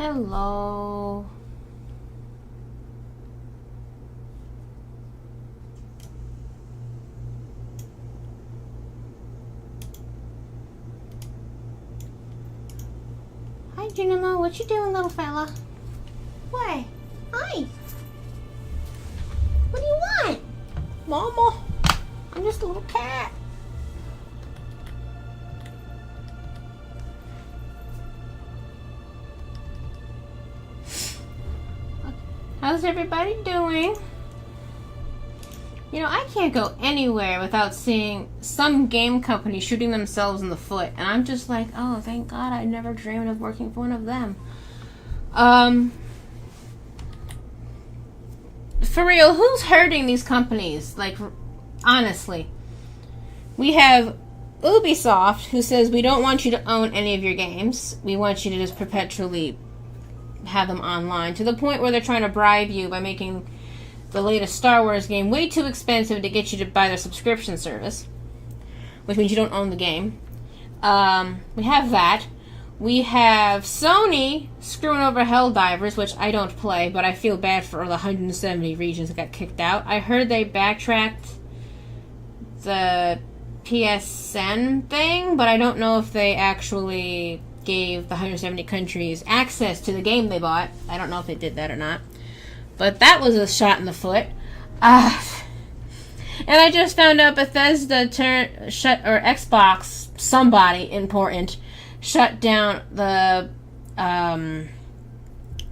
Hello. Hi, Junimo. What you doing, little fella? What? Hi. What do you want? Mama. I'm just a little cat. How's everybody doing? You know, I can't go anywhere without seeing some game company shooting themselves in the foot. And I'm just like, oh, thank God I never dreamed of working for one of them. For real, who's hurting these companies? Like, honestly. We have Ubisoft, who says we don't want you to own any of your games. We want you to just perpetually have them online, to the point where they're trying to bribe you by making the latest Star Wars game way too expensive to get you to buy their subscription service, which means you don't own the game. We have that. We have Sony screwing over Helldivers, which I don't play, but I feel bad for the 170 regions that got kicked out. I heard they backtracked the PSN thing, but I don't know if they actually gave the 170 countries access to the game they bought. I don't know if they did that or not. But that was a shot in the foot. And I just found out Bethesda Xbox, somebody important, shut down the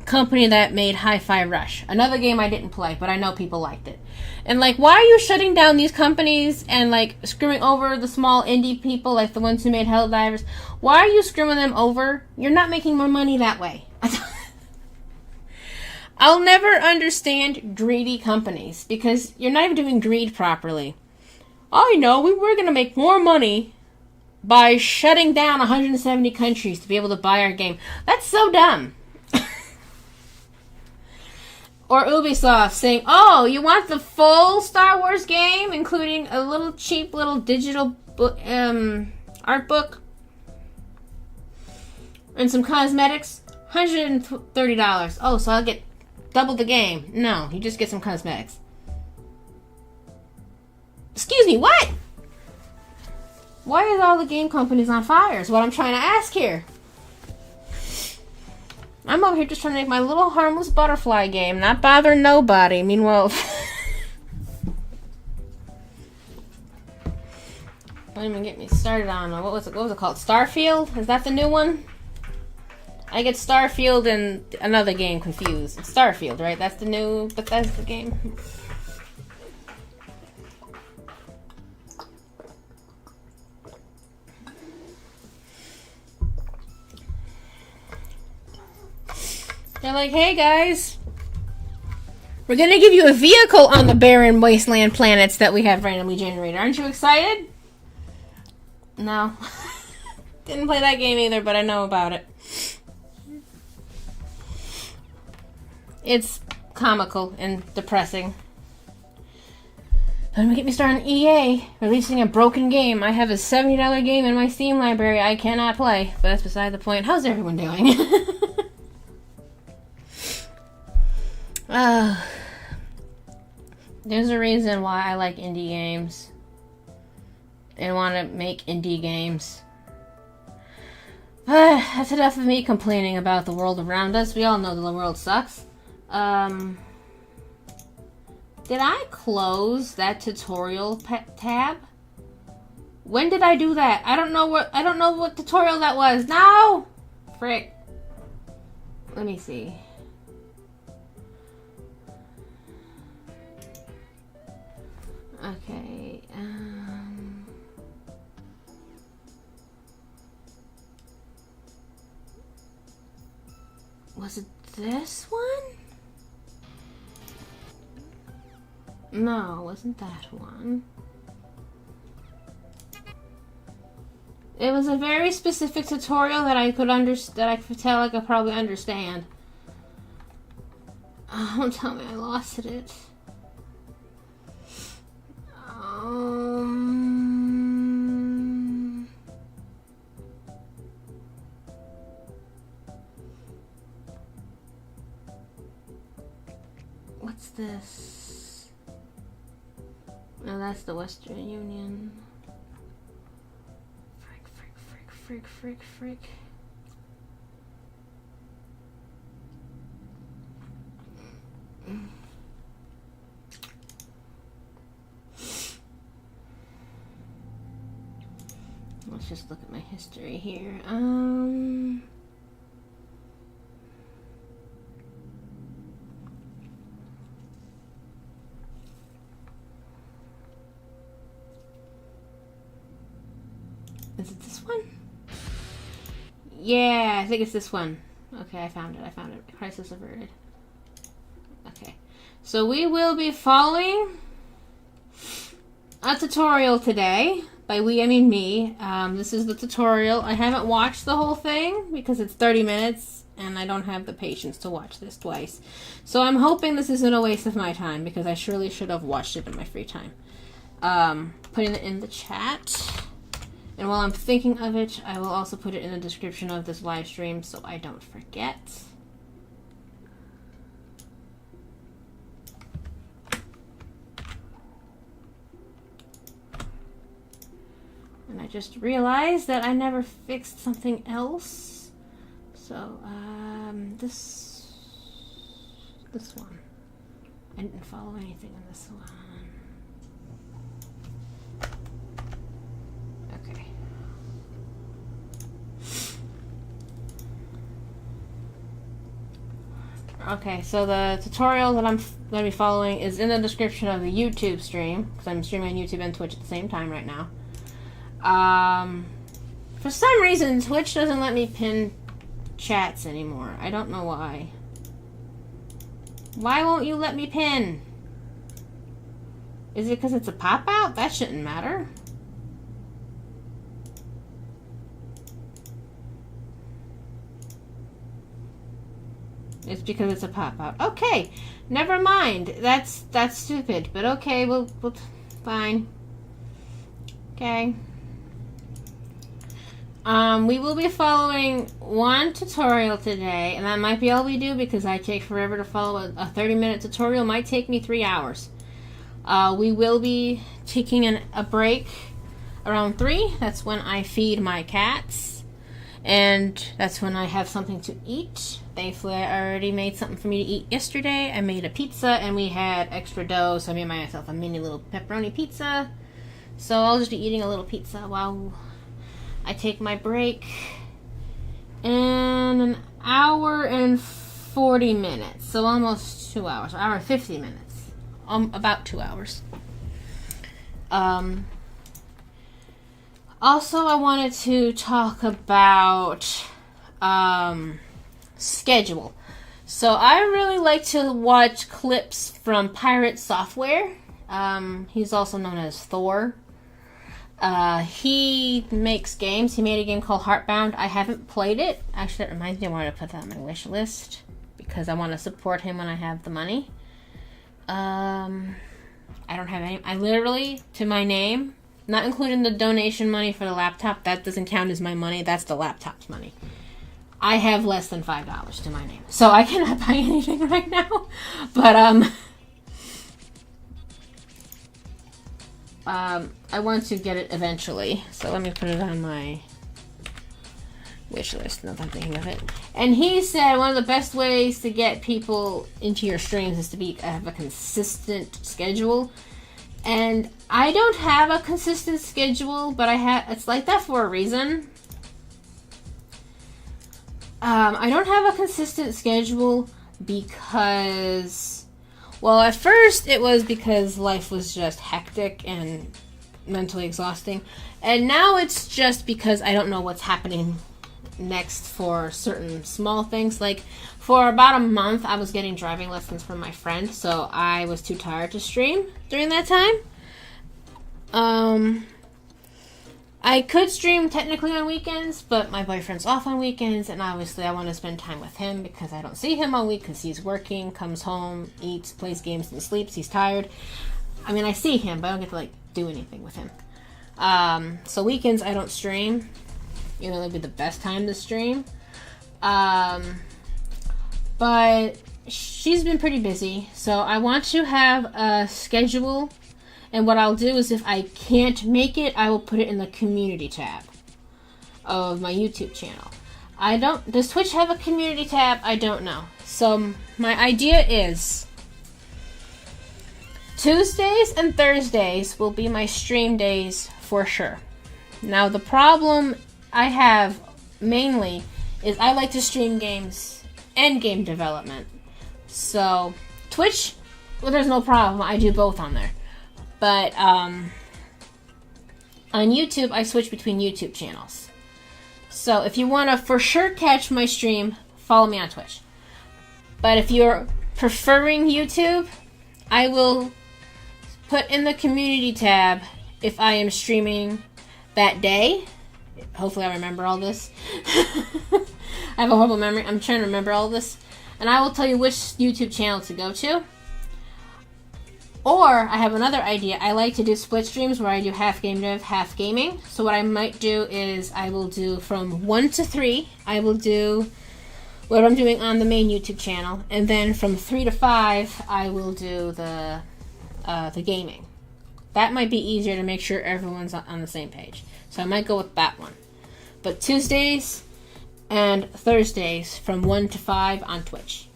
company that made Hi-Fi Rush. Another game I didn't play, but I know people liked it. And, like, why are you shutting down these companies and, like, screwing over the small indie people, like the ones who made Helldivers? Why are you screwing them over? You're not making more money that way. I'll never understand greedy companies, because you're not even doing greed properly. I know, we're going to make more money by shutting down 170 countries to be able to buy our game. That's so dumb. Or Ubisoft saying, oh, you want the full Star Wars game, including a little cheap little digital art book and some cosmetics? $130. Oh, so I'll get double the game. No, you just get some cosmetics. Excuse me, what? Why is all the game companies on fire is what I'm trying to ask here. I'm over here just trying to make my little harmless butterfly game, not bothering nobody. Meanwhile, don't even get me started on what was it called? Starfield? Is that the new one? I get Starfield and another game confused. It's Starfield, right? That's the new Bethesda game. They're like, hey guys, we're going to give you a vehicle on the barren wasteland planets that we have randomly generated. Aren't you excited? No. Didn't play that game either, but I know about it. It's comical and depressing. Don't get me started on EA releasing a broken game. I have a $70 game in my Steam library I cannot play, but that's beside the point. How's everyone doing? There's a reason why I like indie games and want to make indie games. That's enough of me complaining about the world around us. We all know the world sucks. Did I close that tutorial tab? When did I do that? I don't know what tutorial that was. No! Frick. Let me see. Okay, was it this one? No, it wasn't that one. It was a very specific tutorial that I could tell I could probably understand. Oh, don't tell me I lost it. What's this? No, that's the Western Union. Frick. Let's just look at my history here. Is it this one? Yeah, I think it's this one. Okay, I found it. Crisis averted. Okay. So we will be following a tutorial today. By we, I mean me. This is the tutorial. I haven't watched the whole thing because it's 30 minutes and I don't have the patience to watch this twice. So I'm hoping this isn't a waste of my time because I surely should have watched it in my free time. Putting it in the chat. And while I'm thinking of it, I will also put it in the description of this live stream so I don't forget. And I just realized that I never fixed something else. So, this one. I didn't follow anything in this one. Okay. Okay, so the tutorial that I'm going to be following is in the description of the YouTube stream, because I'm streaming on YouTube and Twitch at the same time right now. For some reason, Twitch doesn't let me pin chats anymore. I don't know why. Why won't you let me pin? Is it because it's a pop-out? That shouldn't matter. It's because it's a pop-out. Okay, never mind. That's stupid. But okay, we'll fine. Okay. We will be following one tutorial today, and that might be all we do because I take forever to follow a 30-minute tutorial. It might take me 3 hours. We will be taking a break around 3. That's when I feed my cats, and that's when I have something to eat. Thankfully, I already made something for me to eat yesterday. I made a pizza, and we had extra dough, so I made myself a mini little pepperoni pizza. So I'll just be eating a little pizza while I take my break in an hour and 40 minutes. So almost 2 hours. An hour and 50 minutes. About 2 hours. Also, I wanted to talk about schedule. So I really like to watch clips from Pirate Software. He's also known as Thor. He makes games. He made a game called Heartbound. I haven't played it. Actually, that reminds me, I wanted to put that on my wish list because I want to support him when I have the money. I don't have any. I literally, to my name, not including the donation money for the laptop, that doesn't count as my money. That's the laptop's money. I have less than $5 to my name, so I cannot buy anything right now. But I want to get it eventually, so let me put it on my wish list now that I'm thinking of it. And he said one of the best ways to get people into your streams is to have a consistent schedule. And I don't have a consistent schedule, but it's like that for a reason. I don't have a consistent schedule because, well, at first it was because life was just hectic and mentally exhausting. And now it's just because I don't know what's happening next for certain small things. Like, for about a month, I was getting driving lessons from my friend, so I was too tired to stream during that time. I could stream technically on weekends, but my boyfriend's off on weekends, and obviously I want to spend time with him because I don't see him all week because he's working, comes home, eats, plays games, and sleeps. He's tired. I mean, I see him, but I don't get to, do anything with him. So weekends I don't stream. You know, it'd be the best time to stream. But she's been pretty busy, so I want to have a schedule. And what I'll do is if I can't make it, I will put it in the community tab of my YouTube channel. Does Twitch have a community tab? I don't know. So my idea is Tuesdays and Thursdays will be my stream days for sure. Now the problem I have mainly is I like to stream games and game development. So Twitch, well, there's no problem. I do both on there. But on YouTube, I switch between YouTube channels. So if you want to for sure catch my stream, follow me on Twitch. But if you're preferring YouTube, I will put in the community tab if I am streaming that day. Hopefully I remember all this. I have a horrible memory. I'm trying to remember all this. And I will tell you which YouTube channel to go to. Or I have another idea. I like to do split streams where I do half game dev, half gaming. So what I might do is I will do from 1 to 3. I will do what I'm doing on the main YouTube channel. And then from 3 to 5, I will do the gaming. That might be easier to make sure everyone's on the same page. So I might go with that one. But Tuesdays and Thursdays from 1 to 5 on Twitch.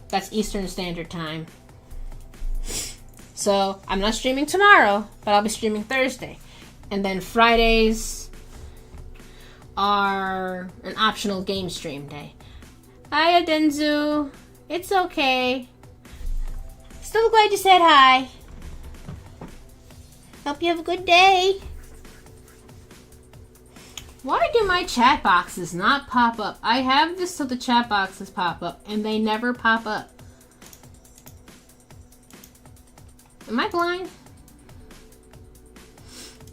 That's Eastern Standard Time. So I'm not streaming tomorrow, but I'll be streaming Thursday. And then Fridays are an optional game stream day. Hiya, Denzu. It's okay. Still glad you said hi. Hope you have a good day. Why do my chat boxes not pop up? I have this so the chat boxes pop up, and they never pop up. Am I blind?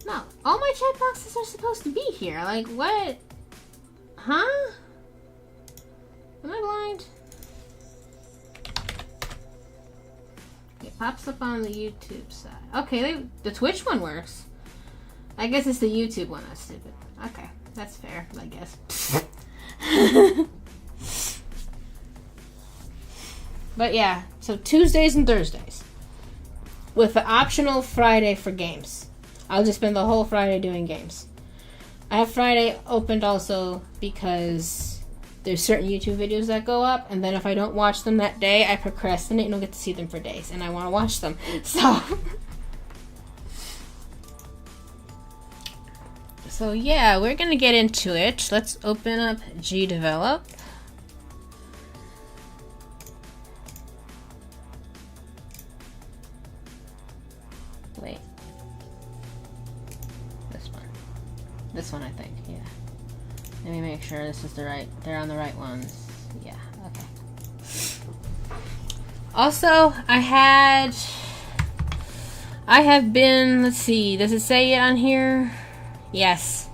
No. All my chat boxes are supposed to be here. Like, what? Huh? Am I blind? It pops up on the YouTube side. Okay, the Twitch one works. I guess it's the YouTube one that's stupid. Okay, that's fair, I guess. But yeah, so Tuesdays and Thursdays. With the optional Friday for games. I'll just spend the whole Friday doing games. I have Friday opened also because there's certain YouTube videos that go up, and then if I don't watch them that day, I procrastinate and don't get to see them for days, and I want to watch them. So yeah, we're gonna get into it. Let's open up GDevelop. Wait. This one, I think, yeah. Let me make sure this is the right, they're on the right ones. Yeah, okay. Also, I have been, let's see, does it say it on here? Yes.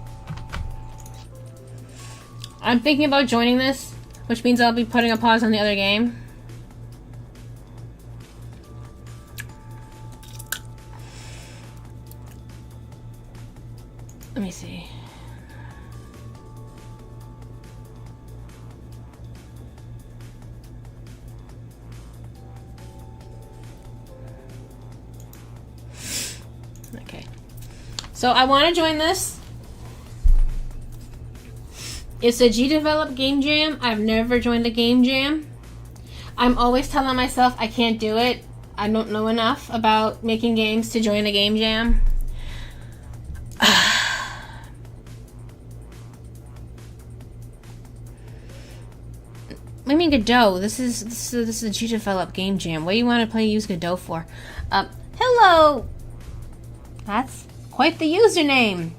I'm thinking about joining this, which means I'll be putting a pause on the other game. Let me see. Okay. So I want to join this. It's a GDevelop game jam. I've never joined a game jam. I'm always telling myself I can't do it. I don't know enough about making games to join a game jam. I mean Godot. This is a GDevelop game jam. What do you want to use Godot for? Hello. That's quite the username.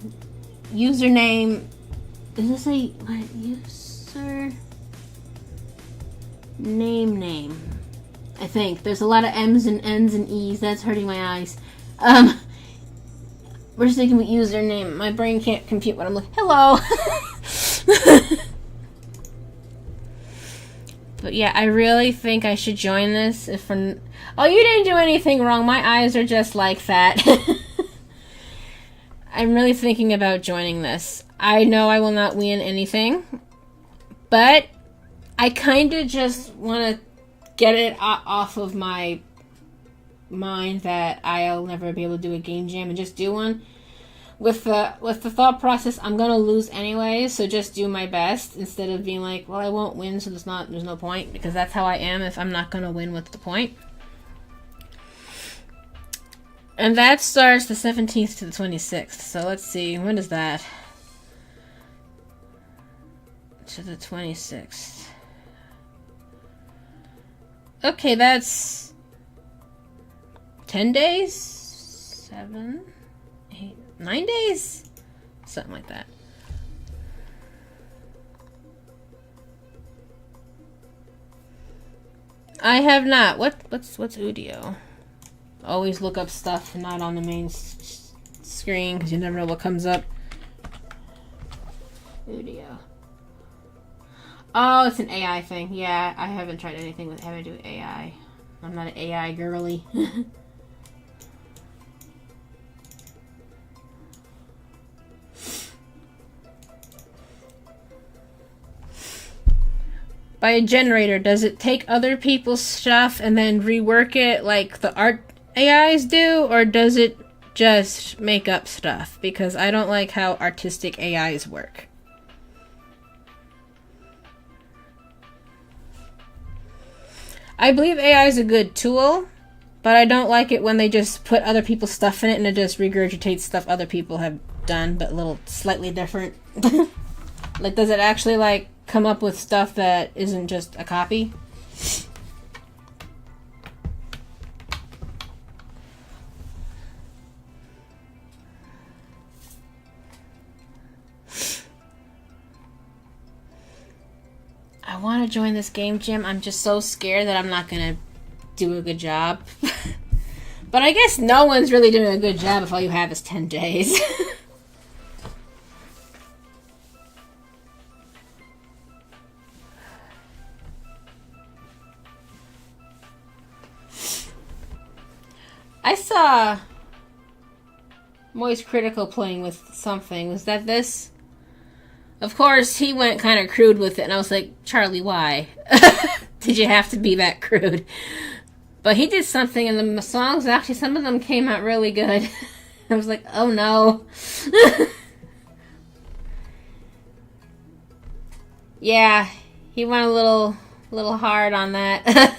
Username. Is this a what, user name? I think there's a lot of M's and N's and E's. That's hurting my eyes. We're just thinking with username. My brain can't compute what I'm looking. Hello. But yeah, I really think I should join this. Oh, you didn't do anything wrong. My eyes are just like that. I'm really thinking about joining this. I know I will not win anything, but I kind of just want to get it off of my mind that I'll never be able to do a game jam and just do one. With the thought process, I'm gonna lose anyway, so just do my best instead of being like, well, I won't win, so there's no point, because that's how I am. If I'm not gonna win, what's the point? And that starts the 17th to the 26th. So let's see, when is that? To the 26th. Okay, that's 10 days? 7, 8, 9 days? Something like that. I have not. What's Udio? Always look up stuff not on the main screen because you never know what comes up. Udio. Oh, it's an AI thing. Yeah, I haven't tried anything with having to do with AI. I'm not an AI girly. By a generator, does it take other people's stuff and then rework it like the art AIs do, or does it just make up stuff? Because I don't like how artistic AIs work. I believe AI is a good tool, but I don't like it when they just put other people's stuff in it and it just regurgitates stuff other people have done, but a little slightly different. Like, does it actually, like, come up with stuff that isn't just a copy? I want to join this game jam. I'm just so scared that I'm not going to do a good job. But I guess no one's really doing a good job if all you have is 10 days. I saw Moist Critical playing with something. Was that this? Of course, he went kind of crude with it, and I was like, Charlie, why? Did you have to be that crude? But he did something, and the songs, actually, some of them came out really good. I was like, oh no. Yeah, he went a little hard on that.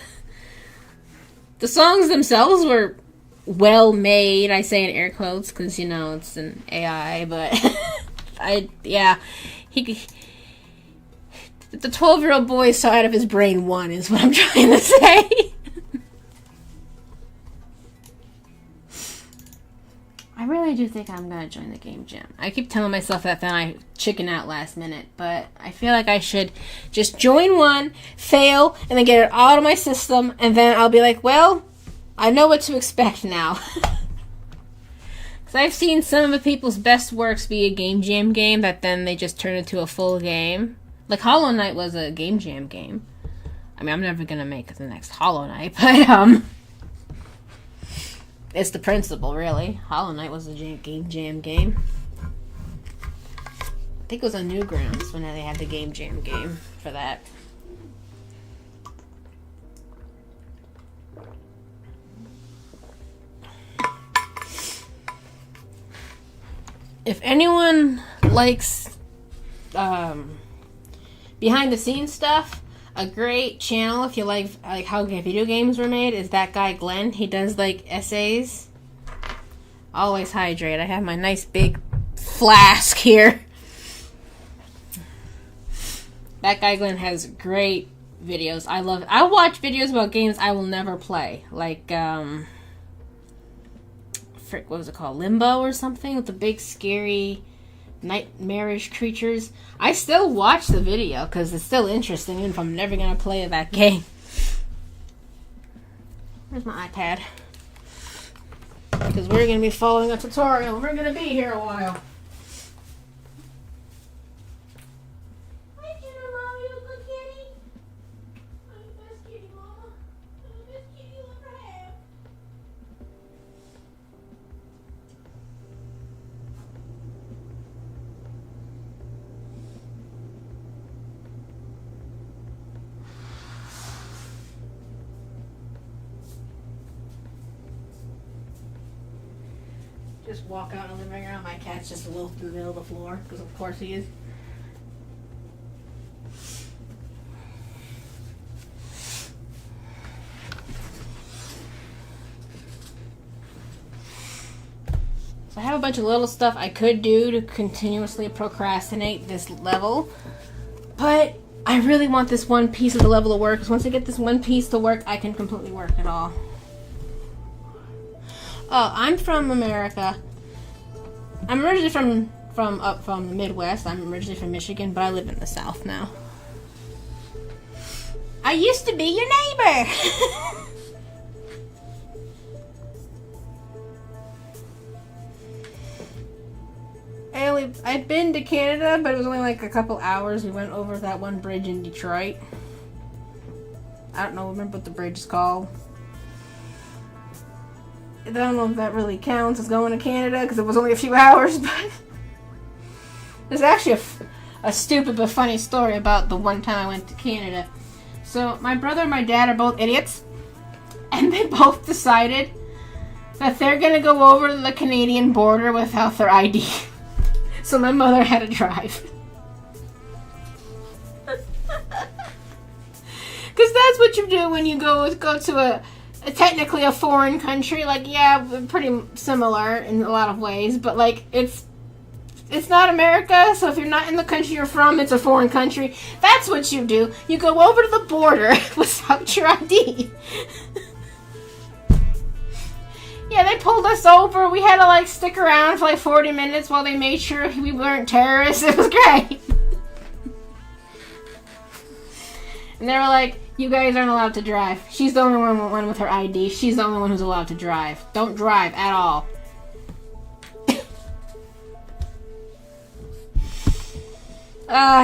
The songs themselves were well made. I say in air quotes because, you know, it's an AI, but the 12-year-old boy side of his brain won is what I'm trying to say. I really do think I'm going to join the game jam. I keep telling myself that, then I chicken out last minute, but I feel like I should just join one, fail, and then get it all out of my system, and then I'll be like, well, I know what to expect now. Because I've seen some of the people's best works be a game jam game that then they just turn into a full game. Like Hollow Knight was a game jam game. I mean, I'm never going to make the next Hollow Knight, but it's the principle, really. Hollow Knight was a game jam game. I think it was on Newgrounds when they had the game jam game for that. If anyone likes behind the scenes stuff, a great channel if you like how video games were made is that guy Glenn. He does like essays. Always hydrate. I have my nice big flask here. That guy Glenn has great videos. I watch videos about games I will never play. Like what was it called? Limbo or something with the big scary nightmarish creatures. I still watch the video because it's still interesting even if I'm never going to play that game. Where's my iPad? Because we're going to be following a tutorial. We're going to be here a while. Hi, Jenna, Mama. You good kitty? I'm the best kitty, Mama. I'm the best kitty you'll ever have. just walk out in the living room. My cat's just loafed in the middle of the floor, because of course he is. So I have a bunch of little stuff I could do to continuously procrastinate this level, but I really want this one piece of the level to work, because once I get this one piece to work, I can completely work it all. Oh, I'm from America. I'm originally from the Midwest. I'm originally from Michigan, but I live in the South now. I used to be your neighbor. I've been to Canada, but it was only like a couple hours. We went over that one bridge in Detroit. I don't know, remember what the bridge is called. I don't know if that really counts as going to Canada, because it was only a few hours, but there's actually a stupid but funny story about the one time I went to Canada. So my brother and my dad are both idiots, and they both decided that they're going to go over the Canadian border without their ID. So my mother had to drive. Because that's what you do when you go to technically a foreign country. Like, yeah, pretty similar in a lot of ways, but like it's not America, so if you're not in the country you're from, it's a foreign country. That's what you do. You go over to the border without your ID. Yeah, they pulled us over. We had to like stick around for like 40 minutes while they made sure we weren't terrorists. It was great. And they were like, you guys aren't allowed to drive. She's the only one with her ID. She's the only one who's allowed to drive. Don't drive at all.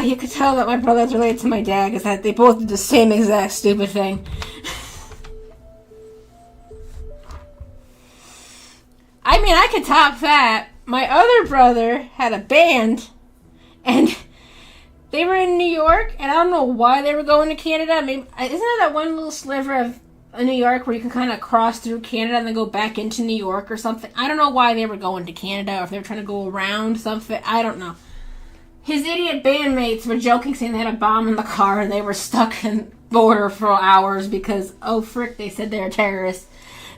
You could tell that my brother's related to my dad, because that they both did the same exact stupid thing. I mean, I could top that. My other brother had a band, and they were in New York, and I don't know why they were going to Canada. I mean, isn't there that one little sliver of New York where you can kind of cross through Canada and then go back into New York or something? I don't know why they were going to Canada, or if they were trying to go around something. I don't know. His idiot bandmates were joking, saying they had a bomb in the car and they were stuck in border for hours because, oh frick, they said they were terrorists.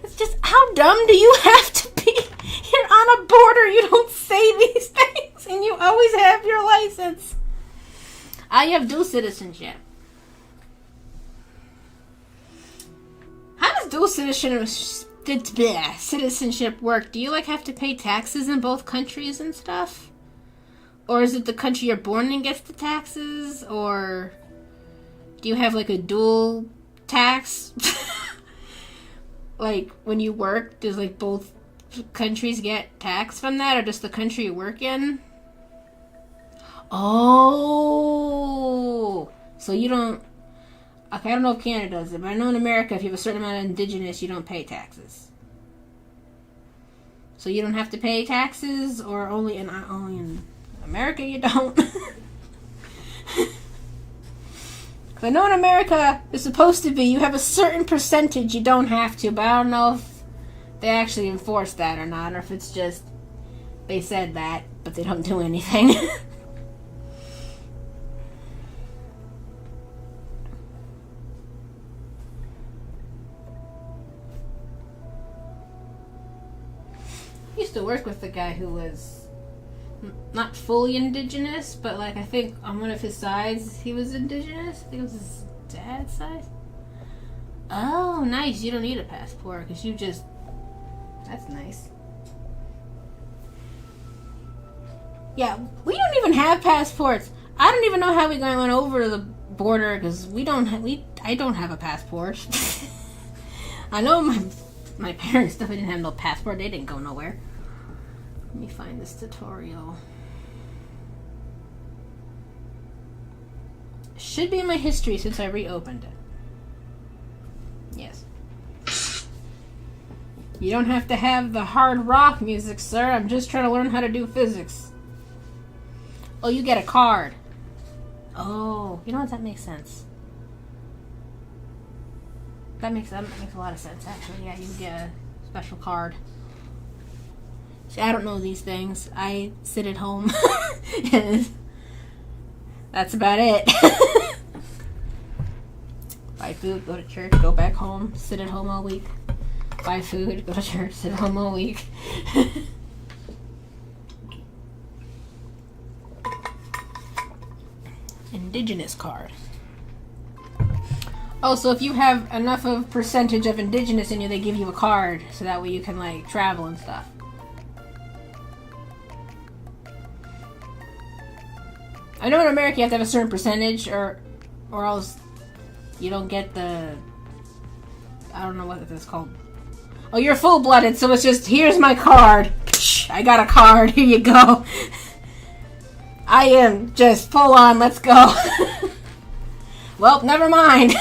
It's just, how dumb do you have to be? You're on a border, you don't say these things, and you always have your license. You have dual citizenship. How does dual citizenship work? Do you like have to pay taxes in both countries and stuff? Or is it the country you're born in gets the taxes? Or do you have like a dual tax? Like when you work, does like both countries get tax from that, or just the country you work in? Oh, so you don't. Okay, I don't know if Canada does it, but I know in America, if you have a certain amount of indigenous, you don't pay taxes. So you don't have to pay taxes, or only in America you don't. I know in America, it's supposed to be, you have a certain percentage, you don't have to, but I don't know if they actually enforce that or not, or if it's just, they said that, but they don't do anything. I used to work with a guy who was not fully indigenous, but like I think on one of his sides he was indigenous. I think it was his dad's side. Oh, nice. You don't need a passport because you just... That's nice. Yeah, we don't even have passports. I don't even know how we went over the border because I don't have a passport. I know my parents definitely didn't have no passport. They didn't go nowhere. Let me find this tutorial. Should be in my history since I reopened it. Yes. You don't have to have the hard rock music, sir. I'm just trying to learn how to do physics. Oh, you get a card. Oh, you know what? That makes sense. That makes a lot of sense, actually. Yeah, you get a special card. See, I don't know these things. I sit at home. And that's about it. Buy food, go to church, go back home, sit at home all week. Buy food, go to church, sit at home all week. Indigenous card. Oh, so if you have enough of percentage of indigenous in you, they give you a card, so that way you can, like, travel and stuff. I know in America you have to have a certain percentage, or else you don't get the... I don't know what that's called. Oh, you're full-blooded, so it's just, here's my card. I got a card, here you go. I am just full on, let's go. Well, never mind.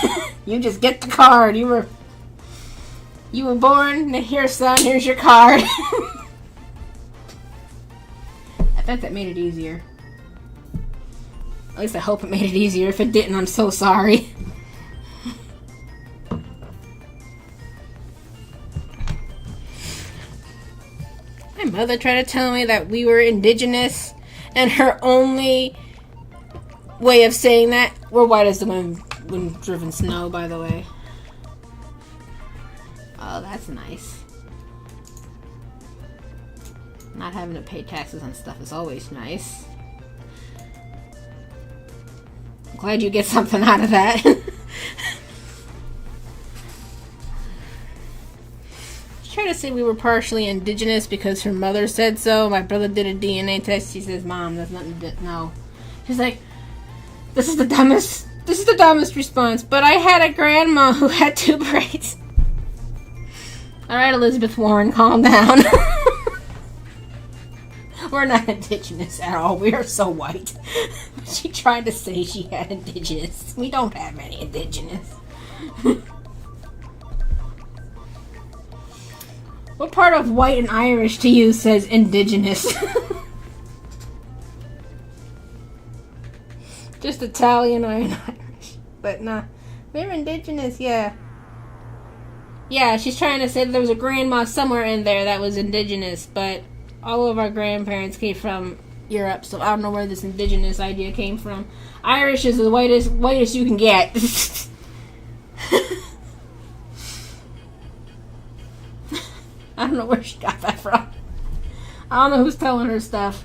You just get the card. You were born. Here, son. Here's your card. I bet that made it easier. At least I hope it made it easier. If it didn't, I'm so sorry. My mother tried to tell me that we were indigenous, and her only way of saying that, we're white as the wind-driven snow, by the way. Oh, that's nice. Not having to pay taxes on stuff is always nice. I'm glad you get something out of that. She tried to say we were partially indigenous because her mother said so. My brother did a DNA test. She says, Mom, that's nothing to do. No. She's like, This is the dumbest response, but I had a grandma who had 2 braids. Alright, Elizabeth Warren, calm down. We're not indigenous at all. We are so white. She tried to say she had indigenous. We don't have any indigenous. What part of white and Irish to you says indigenous? Just Italian or Irish. But nah. We're indigenous, yeah. Yeah, she's trying to say that there was a grandma somewhere in there that was indigenous, but all of our grandparents came from Europe, so I don't know where this indigenous idea came from. Irish is the whitest you can get. I don't know where she got that from. I don't know who's telling her stuff.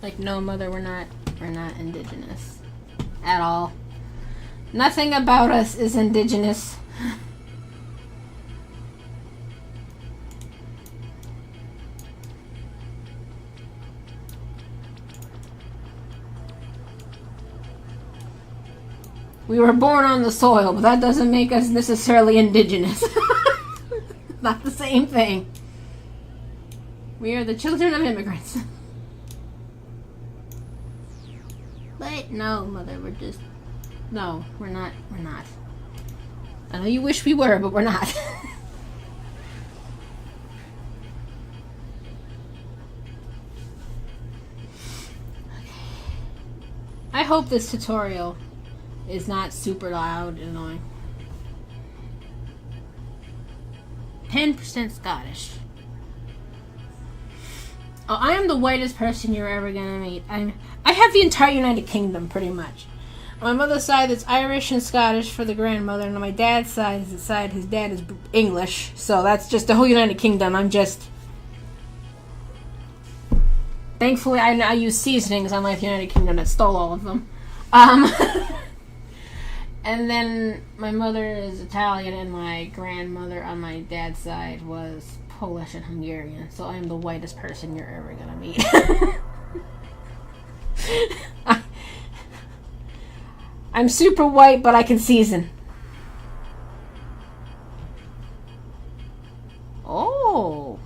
Like, no, mother, we're not indigenous at all. Nothing about us is indigenous. We were born on the soil, but that doesn't make us necessarily indigenous. Not the same thing. We are the children of immigrants. But no, mother, we're just... No, we're not. We're not. I know you wish we were, but we're not. I hope this tutorial is not super loud and annoying. 10% Scottish. Oh, I am the whitest person you're ever gonna meet. I have the entire United Kingdom, pretty much. On my mother's side, it's Irish and Scottish for the grandmother, and on my dad's side, his dad is English, so that's just the whole United Kingdom. I'm just... Thankfully, I use seasonings, unlike the United Kingdom that stole all of them. And then my mother is Italian, and my grandmother on my dad's side was Polish and Hungarian, so I am the whitest person you're ever gonna meet. I'm super white, but I can season. Oh.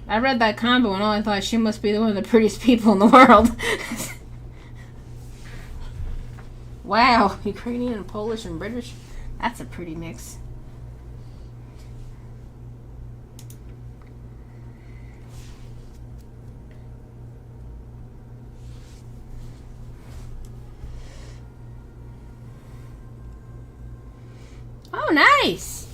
I read that combo and all I thought, she must be one of the prettiest people in the world. Wow, Ukrainian and Polish and British. That's a pretty mix. Oh, nice!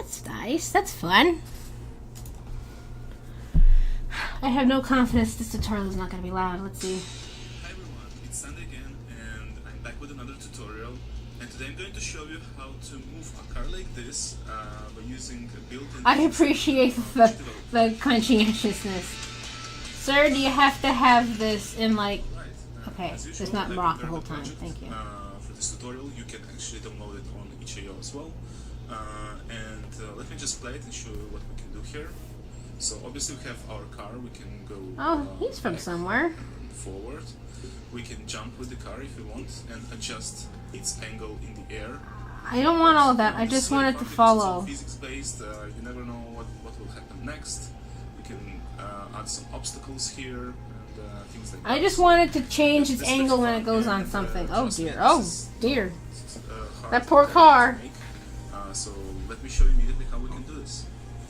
that's nice. That's fun. I have no confidence this tutorial is not going to be loud. Let's see. Hi everyone, it's Sunday again, and I'm back with another tutorial. And today I'm going to show you how to move a car like this by using a built-in... I appreciate the conscientiousness. Sir, do you have to have this in like... Okay, it's not rock the whole time. Thank you. For this tutorial, you can actually download it on itch.io as well. Let me just play it and show you what we can do here. So obviously we have our car, we can go he's from somewhere. Forward. We can jump with the car if you want and adjust its angle in the air. I don't want all of that, I just want it to follow. Physics-based, you never know what will happen next. We can add some obstacles here and things like that. I just want it to change its angle when it goes on something. Oh dear. That poor car. So let me show you immediately how we can do this.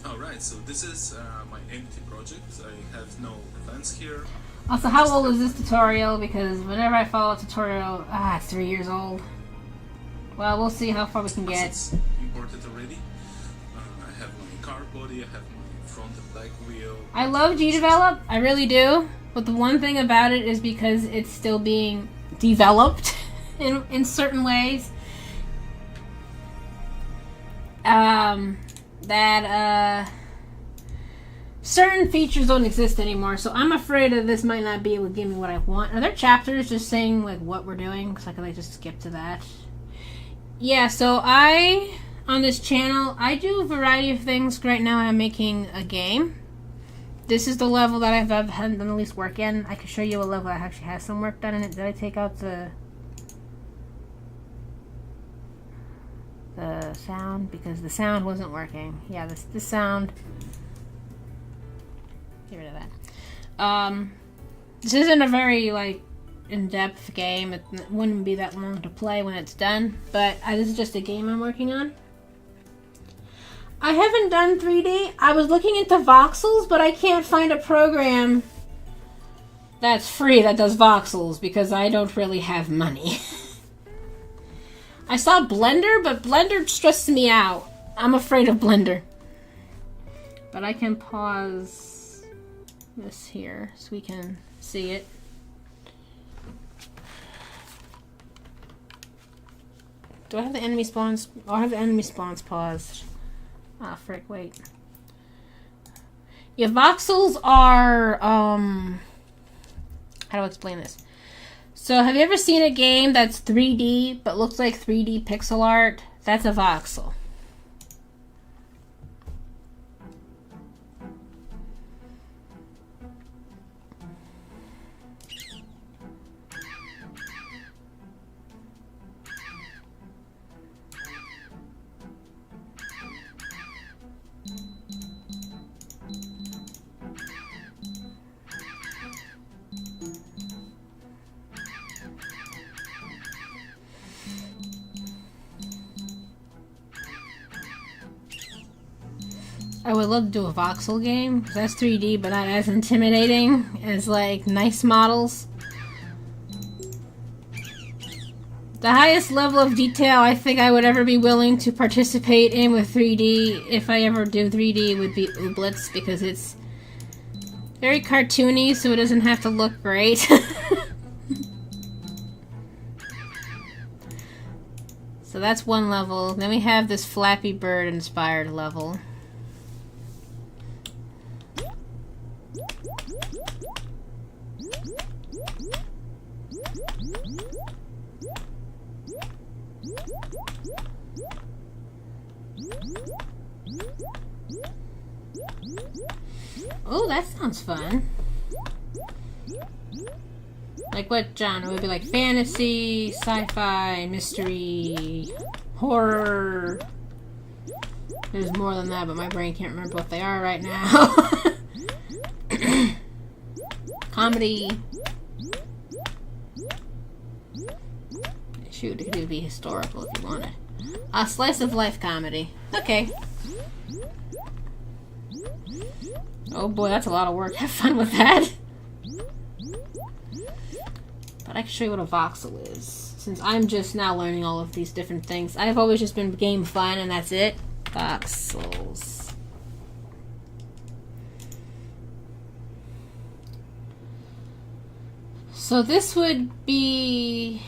Alright, so this is my empty project. I have no events here. Also, how old is this tutorial? Because whenever I follow a tutorial, it's 3 years old. Well, we'll see how far we can get. It's imported already. I have my car body, I have my front and back wheel. I love G-Develop, I really do. But the one thing about it is because it's still being developed in certain ways. Certain features don't exist anymore, so I'm afraid that this might not be able to give me what I want. Are there chapters just saying like what we're doing? Because I could like just skip to that. Yeah, so on this channel, I do a variety of things. Right now I'm making a game. This is the level that I haven't done the least work in. I can show you a level that actually has some work done in it. Did I take out the sound? Because the sound wasn't working. Yeah, this sound... Get rid of that. This isn't a very, like, in-depth game. It wouldn't be that long to play when it's done. But this is just a game I'm working on. I haven't done 3D. I was looking into voxels, but I can't find a program that's free that does voxels because I don't really have money. I saw Blender, but Blender stresses me out. I'm afraid of Blender. But I can pause this here so we can see it. Do I have the enemy spawns? Oh, I have the enemy spawns paused. Ah, frick, wait. Yeah, voxels are, how do I explain this? So, have you ever seen a game that's 3D, but looks like 3D pixel art? That's a voxel. I would love to do a voxel game, because that's 3D, but not as intimidating as, like, nice models. The highest level of detail I think I would ever be willing to participate in with 3D, if I ever do 3D, would be Ooblets, because it's very cartoony, so it doesn't have to look great. So that's one level. Then we have this Flappy Bird inspired level. Oh, that sounds fun. Like what genre? It would be like fantasy, sci-fi, mystery, horror. There's more than that, but my brain can't remember what they are right now. Comedy. Shoot, it could be historical if you wanted. A slice of life comedy. Okay. Oh boy, that's a lot of work. Have fun with that. But I can show you what a voxel is. Since I'm just now learning all of these different things. I've always just been game fun and that's it. Voxels. So this would be,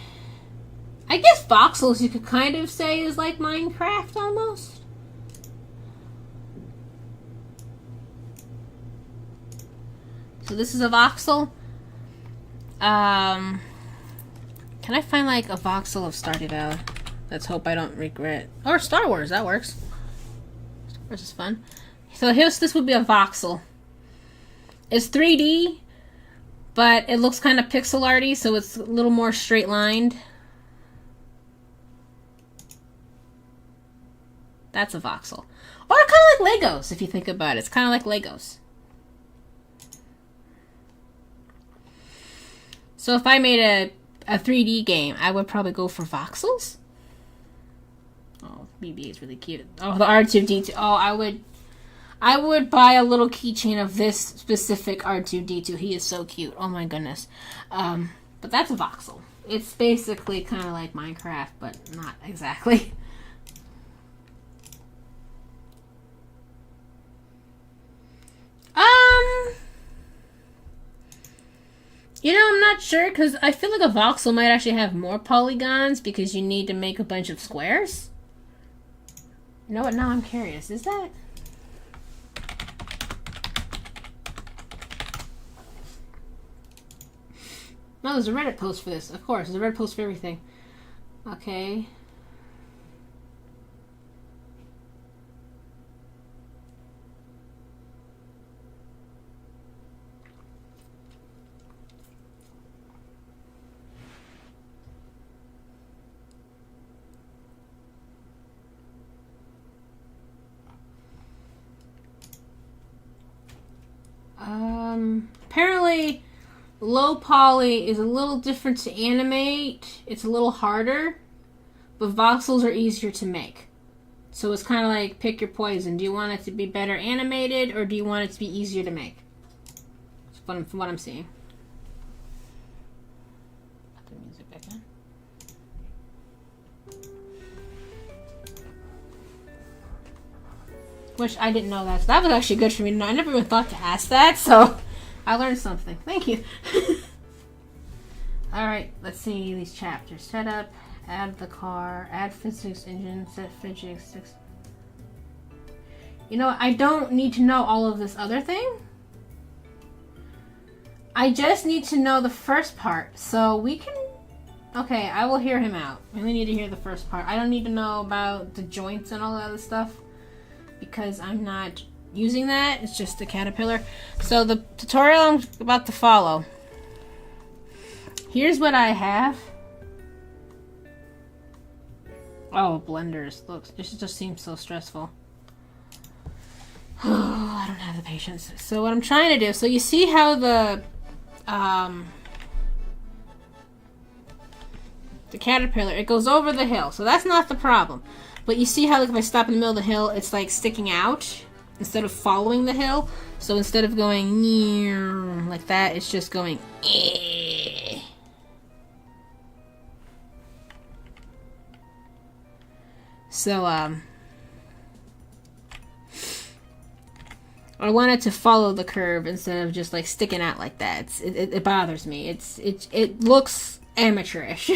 I guess voxels you could kind of say is like Minecraft almost. So this is a voxel. Can I find like a voxel of Stardew Valley? Let's hope I don't regret. Or Star Wars, that works. Star Wars is fun. So this would be a voxel. It's 3D, but it looks kind of pixel arty, so it's a little more straight lined. That's a voxel. Or kind of like Legos, if you think about it. It's kind of like Legos. So if I made a 3D game, I would probably go for voxels. Oh, BB is really cute. Oh, the R2-D2. Oh, I would buy a little keychain of this specific R2-D2. He is so cute. Oh my goodness. But that's a voxel. It's basically kind of like Minecraft, but not exactly. You know, I'm not sure, because I feel like a voxel might actually have more polygons, because you need to make a bunch of squares. You know what? Now I'm curious. Is that... No, there's a Reddit post for this. Of course, there's a Reddit post for everything. Okay. Apparently, low poly is a little different to animate. It's a little harder, but voxels are easier to make. So it's kind of like pick your poison. Do you want it to be better animated, or do you want it to be easier to make? From what I'm seeing. Put the music back on. Which I didn't know that. So that was actually good for me to know. I never even thought to ask that, so I learned something. Thank you. Alright, let's see these chapters. Setup, add the car, add physics engine, set physics. You know, I don't need to know all of this other thing. I just need to know the first part. So we can... Okay, I will hear him out. I only need to hear the first part. I don't need to know about the joints and all that other stuff, because I'm not using that. It's just the caterpillar. So the tutorial I'm about to follow. Here's what I have. Oh, blenders. Look, this just seems so stressful. Oh, I don't have the patience. So what I'm trying to do, so you see how the caterpillar, it goes over the hill. So that's not the problem. But you see how, like, if I stop in the middle of the hill, it's like sticking out instead of following the hill. So instead of going like that, it's just going. So I want it to follow the curve instead of just like sticking out like that. It bothers me. It looks amateurish.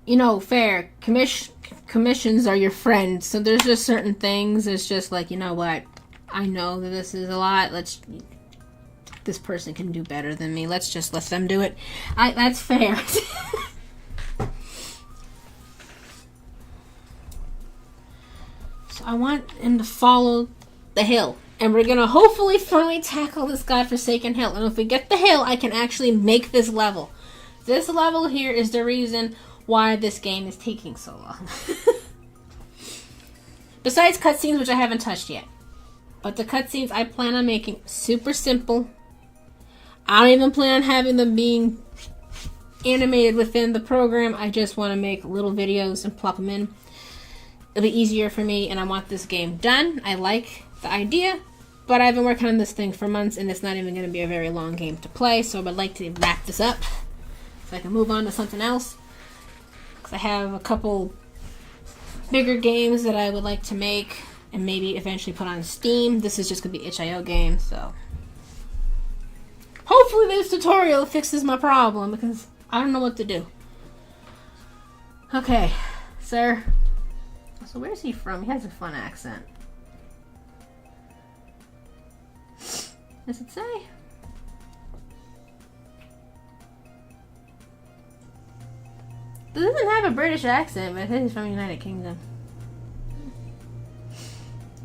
You know, fair. Commissions are your friend. So there's just certain things. It's just like, you know what? I know that this is a lot. This person can do better than me. Let's just let them do it. That's fair. So I want him to follow the hill. And we're going to hopefully finally tackle this godforsaken hill. And if we get the hill, I can actually make this level. This level here is the reason why this game is taking so long. Besides cutscenes, which I haven't touched yet. But the cutscenes I plan on making super simple. I don't even plan on having them being animated within the program. I just want to make little videos and plop them in. It'll be easier for me, and I want this game done. I like the idea. but I've been working on this thing for months, and it's not even going to be a very long game to play, so I would like to wrap this up so I can move on to something else. Because I have a couple bigger games that I would like to make and maybe eventually put on Steam. This is just going to be itch.io game, so hopefully this tutorial fixes my problem, because I don't know what to do. Okay, sir. So where's he from? He has a fun accent. Does it say? It doesn't have a British accent, but it says he's from the United Kingdom.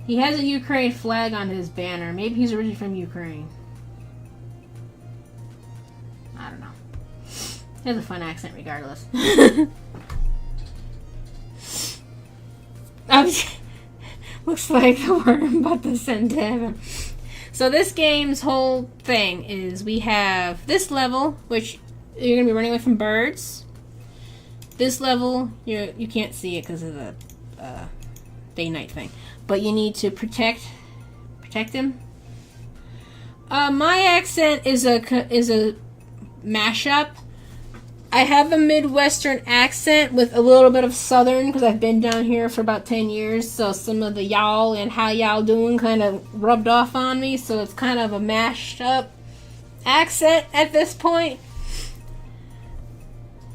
He has a Ukraine flag on his banner. Maybe he's originally from Ukraine. I don't know. He has a fun accent regardless. Looks like the word I'm about to send to heaven. So this game's whole thing is we have this level, which you're going to be running away from birds. This level, you can't see it because of the day-night thing. But you need to protect him. My accent is a mashup. I have a Midwestern accent with a little bit of Southern because I've been down here for about 10 years. So some of the y'all and how y'all doing kind of rubbed off on me. So it's kind of a mashed up accent at this point.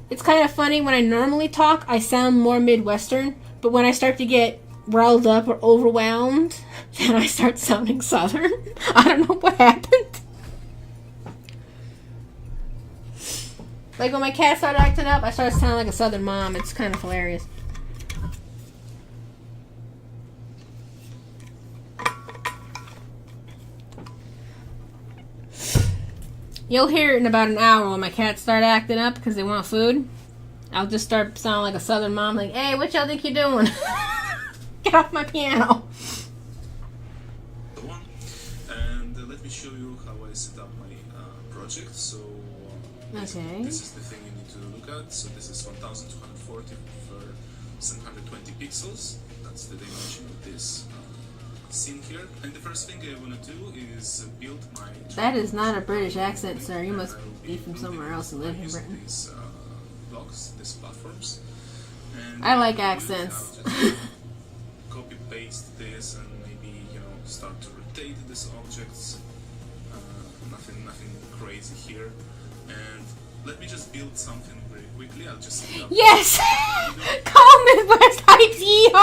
It's kind of funny, when I normally talk, I sound more Midwestern. But when I start to get riled up or overwhelmed, then I start sounding Southern. I don't know what happened. Like when my cat started acting up, I started sounding like a Southern mom. It's kind of hilarious. You'll hear it in about an hour when my cats start acting up because they want food. I'll just start sounding like a Southern mom, like, "Hey, what y'all think you're doing? Get off my piano." And let me show you how I set up my project. So okay. This is the thing you need to look at. So this is 1240 for 720 pixels. That's the dimension of this scene here. And the first thing I want to do is build my... That is not a British accent, sir. You must be from somewhere else and live in Britain. These blocks, these platforms. And I like accents. Copy paste this and maybe, you know, start to rotate these objects. Nothing crazy here. And let me just build something very quickly. I'll just speed up. Yes! Call Midwest IT!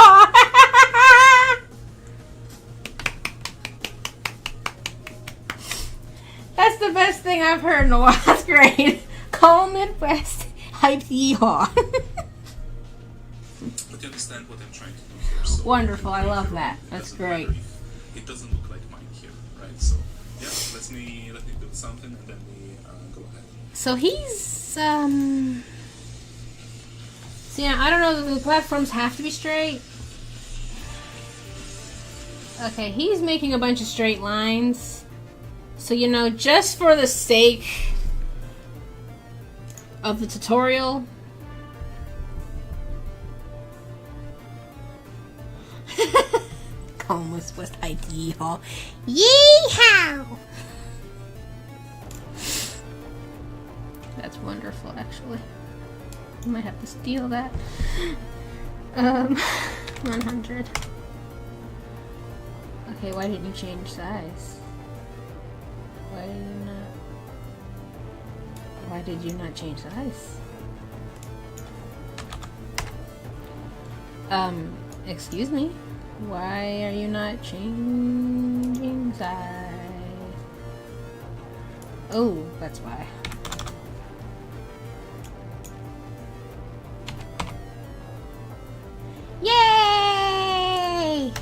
That's the best thing I've heard in a while. That's great. Call Midwest hype yeehaw. But you understand what I'm trying to do here. So wonderful. I love that. That's great. It doesn't look like mine here, right? So yeah, let me build something and then we go ahead. So he's so yeah, I don't know, the platforms have to be straight. Okay, he's making a bunch of straight lines. So, you know, just for the sake of the tutorial, Comus West ID Hall. Yeehaw! That's wonderful, actually. I might have to steal that. 100. Okay, why didn't you change size? Why did you not change size? Excuse me? Why are you not changing size? Oh, that's why. Yay!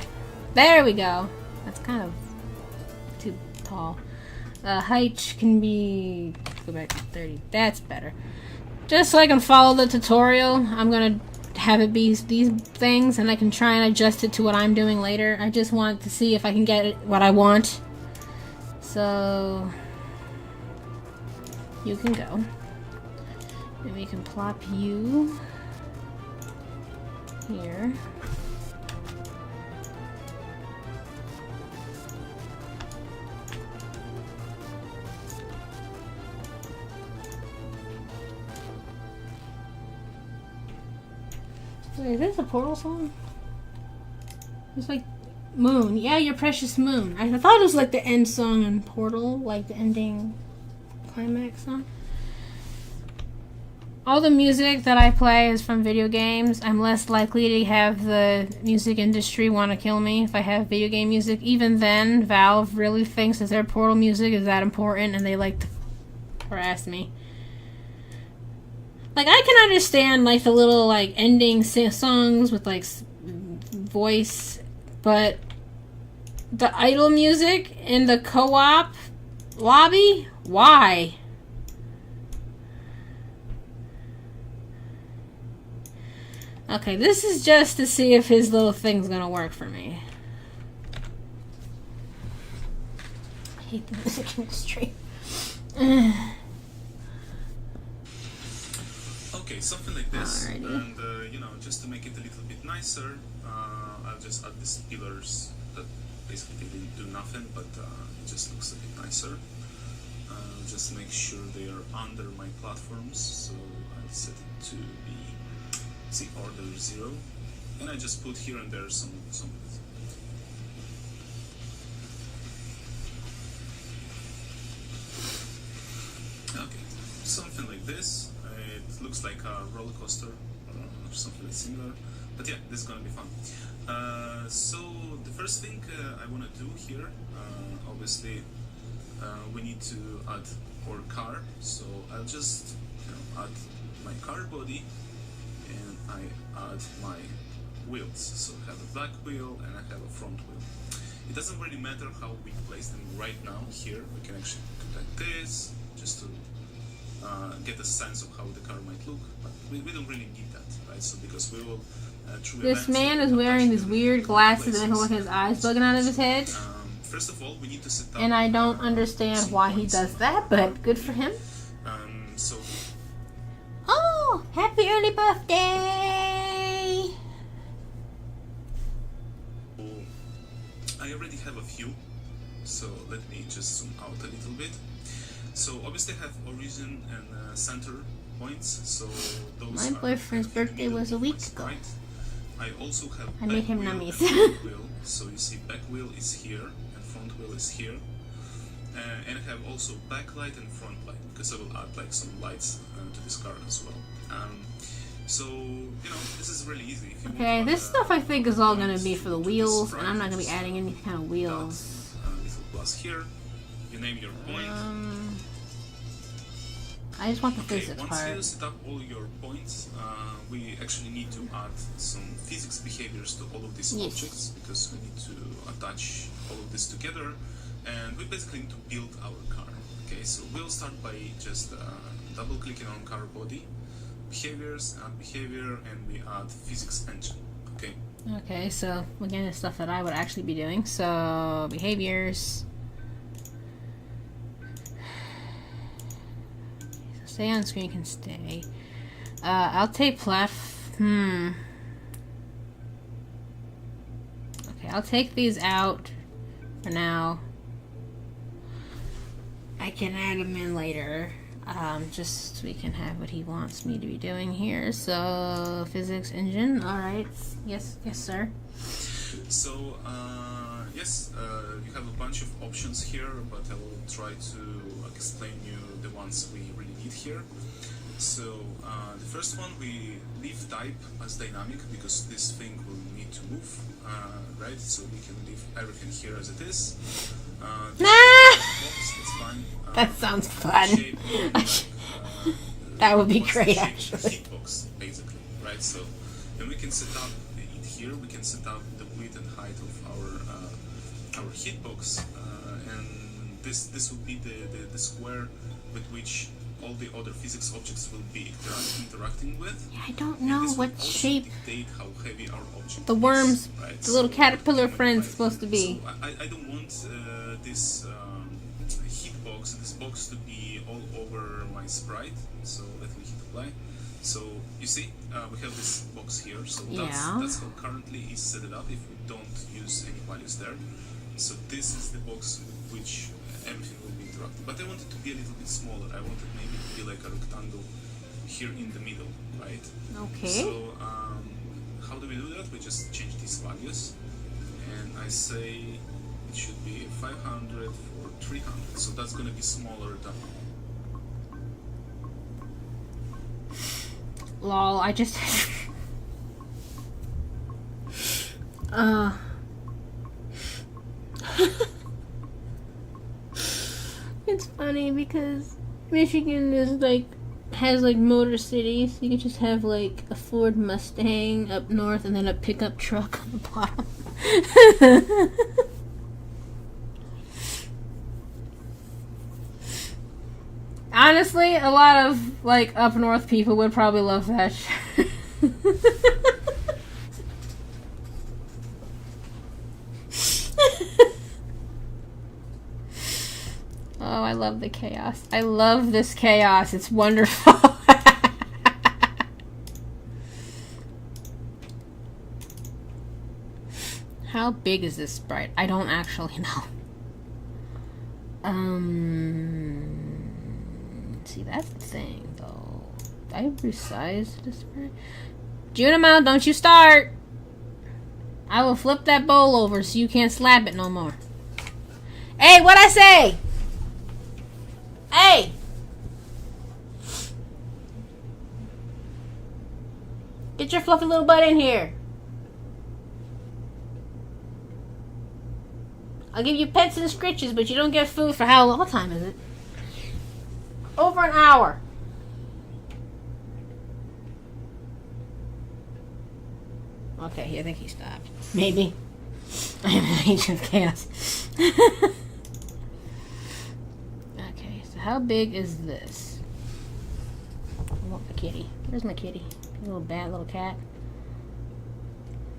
There we go. That's kind of too tall. Height can be... Go back to 30. That's better. Just so I can follow the tutorial, I'm gonna have it be these things, and I can try and adjust it to what I'm doing later. I just want to see if I can get what I want. So... you can go. And we can plop you here. Is this a Portal song? It's like Moon. Yeah, your precious moon. I thought it was like the end song in Portal, like the ending climax song. All the music that I play is from video games. I'm less likely to have the music industry want to kill me if I have video game music. Even then, Valve really thinks that their Portal music is that important and they like to harass me. Like, I can understand, like, the little, like, ending songs with, like, voice, but the idle music in the co-op lobby? Why? Okay, this is just to see if his little thing's gonna work for me. I hate the music industry. Okay, something like this. Alrighty. And, you know, just to make it a little bit nicer, I'll just add these pillars that basically didn't do nothing, but it just looks a bit nicer. Just make sure they are under my platforms, so I'll set it to be order 0, and I just put here and there some okay, something like this. It looks like a roller coaster or something similar, but yeah, this is gonna be fun. So the first thing I want to do here, obviously we need to add our car, so I'll just add my car body, and I add my wheels. So I have a back wheel and I have a front wheel. It doesn't really matter how we place them right now here. We can actually do like this, just to get a sense of how the car might look, but we don't really need that, right? So because we will this man is wearing these weird glasses that make him look like his eyes bugging out of his head. First of all, we need to set up, and I don't understand why he does that, but good for him. So oh, happy early birthday! I already have a few, so let me just zoom out a little bit. So obviously I have origin and center points, so those my boyfriend's birthday was a week ago. Right. I also have I made him wheel nummies. and front wheel. So you see back wheel is here and front wheel is here. And I have also backlight and front light, because I will add like some lights to this car as well. So, you know, this is really easy. If you okay, this stuff I think is all going to be for the wheels, and I'm not going to be adding any kind of wheels. Little plus here. You name your point. I just want the physics once part. Once you set up all your points, we actually need to add some physics behaviors to all of these objects, because we need to attach all of this together, and we basically need to build our car. Okay, so we'll start by just double clicking on car body, behaviors, add behavior, and we add physics engine. Okay. Okay, so again, it's stuff that I would actually be doing. So behaviors. Stay on screen can stay. I'll take Okay, I'll take these out for now. I can add them in later. Just so we can have what he wants me to be doing here. So physics engine. All right. Yes, sir. So yes, you have a bunch of options here, but I will try to explain you the ones we really need here. So the first one, we leave type as dynamic, because this thing will need to move, right? So we can leave everything here as it is. Box, that's fine. That sounds fun. Shape, that would be great, actually. Hitbox, basically, right? So then we can set up it here. We can set up the width and height of our hitbox, and this would be the square with which all the other physics objects will be interacting with. Yeah, I don't know what shape dictate how heavy our object the worms, is, right? the little caterpillar friend's supposed to be. So I don't want this hitbox, this box, to be all over my sprite. So let me hit apply. So you see, we have this box here. So that's how currently is set it up if we don't use any values there. So this is the box with which everything will be interacting. But I want it to be a little bit smaller. I want it maybe to be like a rectangle here in the middle, right? Okay. So how do we do that? We just change these values, and I say it should be 500 for 300, so that's going to be smaller than. Lol, I just... It's funny because Michigan is like has like motor cities. You could just have like a Ford Mustang up north and then a pickup truck on the bottom. Honestly, a lot of like up north people would probably love that. Oh, I love the chaos. I love this chaos. It's wonderful. How big is this sprite? I don't actually know. See, that's the thing, though. Did I resize this sprite? Junimo, don't you start! I will flip that bowl over so you can't slap it no more. Hey, what'd I say? Hey! Get your fluffy little butt in here. I'll give you pets and scritches, but you don't get food for how long? What time is it? Over an hour. Okay, I think he stopped. Maybe. I am an agent of chaos. Okay, so how big is this? I want my kitty. Where's my kitty? Little bad little cat.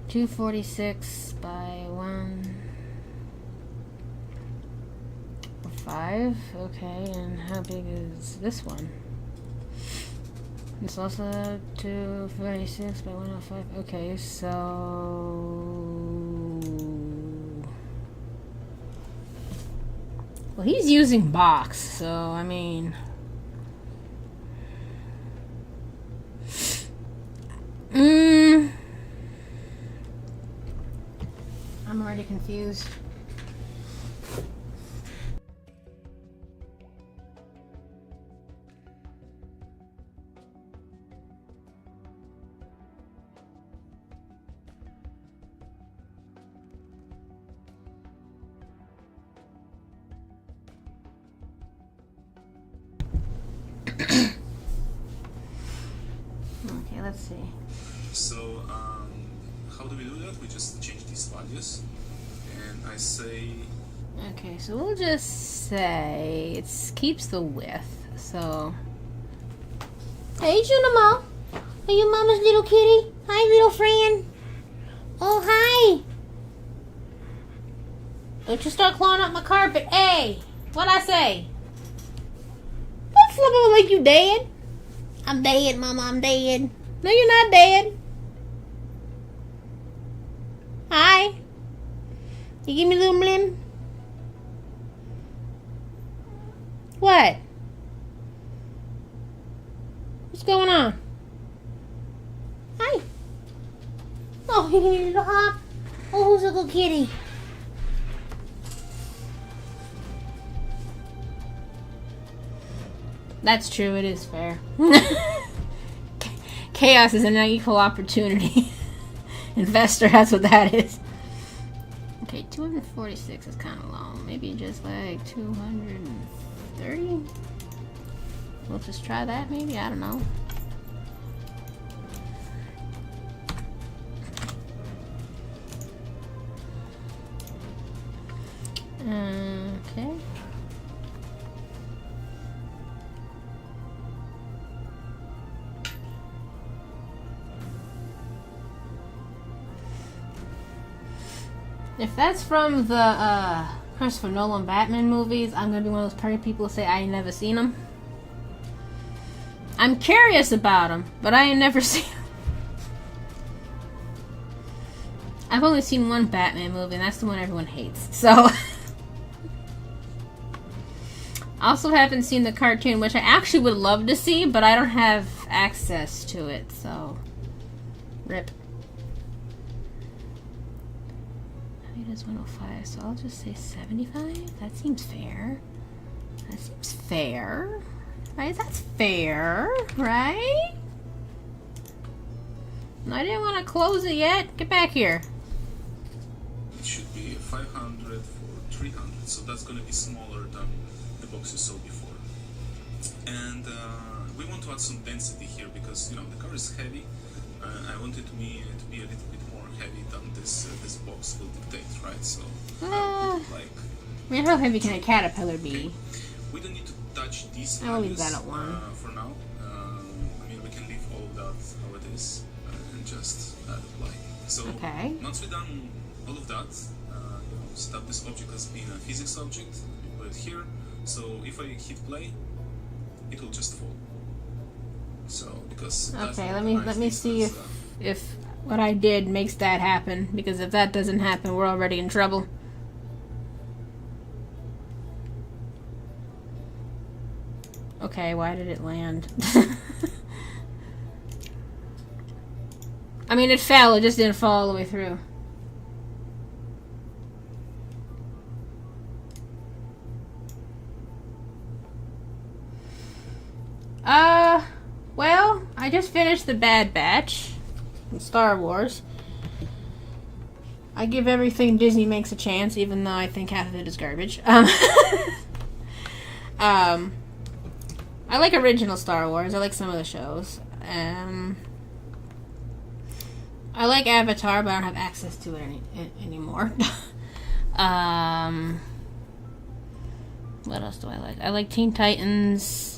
246 by 1.5. Okay, and how big is this one? It's also 246 by 105. Okay, so well, he's using box, so I mean, I'm already confused. Okay, let's see. So, how do we do that? We just change these values, and I say. Okay, so we'll just say it keeps the width. So, hey, Junimo, are you Mama's little kitty? Hi, little friend. Oh, hi. Don't you start clawing up my carpet. Hey, what'd I say? Don't flip over like you dead. I'm dead, Mama, I'm dead. No, you're not dead. Hi. You give me a little blim? What? What's going on? Hi. Oh, you give me a little hop? Oh, who's a good kitty? That's true, it is fair. Chaos is an unequal opportunity. Investor, that's what that is. Okay, 246 is kind of long. Maybe just like 230? We'll just try that maybe? I don't know. Okay. If that's from the Christopher Nolan Batman movies, I'm gonna be one of those party people who say I ain't never seen them. I'm curious about them, but I ain't never seen them. I've only seen one Batman movie, and that's the one everyone hates. So, I also haven't seen the cartoon, which I actually would love to see, but I don't have access to it. So, rip. Height is 105, so I'll just say 75. That seems fair. That seems fair. Right? That's fair, right? I didn't want to close it yet. Get back here. It should be 500 for 300, so that's going to be smaller than the box you saw before. And we want to add some density here because, you know, the car is heavy. I want it to be a little bit more heavy than this box will dictate, right? So I mean, how heavy can a caterpillar be? Okay. We don't need to touch these I will leave values that at 1 for now. I mean, we can leave all that how it is and just add apply. So once we've done all of that, stop this object as being a physics object. Put it here. So if I hit play, it will just fall. So because let me see if what I did makes that happen, because if that doesn't happen, we're already in trouble. Okay, why did it land? I mean, it fell, it just didn't fall all the way through. Well, I just finished the Bad Batch from Star Wars. I give everything Disney makes a chance, even though I think half of it is garbage. I like original Star Wars. I like some of the shows. I like Avatar, but I don't have access to it anymore. What else do I like? I like Teen Titans.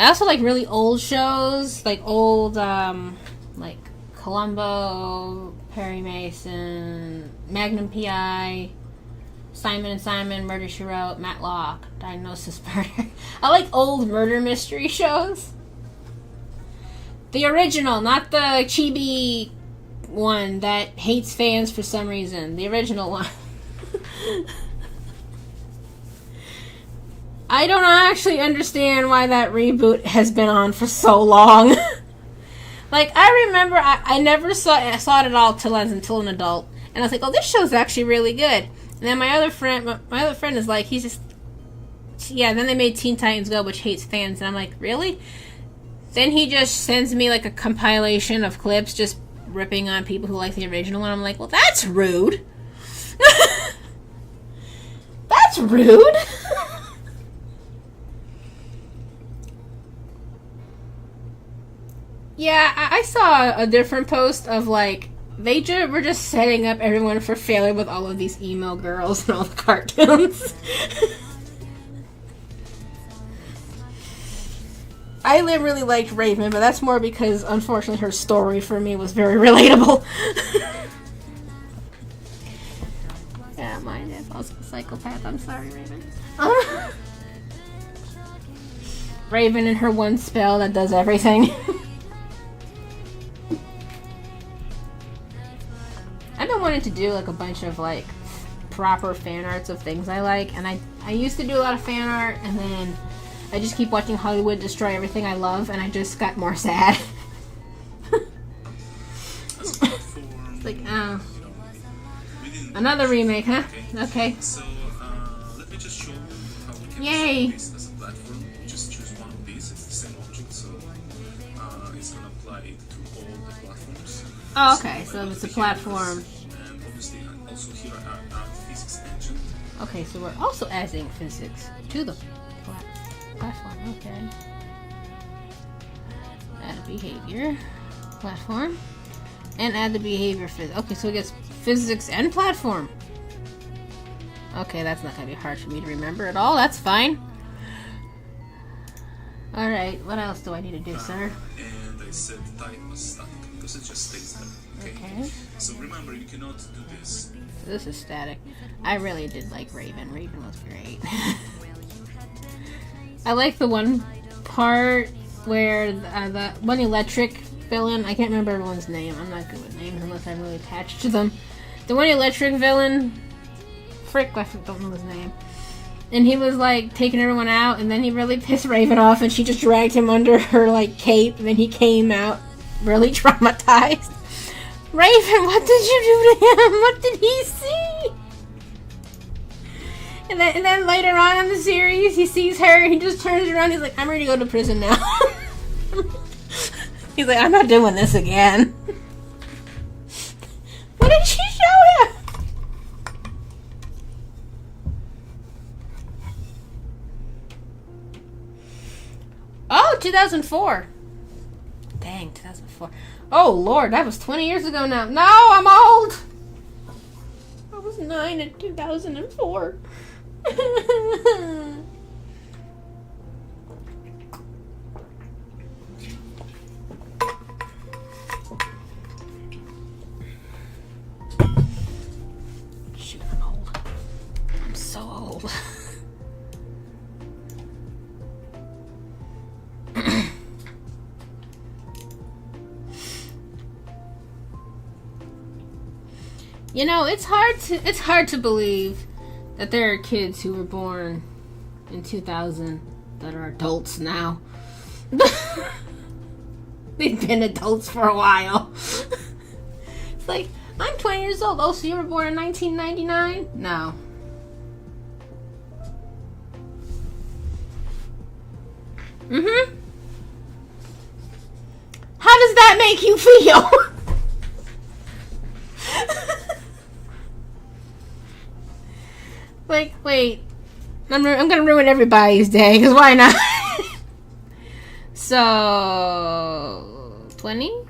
I also like really old shows, like old, like Columbo, Perry Mason, Magnum P.I., Simon and Simon, Murder, She Wrote, Matlock, Diagnosis Murder. I like old murder mystery shows. The original, not the chibi one that hates fans for some reason. The original one. I don't actually understand why that reboot has been on for so long. Like, I remember I never saw it at all until an adult. And I was like, oh, this show's actually really good. And then my other friend is like, he's just... Yeah, then they made Teen Titans Go, which hates fans. And I'm like, really? Then he just sends me, like, a compilation of clips just ripping on people who like the original one. I'm like, well, that's rude. That's rude. Yeah, I saw a different post of, like, they were just setting up everyone for failure with all of these emo girls and all the cartoons. I really liked Raven, but that's more because, unfortunately, her story for me was very relatable. Yeah, mine is also a psychopath. I'm sorry, Raven. Raven and her one spell that does everything. I've been wanting to do, like, a bunch of, like, proper fan arts of things I like, and I used to do a lot of fan art, and then I just keep watching Hollywood destroy everything I love, and I just got more sad. It's like, oh. Another remake, huh? Okay. So, let me just show you how we can Yay! use this as a platform. Just choose one of these, it's the same object, so it's going to apply it to all the platforms. Oh, okay, so it's a platform. And obviously, also here I add physics engine. Okay, so we're also adding physics to the platform, okay. Add a behavior platform. And add the behavior physics. Okay, so it gets physics and platform. Okay, that's not going to be hard for me to remember at all. That's fine. Alright, what else do I need to do, sir? And I said type was static because it just stays there. Okay. So remember, you cannot do this. This is static. I really did like Raven. Raven was great. I like the one part where the one electric villain, I can't remember everyone's name. I'm not good with names unless I'm really attached to them. The one electric villain, frick, I don't know his name. And he was like taking everyone out, and then he really pissed Raven off, and she just dragged him under her like cape, and then he came out really traumatized. Raven, what did you do to him? What did he see? And then later on in the series, he sees her, he just turns around, he's like, I'm ready to go to prison now. He's like, I'm not doing this again. What did she show him? Oh, 2004. Dang, 2004. Oh, Lord, that was 20 years ago now. No, I'm old. I was 9 in 2004. Shoot, I'm old. I'm so old. You know, it's hard to believe that there are kids who were born in 2000 that are adults now. They've been adults for a while. It's like, I'm 20 years old. Oh, so you were born in 1999? No. Mm-hmm. How does that make you feel? Like, wait. I'm gonna ruin everybody's day, because why not? So, 20?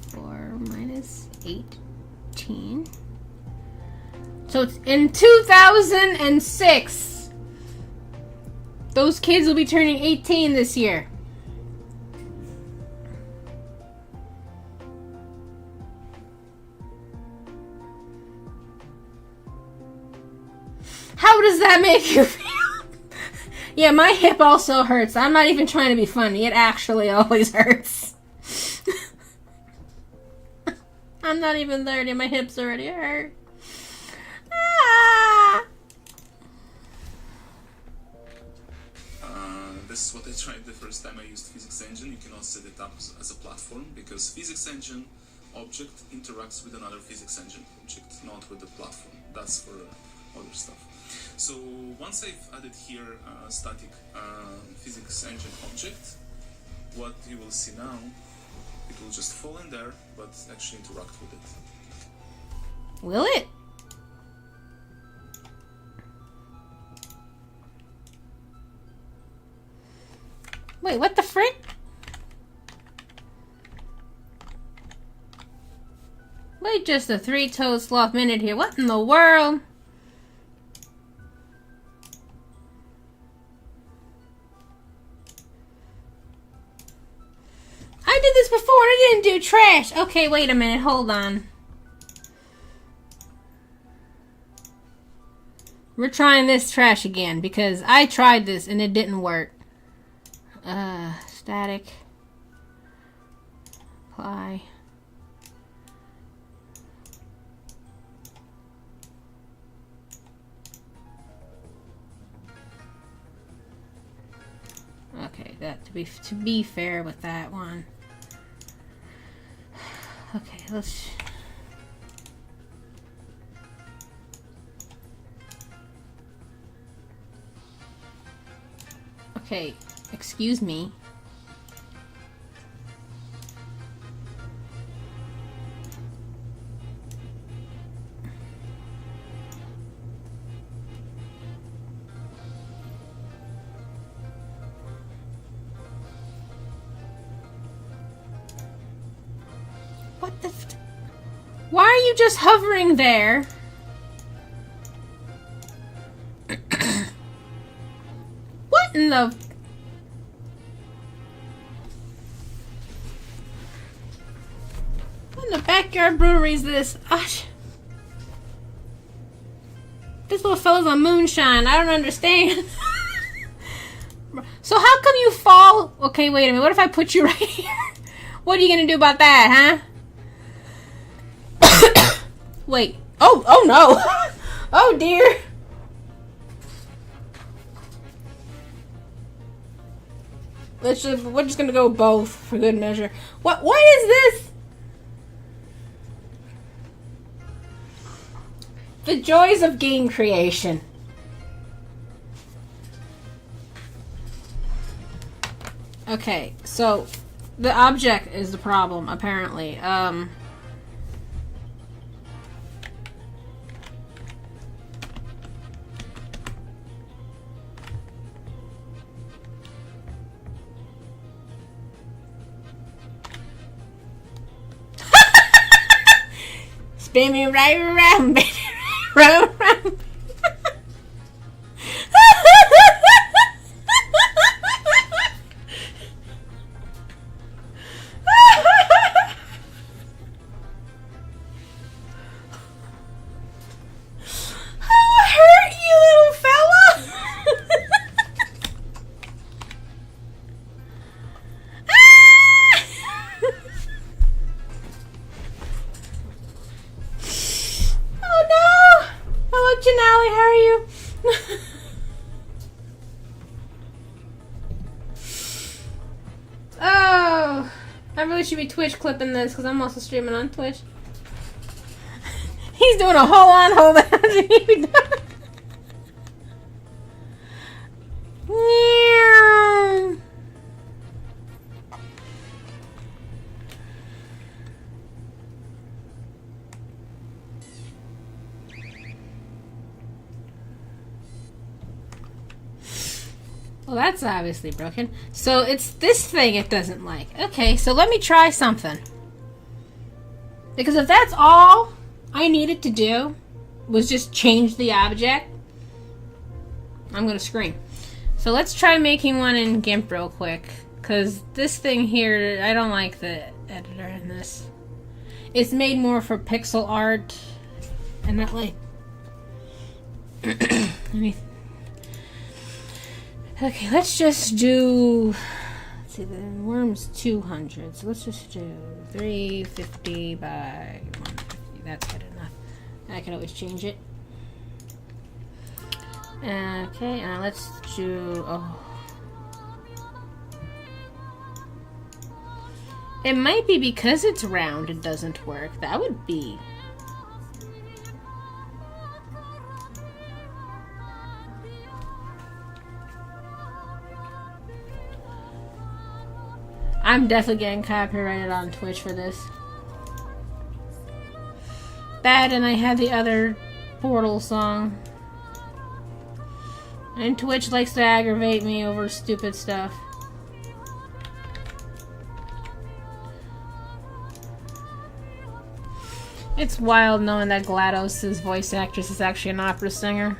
4 minus 18. So, it's in 2006. Those kids will be turning 18 this year. How does that make you feel? Yeah, my hip also hurts. I'm not even trying to be funny. It actually always hurts. I'm not even 30. My hips already hurt. Ah! This is what I tried the first time I used Physics Engine. You cannot set it up as a platform because Physics Engine object interacts with another Physics Engine object, not with the platform. That's for other stuff. So once I've added here a static Physics Engine object, what you will see now, it will just fall in there, but actually interact with it. Will it? Wait, what the frick? Wait just a 3-toed sloth minute here. What in the world? I did this before and I didn't do trash. Okay, wait a minute. Hold on. We're trying this trash again because I tried this and it didn't work. Static. Apply. Okay, that to be fair with that one. Okay, let's. Okay, excuse me. What the Why are you just hovering there? What in the... What in the backyard brewery is this? Gosh. This little fella's on moonshine. I don't understand. So how come you fall? Okay, wait a minute. What if I put you right here? What are you gonna do about that, huh? Wait. Oh no. Oh dear. We're just gonna go both for good measure. What is this? The joys of game creation. Okay, so the object is the problem, apparently. Spin me right around, baby. Round, round. Janelle, how are you? Oh, I really should be Twitch clipping this because I'm also streaming on Twitch. He's doing a hold on, hold on. Well, that's obviously broken. So it's this thing it doesn't like. Okay, so let me try something. Because if that's all I needed to do was just change the object, I'm going to scream. So let's try making one in GIMP real quick. Because this thing here, I don't like the editor in this. It's made more for pixel art and not like anything. Okay, let's just do, let's see, the worm's 200, so let's just do 350 by 150. That's good enough. I can always change it. Okay, let's do, it might be because it's round it doesn't work. That would be. I'm definitely getting copyrighted on Twitch for this. That, and I had the other Portal song. And Twitch likes to aggravate me over stupid stuff. It's wild knowing that GLaDOS' voice actress is actually an opera singer.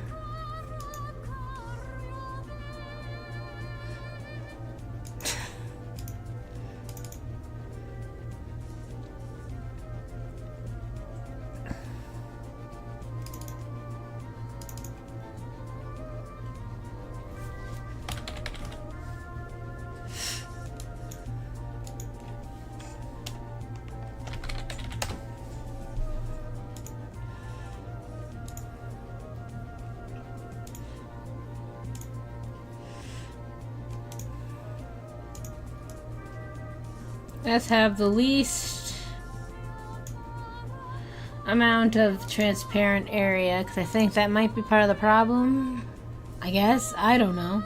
Let's have the least amount of transparent area, because I think that might be part of the problem. I guess. I don't know.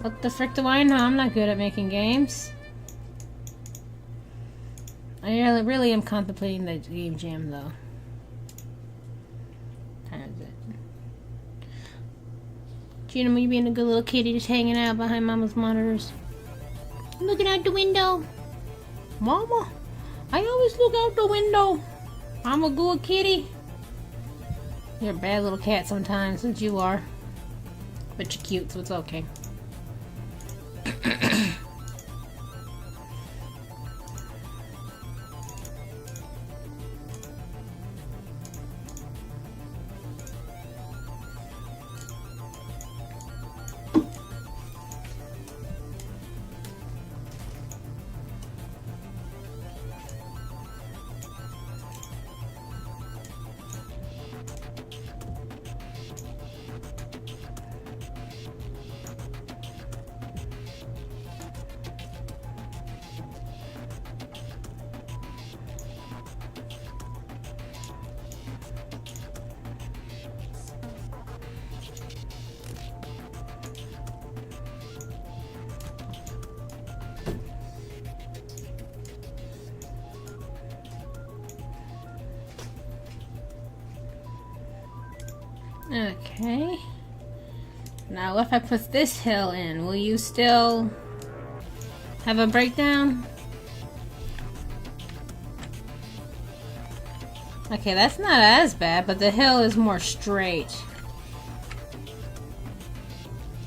What the frick do I know? I'm not good at making games. I really am contemplating the game jam, though. How is it? Gina, you being a good little kitty just hanging out behind Mama's monitors. Looking out the window. Mama, I always look out the window. I'm a good kitty. You're a bad little cat sometimes, which you are. But you're cute, so it's okay. Okay. Now if I put this hill in, will you still have a breakdown? Okay, that's not as bad, but the hill is more straight.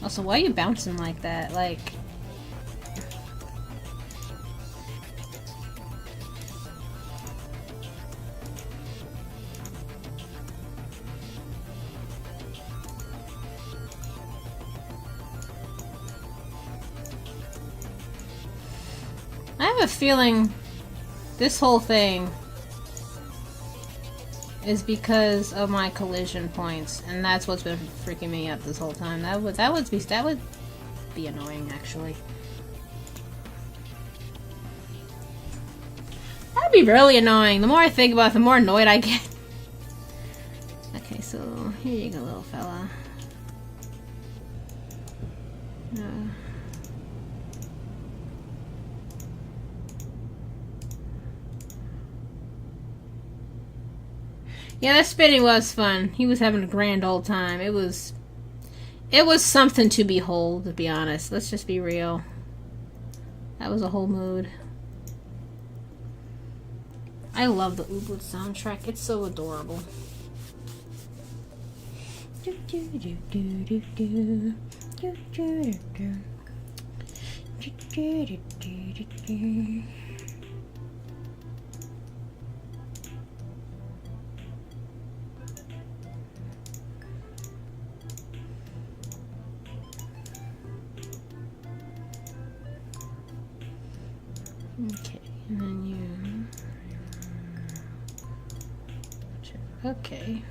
Also, why are you bouncing like that? Like... I have a feeling this whole thing is because of my collision points, and that's what's been freaking me out this whole time. That would be annoying, actually. That'd be really annoying. The more I think about it, the more annoyed I get. Okay, so here you go, little fella. Yeah, that spinning was fun. He was having a grand old time. It was something to behold, to be honest. Let's just be real. That was a whole mood. I love the Ubud soundtrack. It's so adorable. Okay, and then you... Okay.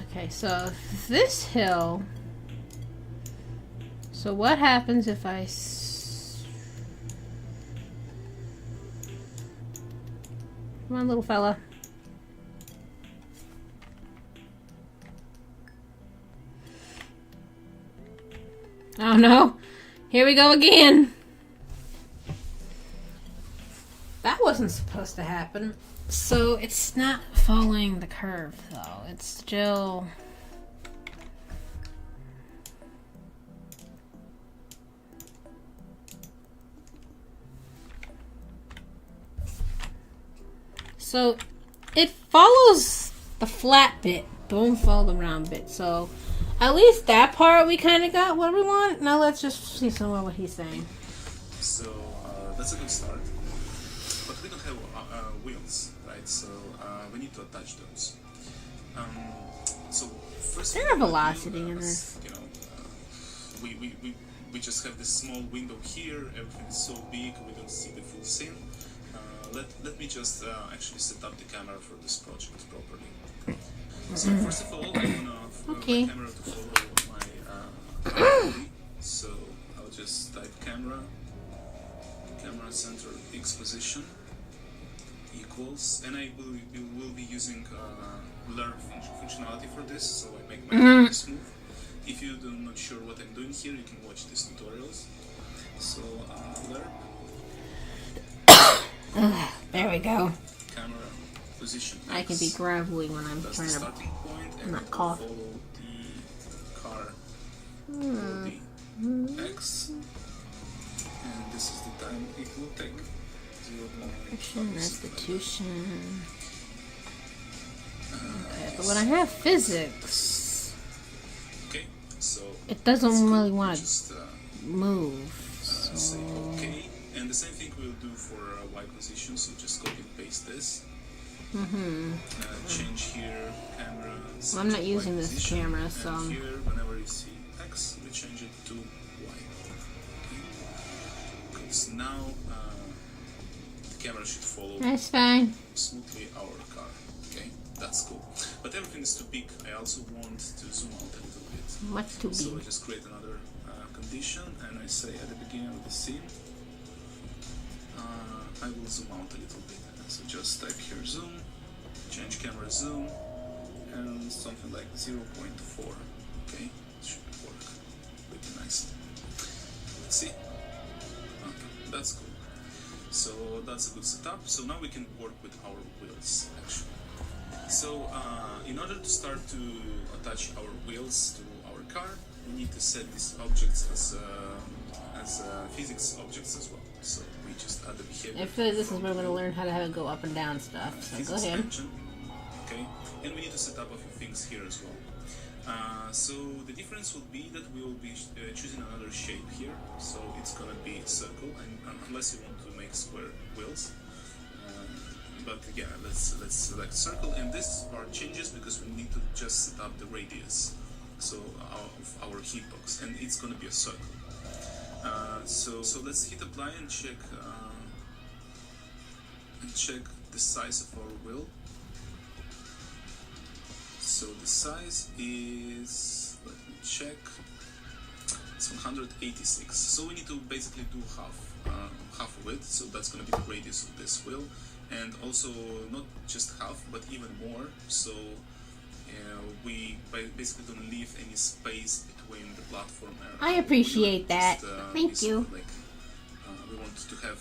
Okay, so this hill... So what happens if I... Come on, little fella. Oh no. Here we go again. That wasn't supposed to happen. So it's not following the curve though. It's still... So it follows the flat bit, but won't follow the round bit. So at least that part we kind of got what we want. Now let's just see some of what he's saying. So that's a good start. But we don't have wheels, right? So we need to attach those. So first, there's velocity in this. You know, we just have this small window here. Everything is so big, we don't see the full scene. Let me just actually set up the camera for this project properly. So first of all, I want my camera to follow my body. So I'll just type camera center X position equals, and I will be using learn functionality for this. So I make my camera smooth. If you're not sure what I'm doing here, you can watch these tutorials. So learn. There we go. Camera position X. I can be gravelly when I'm trying to... not cough. Follow the car. Follow the X. And this is the time it will take. Restitution. Okay, but when I have physics... Okay, so... It doesn't really want to move. Say okay. And the same thing we'll do for Y position, so just copy and paste this. Change here, camera. Well, I'm not using this camera, so... And here, whenever you see X, we change it to Y. Okay. Because now the camera should follow that's fine. smoothly our car. Okay, that's cool. But everything is too big. I also want to zoom out a little bit. What's too big? So I just create another condition, and I say at the beginning of the scene, I will zoom out a little bit. So just type here zoom, change camera zoom, and something like 0.4. Okay, it should work pretty honest. Let's see. Okay, that's cool. So that's a good setup. So now we can work with our wheels actually. So in order to start to attach our wheels to our car, we need to set these objects as physics objects as well. So we just add the behavior. I feel like this is where we're going to learn how to have it go up and down stuff. So go ahead. Engine. Okay, and we need to set up a few things here as well. So the difference will be that we will be choosing another shape here. So it's gonna be circle, and unless you want to make square wheels. But yeah, let's select circle, and this part changes because we need to just set up the radius. So of our hitbox, and it's gonna be a circle. So let's hit apply and check the size of our wheel. So the size is, let me check, it's 186. So we need to basically do half of it. So that's going to be the radius of this wheel, and also not just half, but even more. So we basically don't leave any space between the platform and I appreciate that. Thank you. Like, we want to have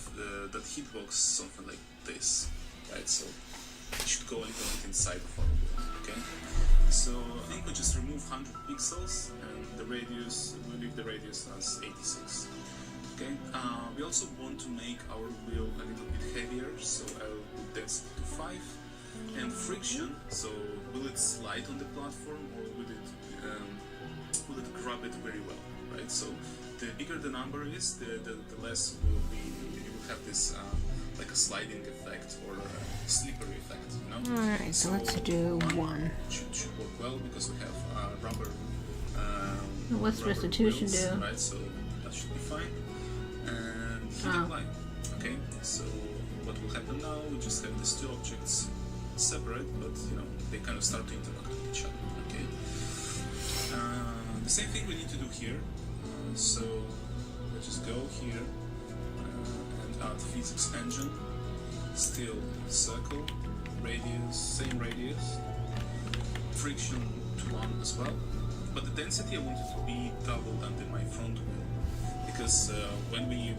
that hitbox something like this, right? So it should go a little bit inside of our wheel. Okay. So I think we just remove 100 pixels, and the radius, we leave the radius as 86. Okay. We also want to make our wheel a little bit heavier, so I'll put density to 5. And friction, so will it slide on the platform, or will it grab it very well, right? So the bigger the number is, the less you will have this like a sliding effect or a slippery effect, you know? Alright, so let's do 1. Should work well because we have rubber. What's rubber restitution wheels, do? right? So that should be fine. And hit apply. Okay, so what will happen now? We just have these two objects separate, but you know they kind of start to interact with each other. Okay. The same thing we need to do here. So let's just go here and add physics engine. Still circle, radius, same radius, friction to 1 as well. But the density I want it to be doubled under my front wheel, because when we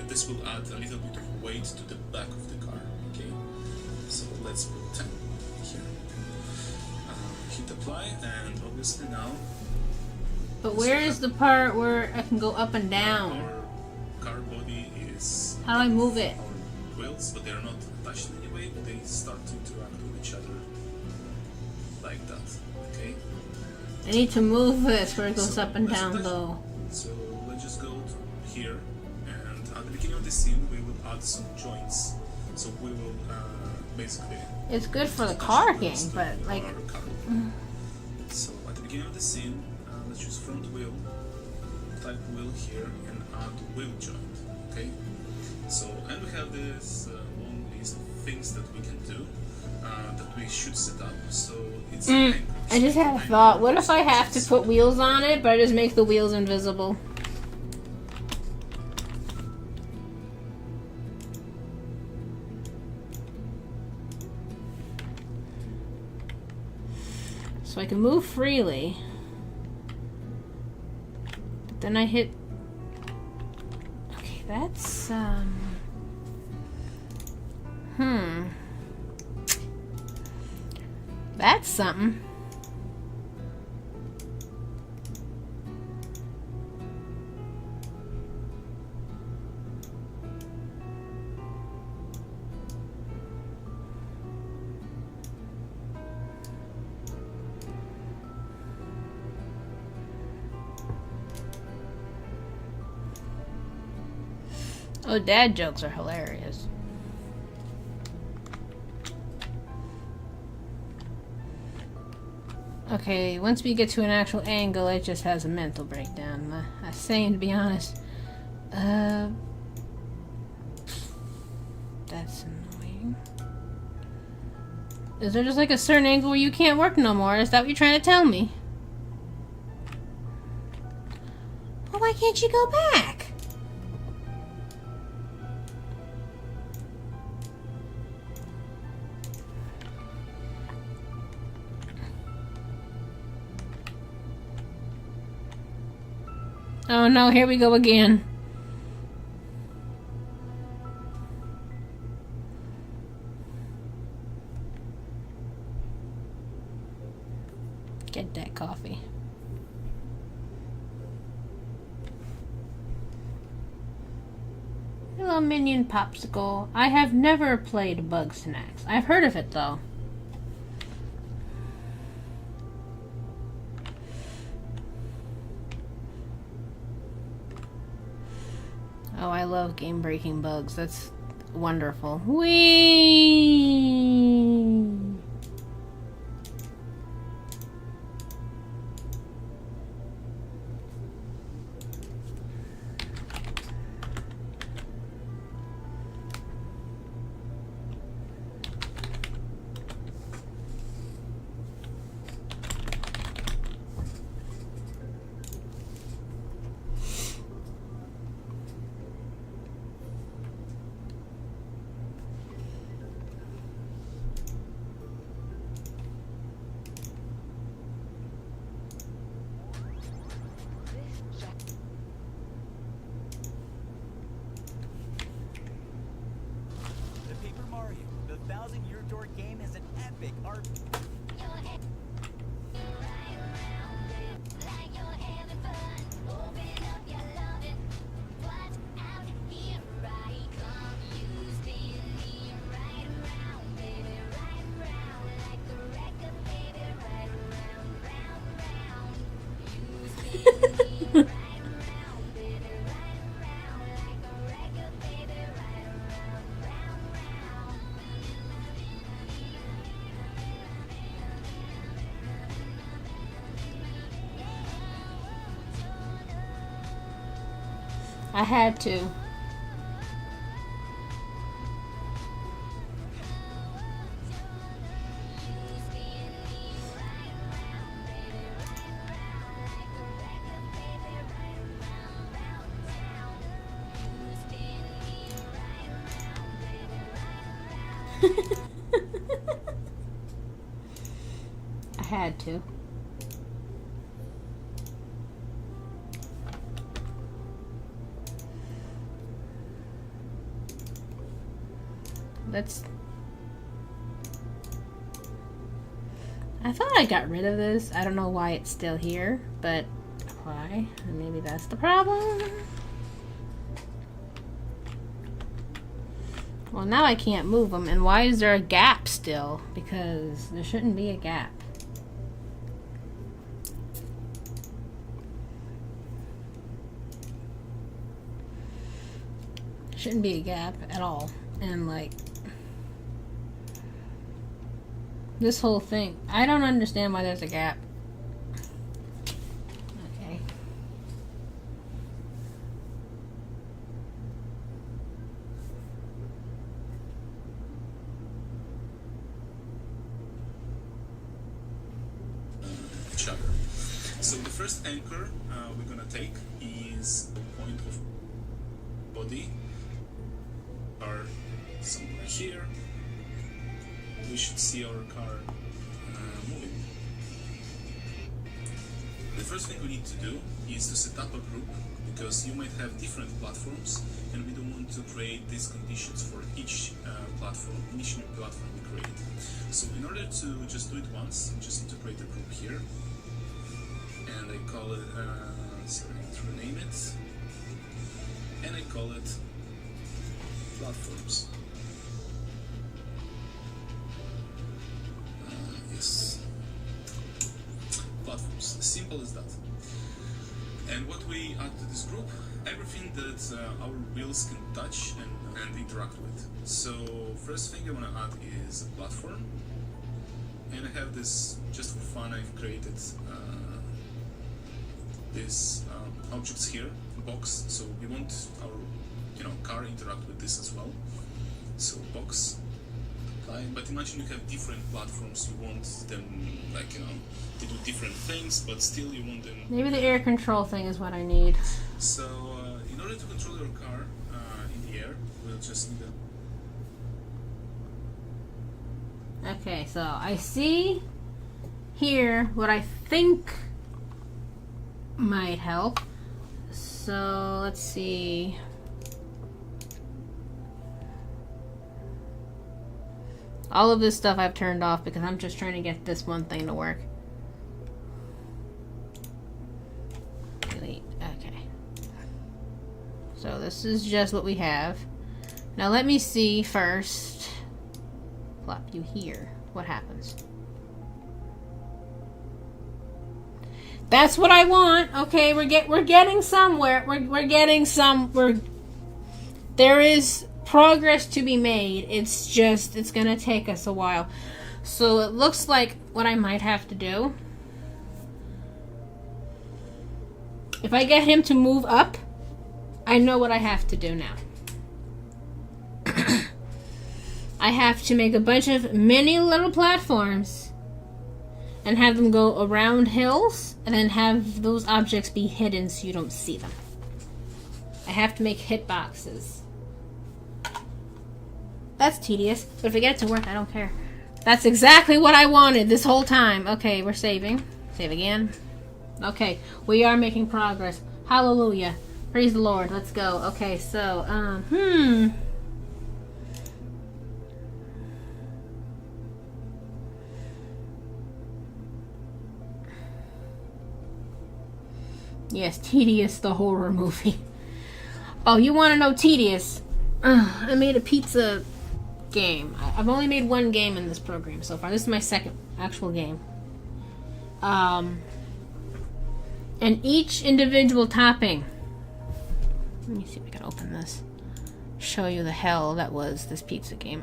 this will add a little bit of weight to the back of the car. Okay, so let's put 10 here. Hit apply, and obviously now. But where is the part where I can go up and down? Our car body is. How do I move it? Our wheels, but they are not attached in any way. But they start to interact with each other like that. Okay. I need to move this where it goes So up and let's down attach- though. So let's just go to here, and at the beginning of the scene we will add some joints. So we will basically. It's good for the attach car the game, wheels to but like, our car. So at the beginning of the scene, let's choose front wheel, type wheel here, and add wheel joint. Okay. So and we have this long list of things that we can do that we should set up. So it's. I just had a thought. What if I have to put wheels on it, but I just make the wheels invisible? So I can move freely. But then I hit... Okay, that's, That's something. Oh, dad jokes are hilarious. Okay, once we get to an actual angle, it just has a mental breakdown. I'm saying, to be honest. That's annoying. Is there just like a certain angle where you can't work no more? Is that what you're trying to tell me? Well, why can't you go back? Oh no, here we go again. Get that coffee. Hello, Minion Popsicle. I have never played Bug Snacks. I've heard of it though. Oh, I love game-breaking bugs. That's wonderful. Whee! Game is an epic art. I had to. I had to. I thought I got rid of this. I don't know why it's still here, but why? Maybe that's the problem. Well, now I can't move them. And why is there a gap still? Because there shouldn't be a gap. Shouldn't be a gap at all. And like, this whole thing, I don't understand why there's a gap. Okay. Each other. So the first anchor we're gonna take is the point of body, or somewhere here. We should see our car moving. The first thing we need to do is to set up a group, because you might have different platforms and we don't want to create these conditions for each platform, each new platform we create. So in order to just do it once, we just need to create a group here, and I call it, to rename it, and I call it platforms. Yes, platforms, simple as that. And what we add to this group, everything that our wheels can touch and interact with. So first thing I want to add is a platform, and I have this, just for fun, I've created these objects here, box. So we want our car interact with this as well. So box. But imagine you have different platforms, you want them to do different things, but still you want them... Maybe the air control thing is what I need. So in order to control your car in the air, we'll just need a... Okay, so I see here what I think might help. So let's see. All of this stuff I've turned off because I'm just trying to get this one thing to work. Delete. Okay. So this is just what we have. Now let me see first. Plop you here. What happens? That's what I want. Okay, we're getting somewhere. We're getting some. There is progress to be made. It's just it's gonna take us a while. So it looks like what I might have to do, if I get him to move up, I know what I have to do now. I have to make a bunch of mini little platforms and have them go around hills and then have those objects be hidden so you don't see them. I have to make hitboxes. That's tedious, but if I get it to work, I don't care. That's exactly what I wanted this whole time. Okay, we're saving. Save again. Okay, we are making progress. Hallelujah. Praise the Lord. Let's go. Okay, so, Yes, Tedious, the horror movie. Oh, you want to know Tedious? I made a pizza game. I've only made one game in this program so far. This is my second actual game. And each individual topping. Let me see if I can open this. Show you the hell that was this pizza game.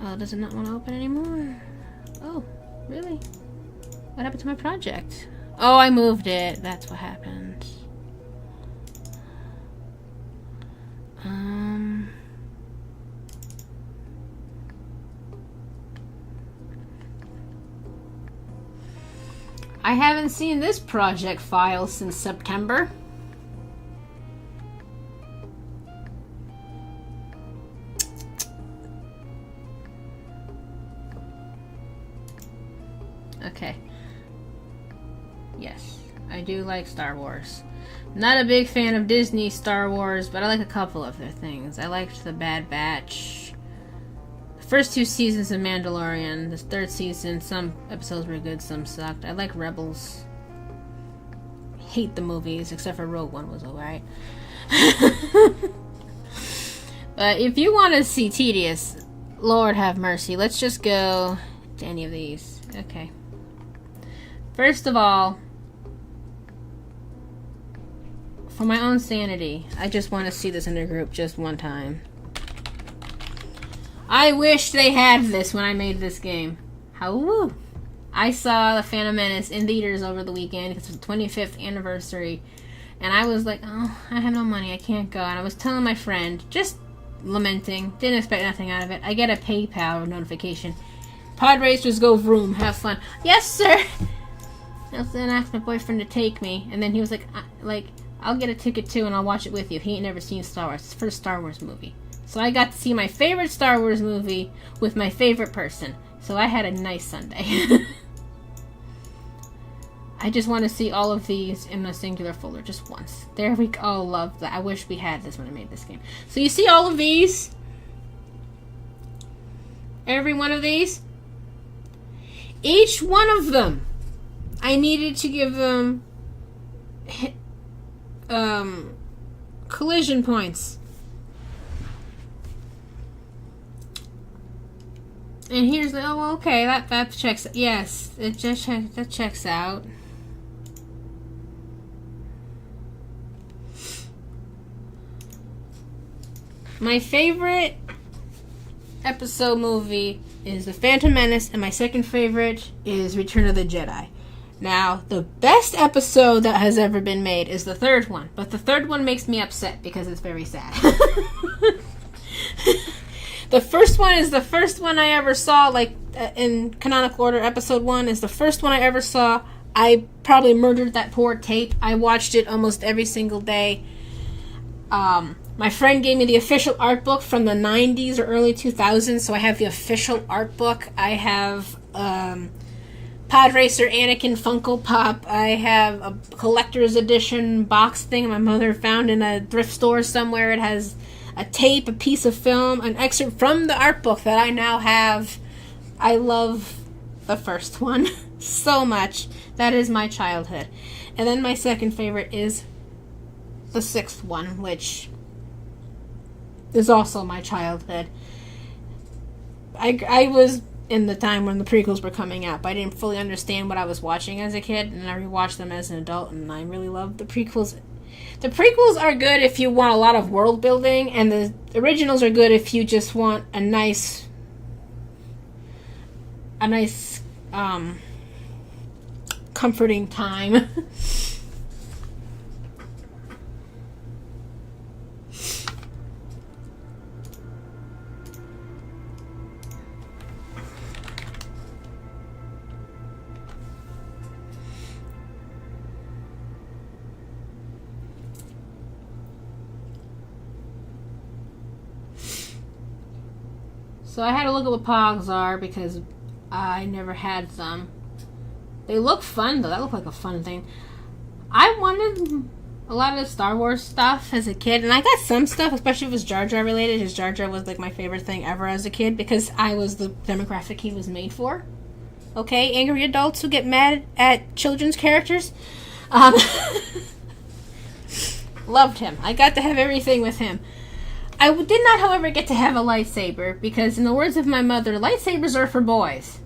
Oh, does it not want to open anymore? Oh, really? What happened to my project? Oh, I moved it. That's what happened. I haven't seen this project file since September. Okay. Yes, I do like Star Wars. Not a big fan of Disney Star Wars, but I like a couple of their things. I liked The Bad Batch. The first 2 seasons of Mandalorian. The 3rd season, some episodes were good, some sucked. I like Rebels. Hate the movies, except for Rogue One was alright. But if you want to see Tedious, Lord have mercy. Let's just go to any of these. Okay. First of all, for my own sanity, I just want to see this in a group just one time. I wish they had this when I made this game. How woo! I saw The Phantom Menace in theaters over the weekend because it was the 25th anniversary, and I was like, oh, I have no money, I can't go. And I was telling my friend, just lamenting, didn't expect nothing out of it. I get a PayPal notification. Pod racers go vroom, have fun. Yes, sir! Then I asked my boyfriend to take me, and then he was like, I'll get a ticket too and I'll watch it with you. He ain't never seen Star Wars. It's the first Star Wars movie. So I got to see my favorite Star Wars movie with my favorite person. So I had a nice Sunday. I just want to see all of these in a singular folder just once. There we go. Oh, love that. I wish we had this when I made this game. So you see all of these? Every one of these? Each one of them, I needed to give them collision points. And here's the, oh, okay, that checks, yes, it just that checks out. My favorite episode movie is The Phantom Menace, and my second favorite is Return of the Jedi. Now, the best episode that has ever been made is the 3rd one, but the 3rd one makes me upset because it's very sad. The first one is the first one I ever saw, like, in canonical order. Episode 1 is the first one I ever saw. I probably murdered that poor tape. I watched it almost every single day. My friend gave me the official art book from the 90s or early 2000s, so I have the official art book. I have Pod Racer Anakin Funko Pop. I have a collector's edition box thing my mother found in a thrift store somewhere. It has a tape, a piece of film, an excerpt from the art book that I now have. I love the first one so much. That is my childhood. And then my second favorite is the sixth one, which is also my childhood. I was in the time when the prequels were coming out, but I didn't fully understand what I was watching as a kid, and I rewatched them as an adult, and I really loved the prequels. The prequels are good if you want a lot of world building, and the originals are good if you just want a nice comforting time. So I had to look at what Pogs are because I never had some. They look fun though. That looked like a fun thing. I wanted a lot of Star Wars stuff as a kid, and I got some stuff, especially if it was Jar Jar related, because Jar Jar was like my favorite thing ever as a kid because I was the demographic he was made for. Okay, angry adults who get mad at children's characters. Loved him. I got to have everything with him. I did not, however, get to have a lightsaber because, in the words of my mother, lightsabers are for boys.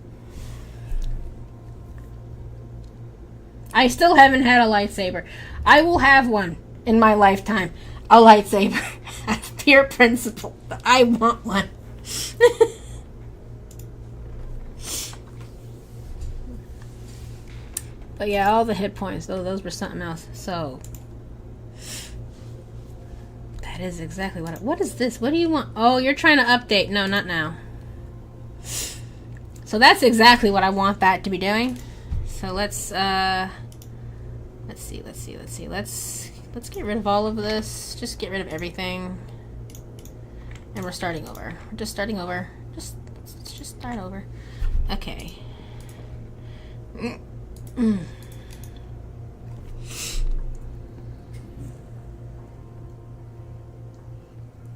I still haven't had a lightsaber. I will have one in my lifetime. A lightsaber. That's pure principle. But I want one. But yeah, all the hit points, though, those were something else. So that is exactly what is this? What do you want? Oh, you're trying to update. No, not now. So that's exactly what I want that to be doing. So let's see. Let's get rid of all of this. Just get rid of everything. And we're starting over. We're just starting over. Let's just start over. Okay.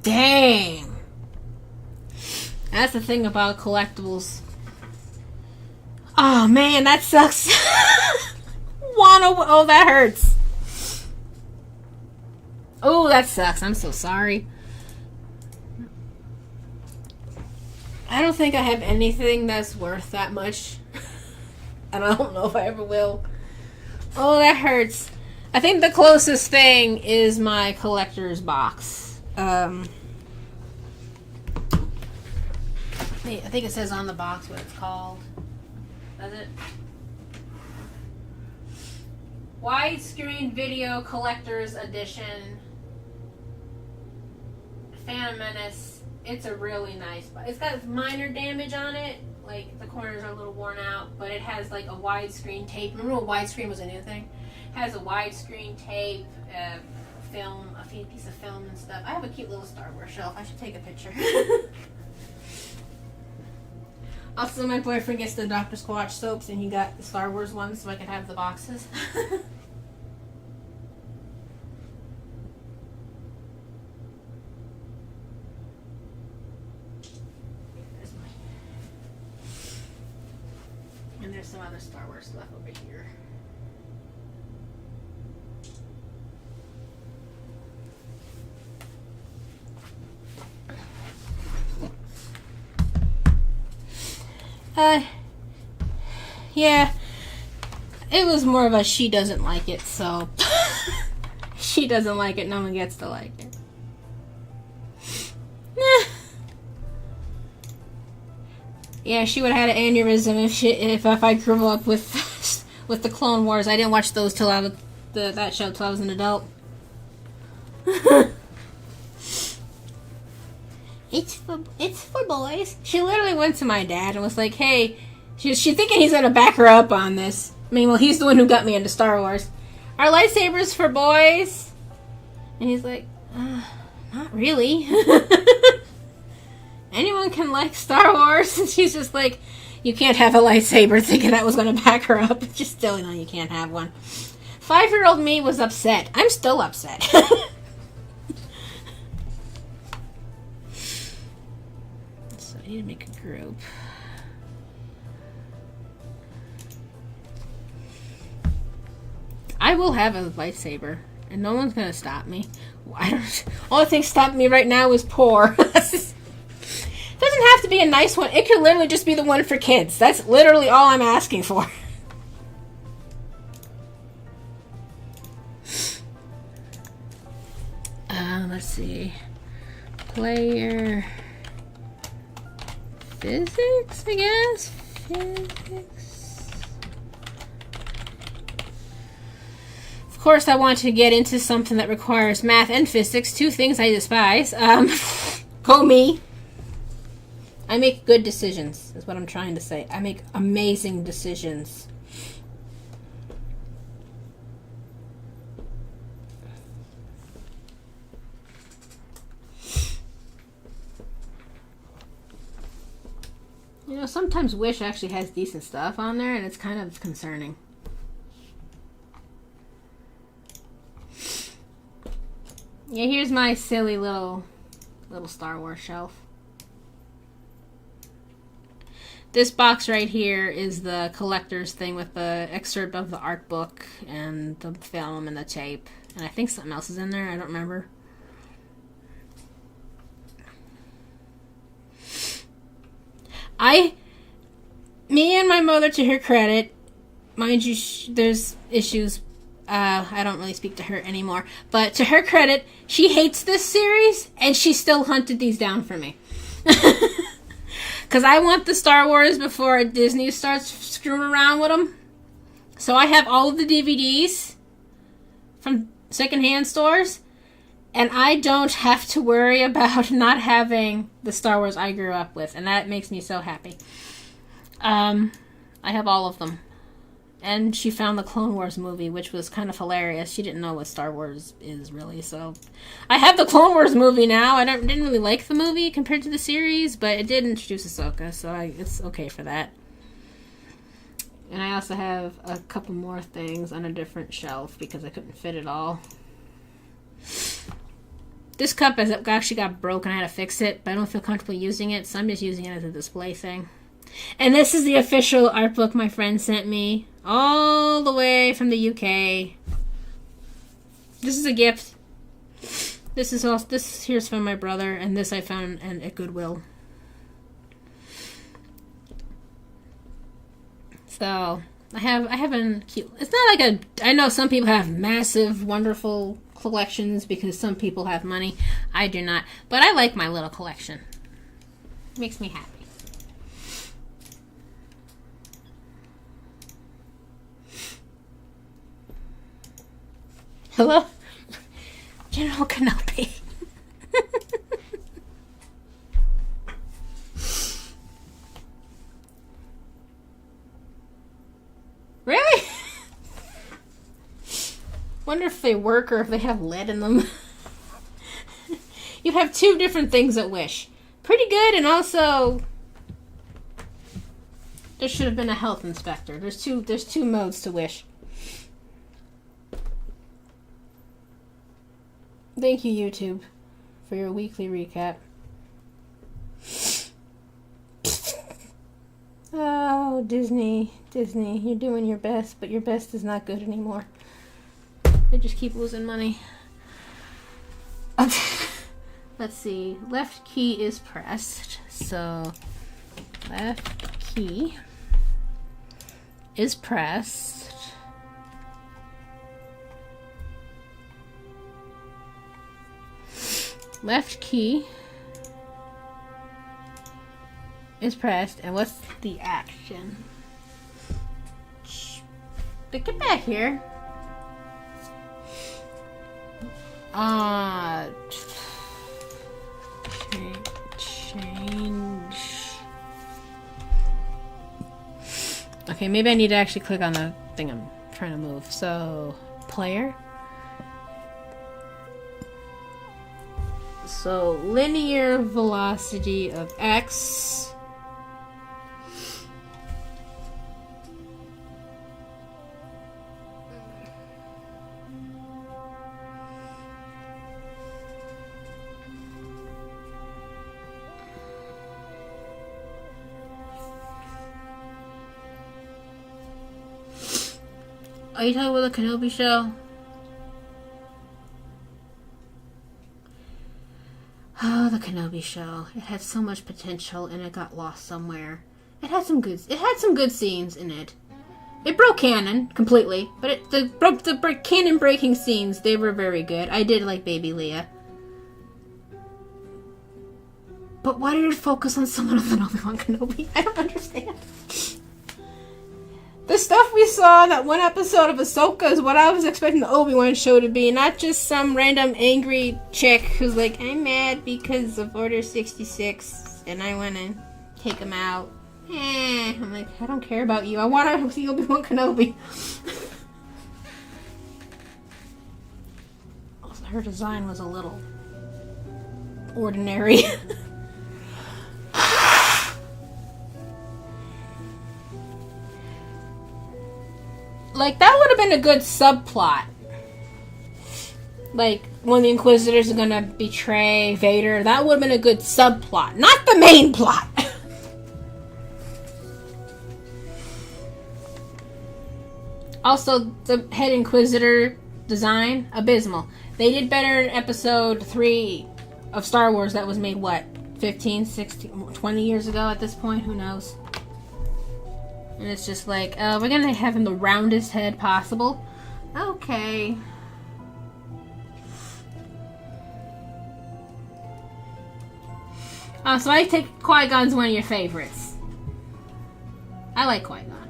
Dang. That's the thing about collectibles. Oh man, that sucks. Oh, that hurts. Oh, that sucks. I'm so sorry. I don't think I have anything that's worth that much. And I don't know if I ever will. Oh, that hurts. I think the closest thing is my collector's box. I think it says on the box what it's called. Does it? Widescreen Video Collector's Edition. Phantom Menace. It's a really nice box. It's got minor damage on it. Like, the corners are a little worn out, but it has, like, a widescreen tape. Remember when widescreen was a new thing? It has a widescreen tape, film, a piece of film and stuff. I have a cute little Star Wars shelf. I should take a picture. Also, my boyfriend gets the Dr. Squatch soaps, and he got the Star Wars ones so I can have the boxes. And there's some other Star Wars stuff over here. Yeah. It was more of a she doesn't like it, so she doesn't like it, no one gets to like it. Yeah, she would have had an aneurysm if I grew up with the Clone Wars. I didn't watch those till I was that show till I was an adult. It's for boys. She literally went to my dad and was like, "Hey," she thinking he's gonna back her up on this. I mean, well, he's the one who got me into Star Wars. Are lightsabers for boys? And he's like, Not really. Anyone can like Star Wars. And she's just like, you can't have a lightsaber, thinking that was going to back her up. Just still, no, you can't have one. 5-year-old me was upset. I'm still upset. So I need to make a group. I will have a lightsaber, and no one's going to stop me. Only thing stopping me right now is poor. It doesn't have to be a nice one. It could literally just be the one for kids. That's literally all I'm asking for. Let's see. Player physics, I guess? Physics. Of course, I want to get into something that requires math and physics, two things I despise. Go me. I make good decisions, is what I'm trying to say. I make amazing decisions. You know, sometimes Wish actually has decent stuff on there, and it's kind of concerning. Yeah, here's my silly little Star Wars shelf. This box right here is the collector's thing with the excerpt of the art book and the film and the tape. And I think something else is in there. I don't remember. Me and my mother, to her credit, mind you, there's issues. I don't really speak to her anymore. But to her credit, she hates this series, and she still hunted these down for me. Because I want the Star Wars before Disney starts screwing around with them. So I have all of the DVDs from secondhand stores. And I don't have to worry about not having the Star Wars I grew up with. And that makes me so happy. I have all of them. And she found the Clone Wars movie, which was kind of hilarious. She didn't know what Star Wars is, really. So I have the Clone Wars movie now. I didn't really like the movie compared to the series, but it did introduce Ahsoka, so it's okay for that. And I also have a couple more things on a different shelf because I couldn't fit it all. This cup actually got broken. I had to fix it, but I don't feel comfortable using it, so I'm just using it as a display thing. And this is the official art book my friend sent me, all the way from the UK. This is a gift. This here's from my brother, and this I found at Goodwill. So I have an cute. It's not like I know some people have massive, wonderful collections because some people have money. I do not, but I like my little collection. It makes me happy. Hello? General Kenobi. Really? Wonder if they work or if they have lead in them. You have two different things at Wish. Pretty good, and also there should have been a health inspector. There's two modes to Wish. Thank you, YouTube, for your weekly recap. Oh, Disney, you're doing your best, but your best is not good anymore. They just keep losing money. Let's see. Left key is pressed, so left key is pressed. Left key is pressed, and what's the action? Get back here. Change. Okay, maybe I need to actually click on the thing I'm trying to move. So, player. So linear velocity of x Are you talking about the Kenobi show? Oh, the Kenobi show. It had so much potential and it got lost somewhere. It had some good scenes in it. It broke canon completely, but the canon breaking scenes, they were very good. I did like Baby Leia. But why did it focus on someone other than Obi-Wan Kenobi? I don't understand. The stuff we saw in that one episode of Ahsoka is what I was expecting the Obi-Wan show to be. Not just some random angry chick who's like, I'm mad because of Order 66 and I want to take him out. I'm like, I don't care about you. I want to see Obi-Wan Kenobi. Also, her design was a little ordinary. Like, that would have been a good subplot. Like, when the Inquisitors are gonna betray Vader, that would have been a good subplot. Not the main plot! Also, the head Inquisitor design, abysmal. They did better in episode 3 of Star Wars that was made, what, 15, 16, 20 years ago at this point? Who knows? And it's just like, we're gonna have him the roundest head possible. Okay. So I take Qui-Gon's one of your favorites. I like Qui-Gon.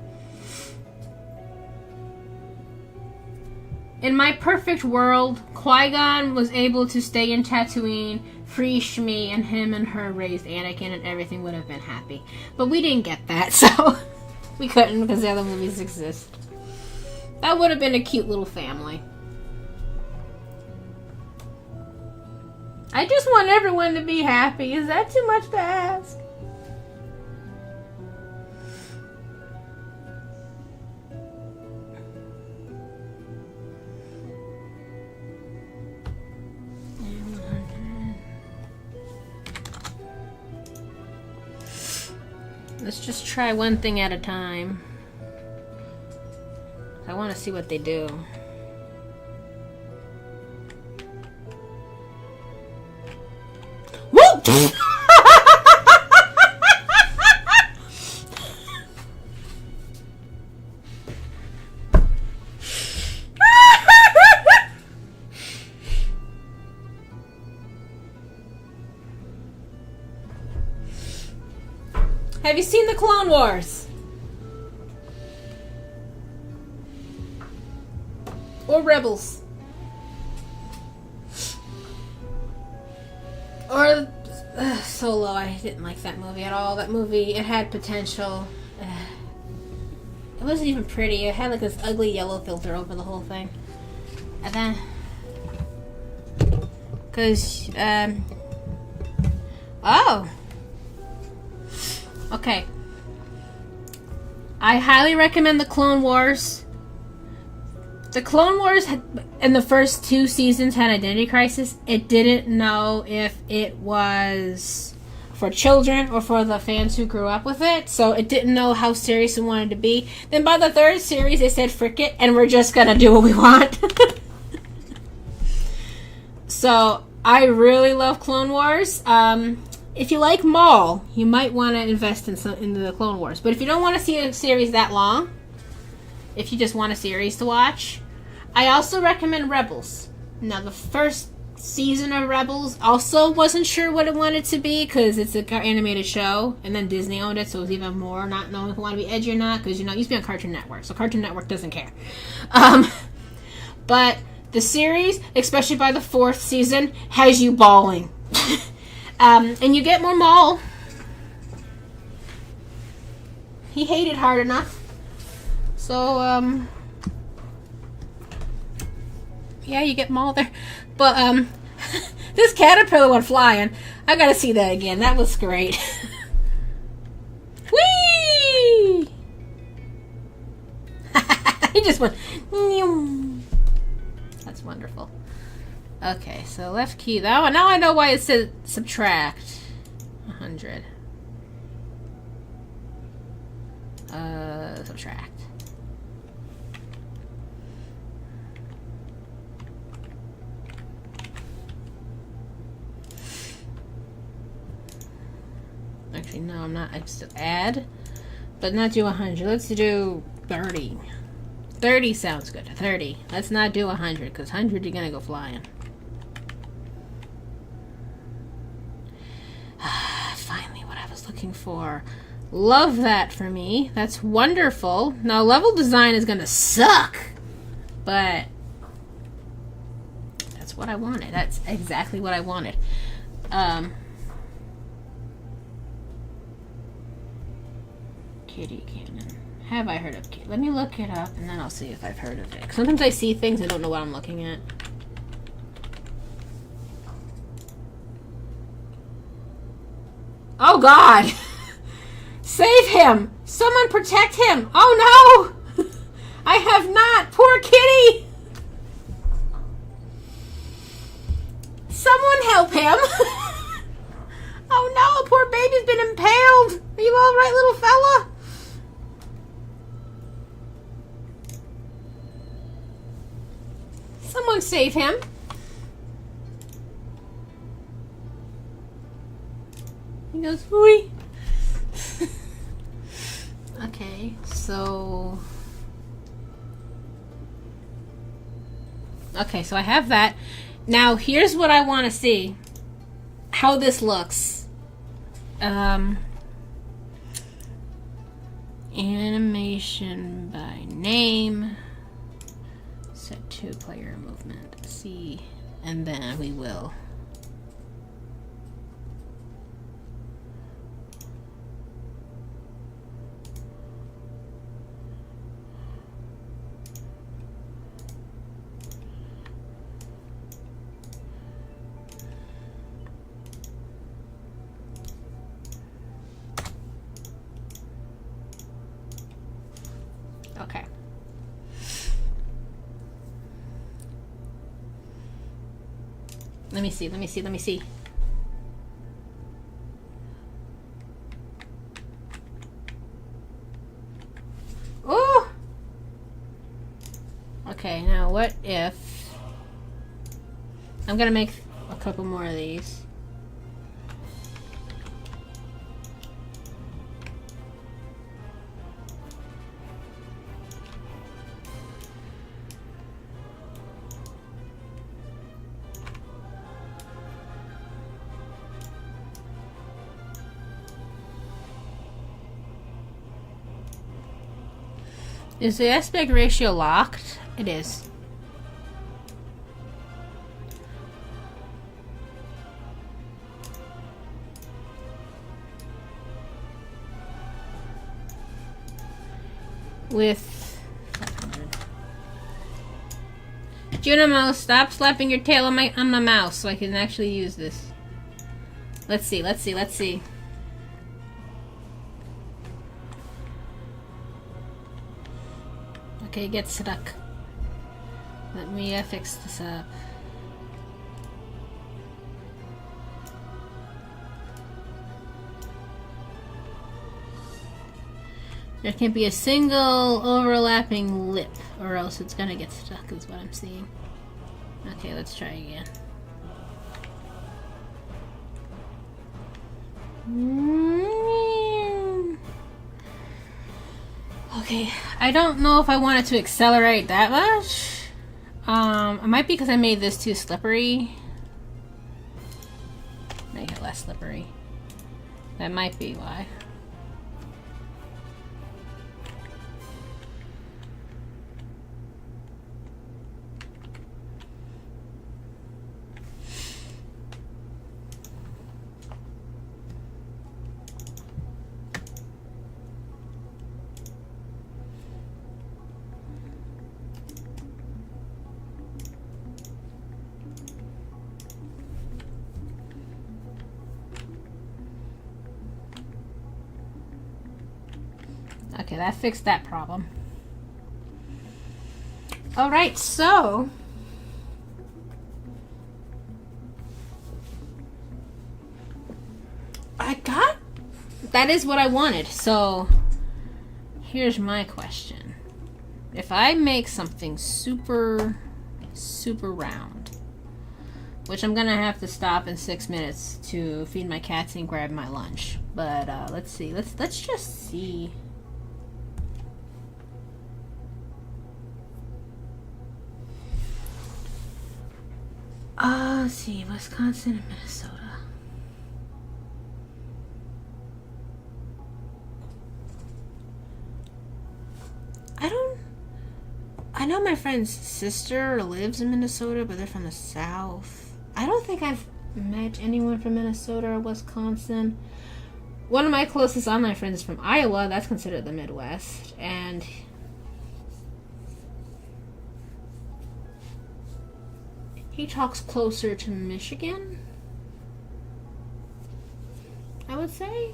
In my perfect world, Qui-Gon was able to stay in Tatooine, free Shmi, and him and her raised Anakin, and everything would have been happy. But we didn't get that, so... We couldn't because the other movies exist. That would have been a cute little family. I just want everyone to be happy. Is that too much to ask? Let's just try one thing at a time. I want to see what they do. Woo! Have you seen the Clone Wars? Or Rebels? Or Solo? I didn't like that movie at all. That movie, it had potential. It wasn't even pretty. It had like this ugly yellow filter over the whole thing. And then... Because, oh! Okay. I highly recommend the Clone Wars. The Clone Wars in the first 2 seasons had identity crisis. It didn't know if it was for children or for the fans who grew up with it. So it didn't know how serious it wanted to be. Then by the 3rd series, they said, frick it, and we're just gonna do what we want. So I really love Clone Wars. If you like Maul, you might want to invest in the Clone Wars. But if you don't want to see a series that long, if you just want a series to watch, I also recommend Rebels. Now, the first season of Rebels also wasn't sure what it wanted to be because it's an animated show, and then Disney owned it, so it was even more not knowing if it wanted to be edgy or not, because, you know, it used to be on Cartoon Network, so Cartoon Network doesn't care. But the series, especially by the 4th season, has you bawling. And you get more Maul. He hated hard enough. So, yeah, you get Maul there. But, This caterpillar went flying. I gotta see that again. That was great. Whee! He just went. That's wonderful. Okay, so left key. Now I know why it said subtract 100. Subtract. Actually, no, I'm not. I just add, but not do 100. Let's do 30. 30 sounds good. 30. Let's not do 100, because 100 you're gonna go flying. Finally, what I was looking for. Love that for me. That's wonderful. Now, level design is gonna suck, but that's what I wanted. That's exactly what I wanted. Kitty cannon. Have I heard of kitty? Let me look it up and then I'll see if I've heard of it. Sometimes I see things and don't know what I'm looking at. Oh God! Save him! Someone protect him! Oh no! I have not! Poor kitty! Someone help him! Oh no! Poor baby's been impaled! Are you alright, little fella? Someone save him. He goes, whee. Okay, so... Okay, so I have that. Now, here's what I want to see. How this looks. Animation by name. Set to player movement. C. And then we will. Okay. Let me see. Oh! Okay, now what if... I'm gonna make a couple more of these. Is the aspect ratio locked? It is. With 500. Junimo, stop slapping your tail on my mouse so I can actually use this. Let's see. Okay, get stuck. Let me fix this up. There can be a single overlapping lip, or else it's gonna get stuck, is what I'm seeing. Okay, let's try again. Okay, I don't know if I want it to accelerate that much. It might be because I made this too slippery. Make it less slippery. That might be why. Okay, that fixed that problem. Alright, so that is what I wanted. So here's my question. If I make something super round, which I'm gonna have to stop in 6 minutes to feed my cats and grab my lunch, but let's see. Let's just see. Let's see, Wisconsin and Minnesota. I know my friend's sister lives in Minnesota, but they're from the South. I don't think I've met anyone from Minnesota or Wisconsin. One of my closest online friends is from Iowa. That's considered the Midwest. And he talks closer to Michigan, I would say.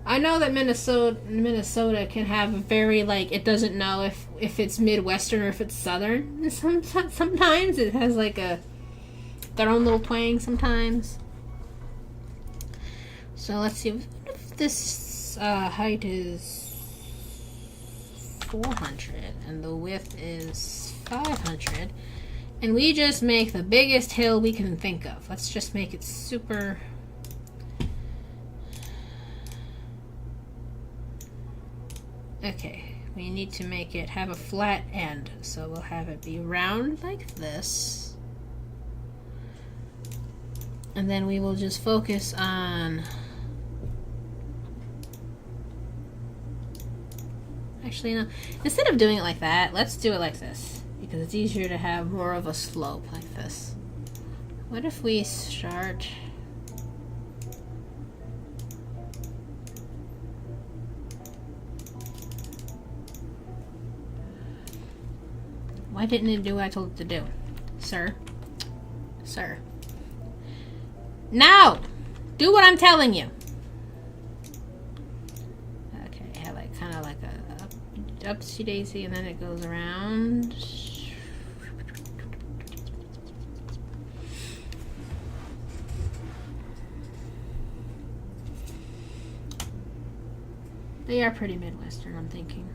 I know that Minnesota can have a very, like, it doesn't know if it's Midwestern or if it's Southern. Sometimes it has like their own little twang sometimes. So let's see if this height is 400 and the width is 500. And we just make the biggest hill we can think of. Let's just make it super... Okay, we need to make it have a flat end. So we'll have it be round like this. And then we will just focus on... Actually, no. Instead of doing it like that, let's do it like this. Because it's easier to have more of a slope like this. What if we start... Why didn't it do what I told it to do? Sir? Sir. No! Do what I'm telling you! Okay, have like kind of like a upsy daisy and then it goes around. They are pretty Midwestern, I'm thinking.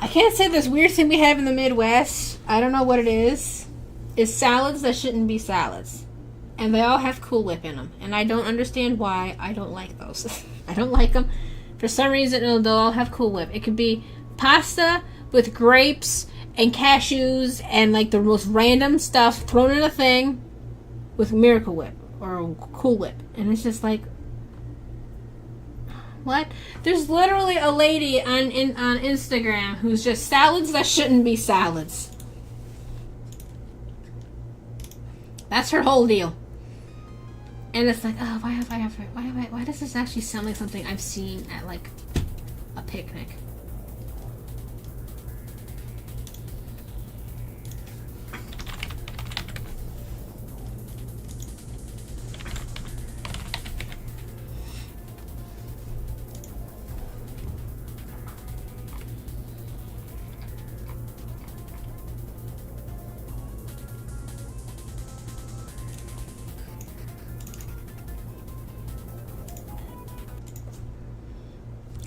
I can't say this weird thing we have in the Midwest, I don't know what it is salads that shouldn't be salads. And they all have Cool Whip in them. And I don't understand why I don't like those. I don't like them. For some reason, they'll all have Cool Whip. It could be pasta with grapes and cashews and like the most random stuff thrown in a thing with Miracle Whip or Cool Whip. And it's just like... What? There's literally a lady on Instagram who's just salads that shouldn't be salads. That's her whole deal. And it's like, oh, why does this actually sound like something I've seen at like a picnic?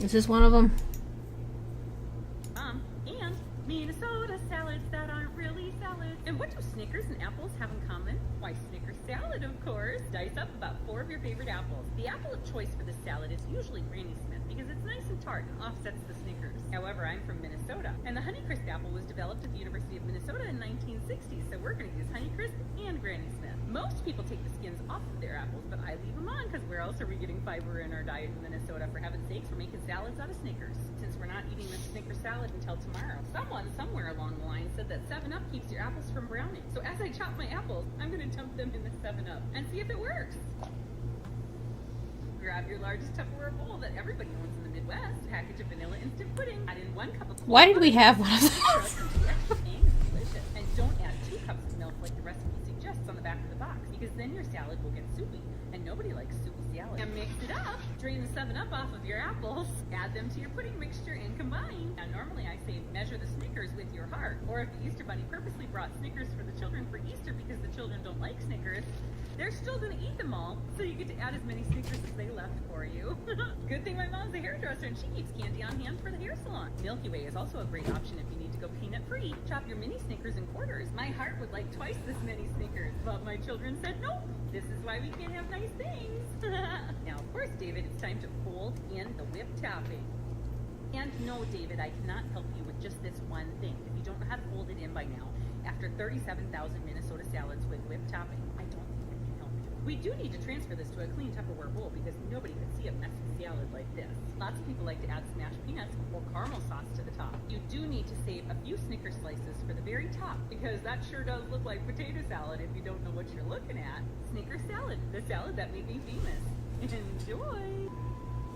Is this one of them? And Minnesota salads that aren't really salads. And what do Snickers and apples have in common? Why, Snickers salad, of course. Dice up about 4 of your favorite apples. The apple of choice for this salad is usually Granny Smith because it's nice and tart and offsets the Snickers. However, I'm from Minnesota, and the Honeycrisp apple was developed at the University of Minnesota in 1960, so we're going to use Honeycrisp and Granny Smith. Most people take the skins off of their apples, but I leave them on because where else are we getting fiber in our diet in Minnesota? For heaven's sakes, we're making salads out of Snickers. Since we're not eating the Snicker salad until tomorrow. Someone somewhere along the line said that 7-Up keeps your apples from browning. So as I chop my apples, I'm going to dump them in the 7-Up and see if it works. Grab your largest Tupperware bowl that everybody owns in the Midwest, package of vanilla instant pudding, add in 1 cup of cold Why did we water, have one of those? delicious. And don't add 2 cups of milk like the recipe suggests on the back of the box, because then your salad will get soupy, and nobody likes soupy salad. And Mix it up, drain the 7-Up off of your apples, add them to your pudding mixture, and combine. Now, normally I say measure the Snickers with your heart, or if the Easter Bunny purposely brought Snickers for the children for Easter because the children don't like Snickers, they're still gonna eat them all, so you get to add as many Snickers as they left for you. Good thing my mom's a hairdresser and she keeps candy on hand for the hair salon. Milky Way is also a great option if you need to go peanut-free. Chop your mini Snickers in quarters. My heart would like twice this many Snickers, but my children said no. This is why we can't have nice things. Now, of course, David, it's time to fold in the whipped topping. And no, David, I cannot help you with just this one thing. If you don't know how to fold it in by now, after 37,000 Minnesota salads with whipped topping, I don't think I can help you. We do need to transfer this to a clean Tupperware bowl because nobody could see a messy salad like this. Lots of people like to add smashed peanuts or caramel sauce to the top. You do need to save a few Snickers slices for the very top because that sure does look like potato salad if you don't know what you're looking at. Snickers salad, the salad that made me famous. Enjoy!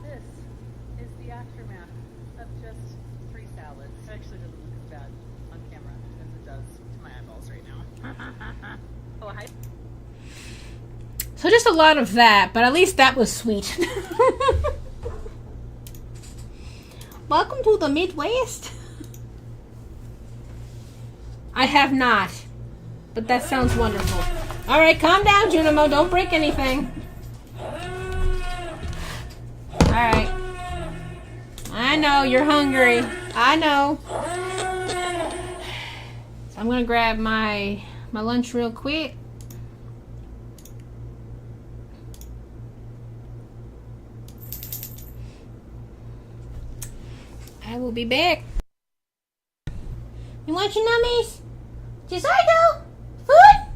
This is the aftermath of just 3 salads. It actually doesn't look as bad on camera as it does to my eyeballs right now. Oh, hi. So just a lot of that, but at least that was sweet. Welcome to the Midwest. I have not, but that sounds wonderful. All right, calm down, Junimo. Don't break anything. All right. I know you're hungry. I know. So I'm gonna grab my lunch real quick. I will be back. You want your nummies? Just I do. Food?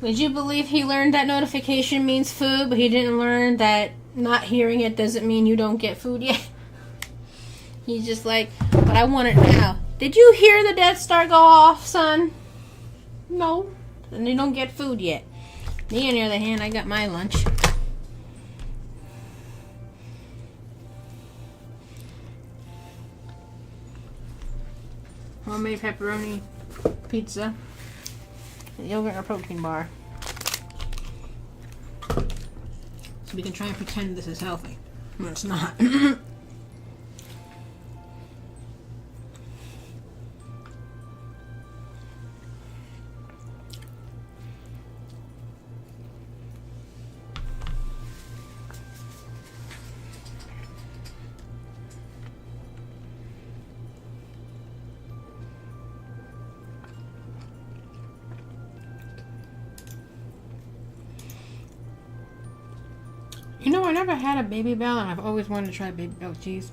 Would you believe he learned that notification means food, but he didn't learn that not hearing it doesn't mean you don't get food yet? He's just like, but I want it now. Did you hear the Death Star go off, son? No. Then you don't get food yet. Me, on the other hand, I got my lunch. Homemade pepperoni pizza. Yogurt and a protein bar. So we can try and pretend this is healthy. But it's not. You know, I never had a Baby Bell, and I've always wanted to try Baby Bell cheese.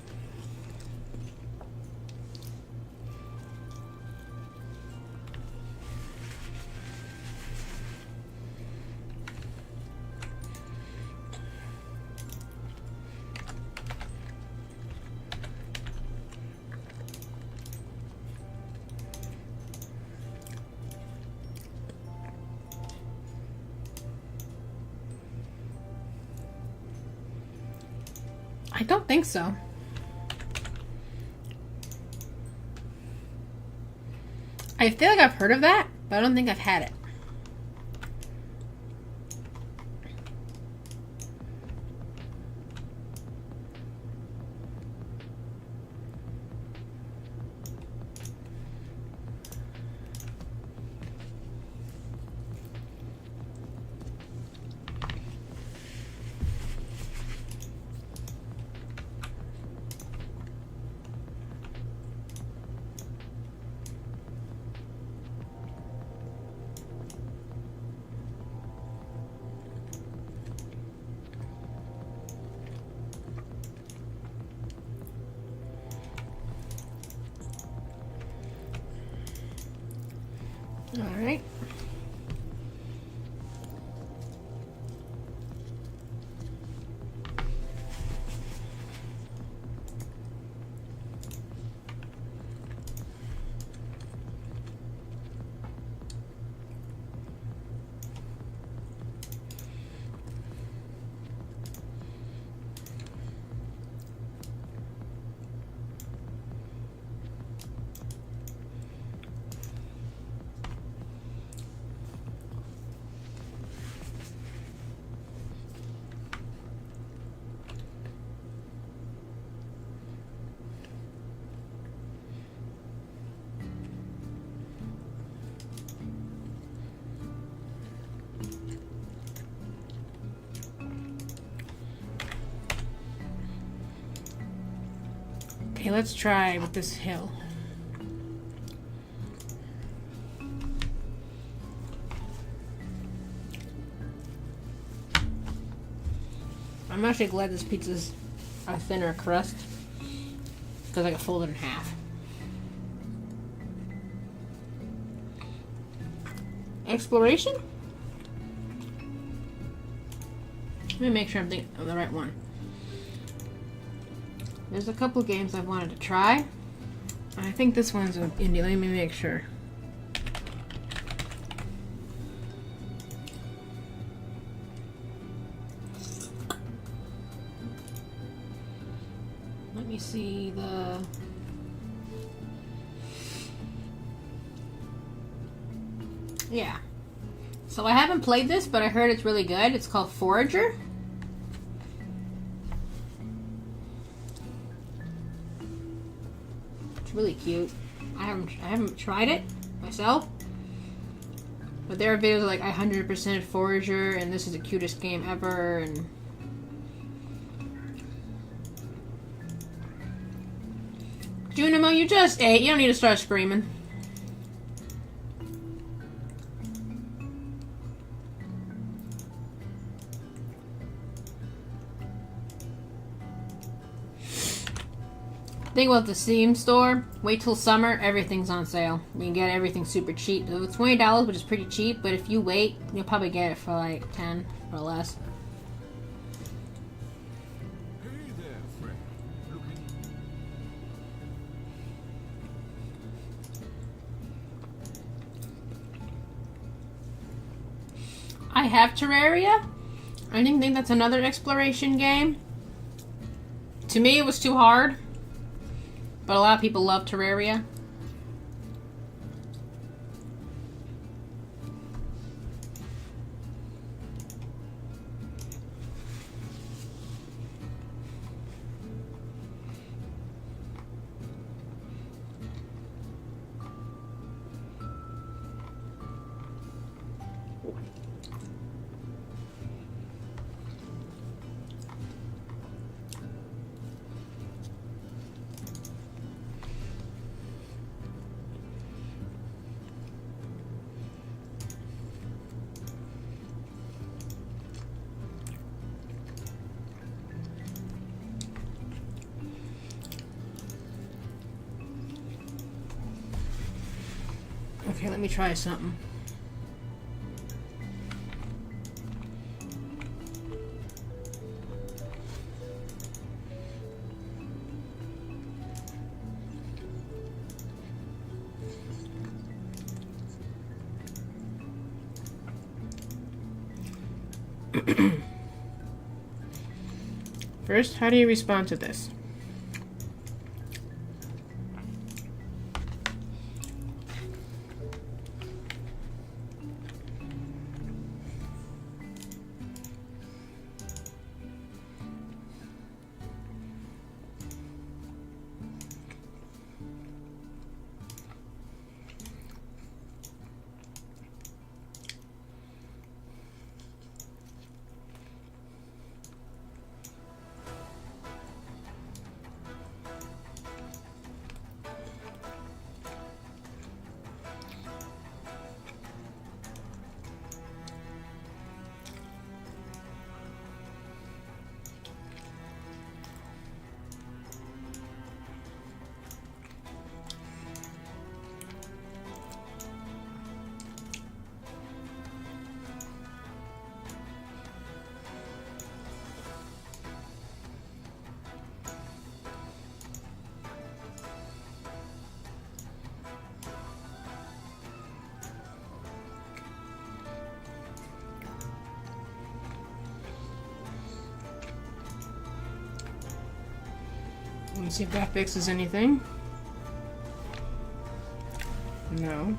I don't think so. I feel like I've heard of that, but I don't think I've had it. All right. Okay, let's try with this hill. I'm actually glad this pizza's a thinner crust because I can fold it in half. Exploration? Let me make sure I'm thinking of the right one. There's a couple games I've wanted to try. I think this one's an indie. Let me make sure. Let me see the... Yeah. So I haven't played this, but I heard it's really good. It's called Forager. It's really cute. I haven't tried it myself. But there are videos like 100% Forager and this is the cutest game ever and Junimo, you just ate. You don't need to start screaming. Thing about the Steam store, wait till summer, everything's on sale. You can get everything super cheap. It's $20, which is pretty cheap, but if you wait, you'll probably get it for like 10 or less. Hey there, friend. I have Terraria. I didn't think that's another exploration game. To me, it was too hard. But a lot of people love Terraria. Okay, let me try something. First, how do you respond to this? Let's see if that fixes anything. No.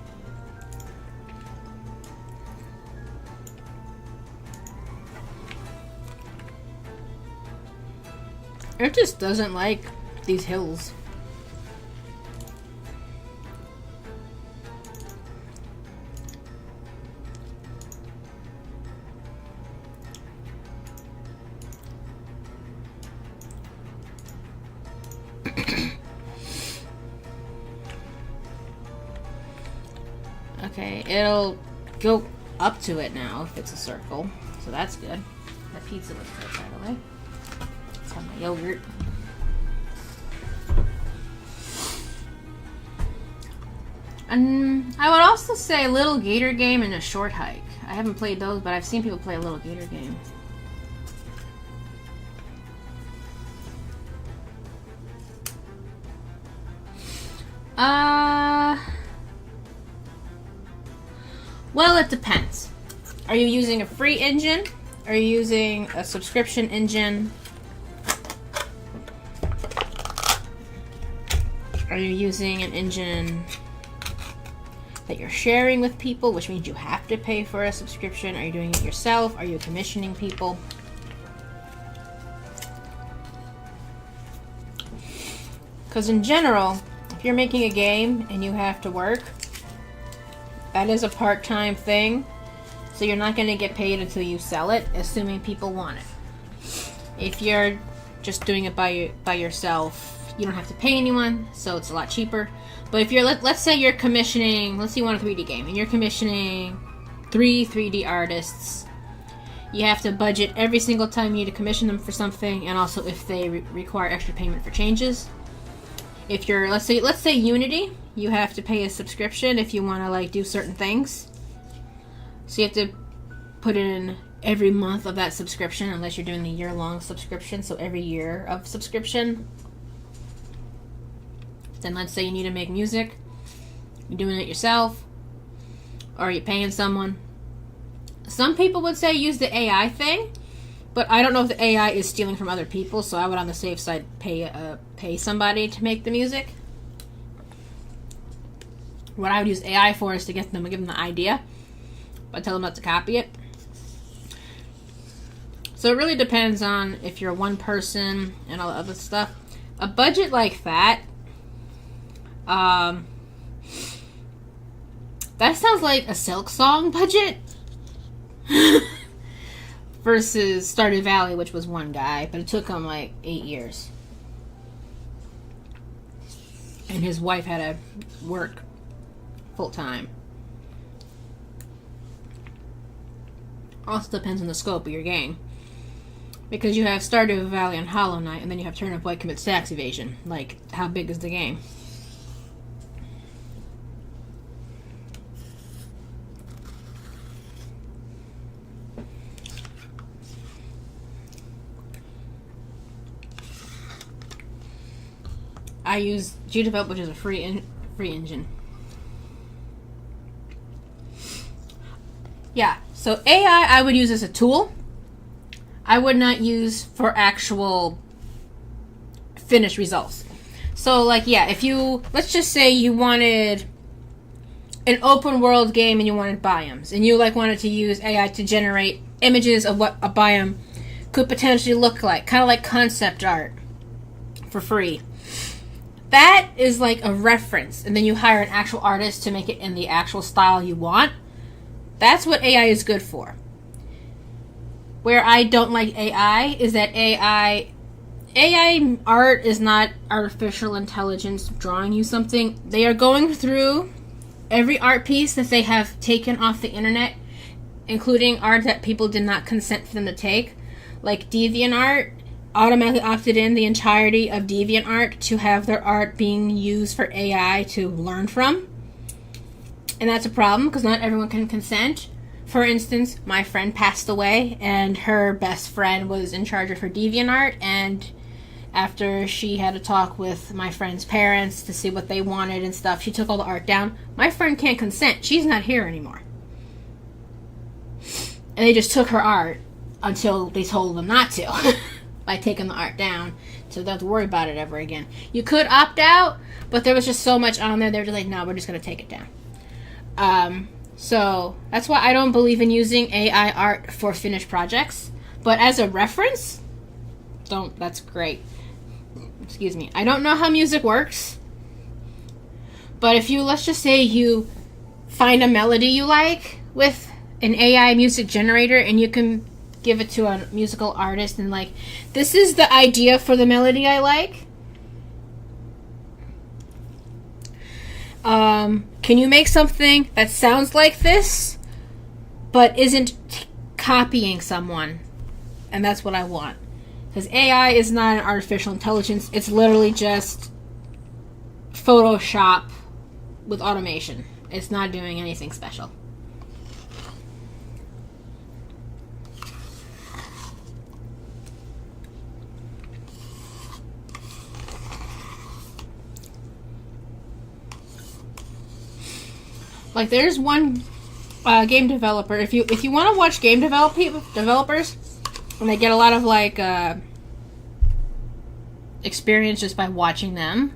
It just doesn't like these hills. Okay, it'll go up to it now if it's a circle. So that's good. That pizza looks good, by the way. Let's have my yogurt. And I would also say a little gator game and a short hike. I haven't played those, but I've seen people play a little gator game. Well, it depends. Are you using a free engine? Are you using a subscription engine? Are you using an engine that you're sharing with people, which means you have to pay for a subscription? Are you doing it yourself? Are you commissioning people? Because in general, if you're making a game and you have to work, that is a part-time thing. So you're not going to get paid until you sell it, assuming people want it. If you're just doing it by yourself, you don't have to pay anyone, so it's a lot cheaper. But if you're, let's say you're commissioning, let's say you want a 3D game, and you're commissioning 3 3D artists, you have to budget every single time you need to commission them for something, and also if they require extra payment for changes. If you're, let's say Unity, you have to pay a subscription if you want to like do certain things. So you have to put in every month of that subscription, unless you're doing the year-long subscription, so every year of subscription. Then let's say you need to make music, you're doing it yourself, or you're paying someone. Some people would say use the AI thing, but I don't know if the AI is stealing from other people, so I would on the safe side pay somebody to make the music. What I would use AI for is to give them the idea, but tell them not to copy it. So it really depends on if you're one person and all the other stuff. A budget like that, that sounds like a Silk Song budget versus Stardew Valley, which was one guy, but it took him like 8 years. And his wife had to work full time. Also depends on the scope of your game. Because you have Stardew Valley and Hollow Knight, and then you have Turnip Boy Commits Tax Evasion. Like, how big is the game? I use GDevelop, which is a free engine. Yeah, so AI I would use as a tool. I would not use for actual finished results. So, like, yeah, if you, let's just say you wanted an open world game and you wanted biomes, and you, like, wanted to use AI to generate images of what a biome could potentially look like, kind of like concept art for free. That is like a reference, and then you hire an actual artist to make it in the actual style you want. That's what AI is good for. Where I don't like AI is that AI art is not artificial intelligence drawing you something. They are going through every art piece that they have taken off the internet, including art that people did not consent for them to take. Like DeviantArt automatically opted in the entirety of DeviantArt to have their art being used for AI to learn from. And that's a problem because not everyone can consent. For instance, my friend passed away and her best friend was in charge of her DeviantArt, and after she had a talk with my friend's parents to see what they wanted and stuff, she took all the art down. My friend can't consent. She's not here anymore. And they just took her art until they told them not to by taking the art down, so they don't have to worry about it ever again. You could opt out, but there was just so much on there, they were just like, no, we're just going to take it down. So that's why I don't believe in using AI art for finished projects. But as a reference, that's great. Excuse me. I don't know how music works. But if you, let's just say you find a melody you like with an AI music generator, and you can give it to a musical artist and like, this is the idea for the melody I like. Can you make something that sounds like this, but isn't copying someone? And that's what I want. Because AI is not an artificial intelligence. It's literally just Photoshop with automation. It's not doing anything special. Like, there's one game developer. If you want to watch game developers, and they get a lot of like experience just by watching them,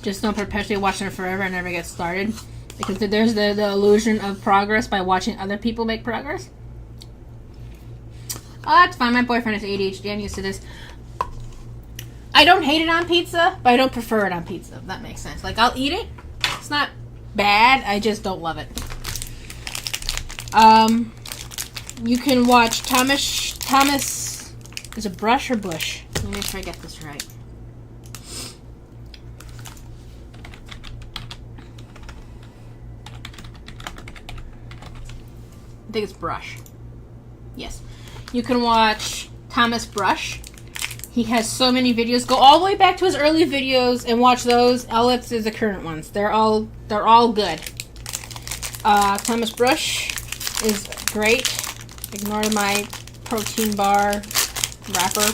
just don't perpetually watch them forever and never get started, because there's the illusion of progress by watching other people make progress. Oh, that's fine. My boyfriend has ADHD. I'm used to this. I don't hate it on pizza, but I don't prefer it on pizza, if that makes sense. Like, I'll eat it. It's not bad. I just don't love it. You can watch Thomas. Is it Brush or Bush? Let me make sure I get this right. I think it's Brush. Yes. You can watch Thomas Brush. He has so many videos. Go all the way back to his early videos and watch those. Alex is the current ones. They're all good. Thomas Brush is great. Ignore my protein bar wrapper.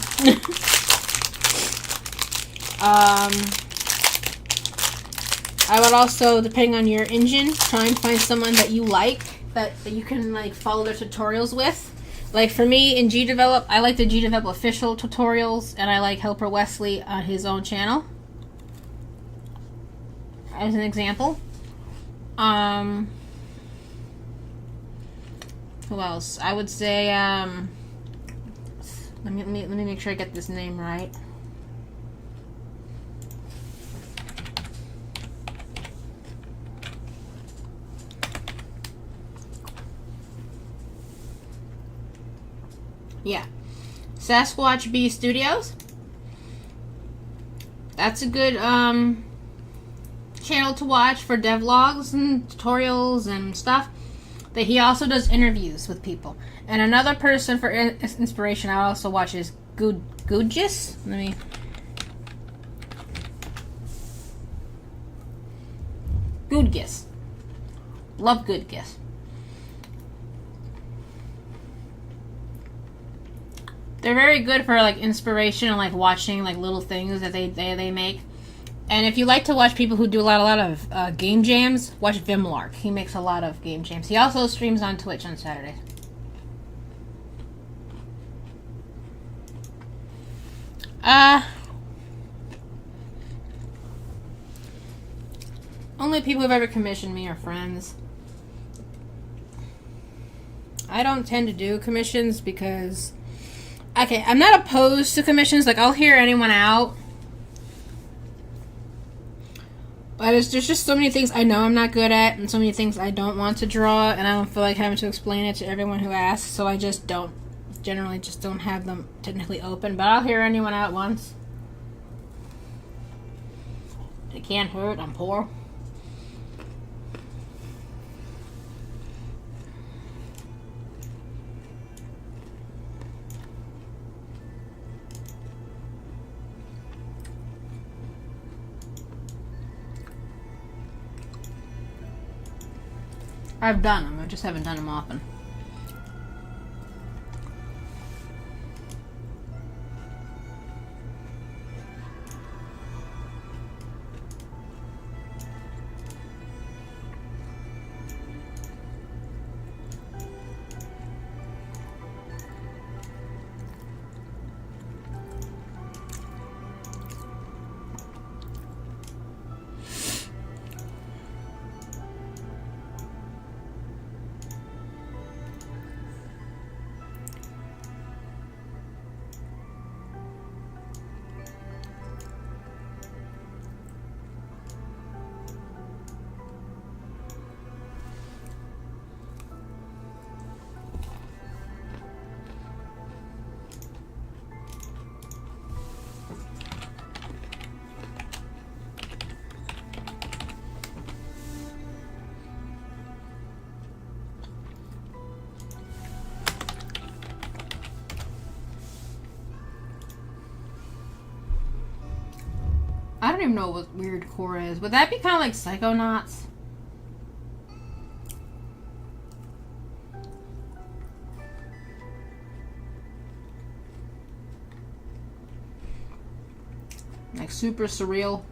I would also, depending on your engine, try and find someone that you like, that you can like follow their tutorials with. Like for me in GDevelop, I like the GDevelop official tutorials, and I like Helper Wesley on his own channel. As an example. Who else? I would say let me make sure I get this name right. Yeah. Sasquatch Bee Studios. That's a good channel to watch for devlogs and tutorials and stuff. That he also does interviews with people. And another person for inspiration I also watch is Goodgis. Goodgis. Love Goodgis. They're very good for like inspiration and like watching like little things that they make. And if you like to watch people who do a lot of game jams, watch Vimlark. He makes a lot of game jams. He also streams on Twitch on Saturdays. Only people who've ever commissioned me are friends. I don't tend to do commissions because, okay, I'm not opposed to commissions. Like, I'll hear anyone out. But there's just so many things I know I'm not good at, and so many things I don't want to draw, and I don't feel like having to explain it to everyone who asks, so I just don't have them technically open, but I'll hear anyone out once. It can't hurt, I'm poor. I've done them, I just haven't done them often. I don't even know what weird core is. Would that be kind of like Psychonauts? Like super surreal.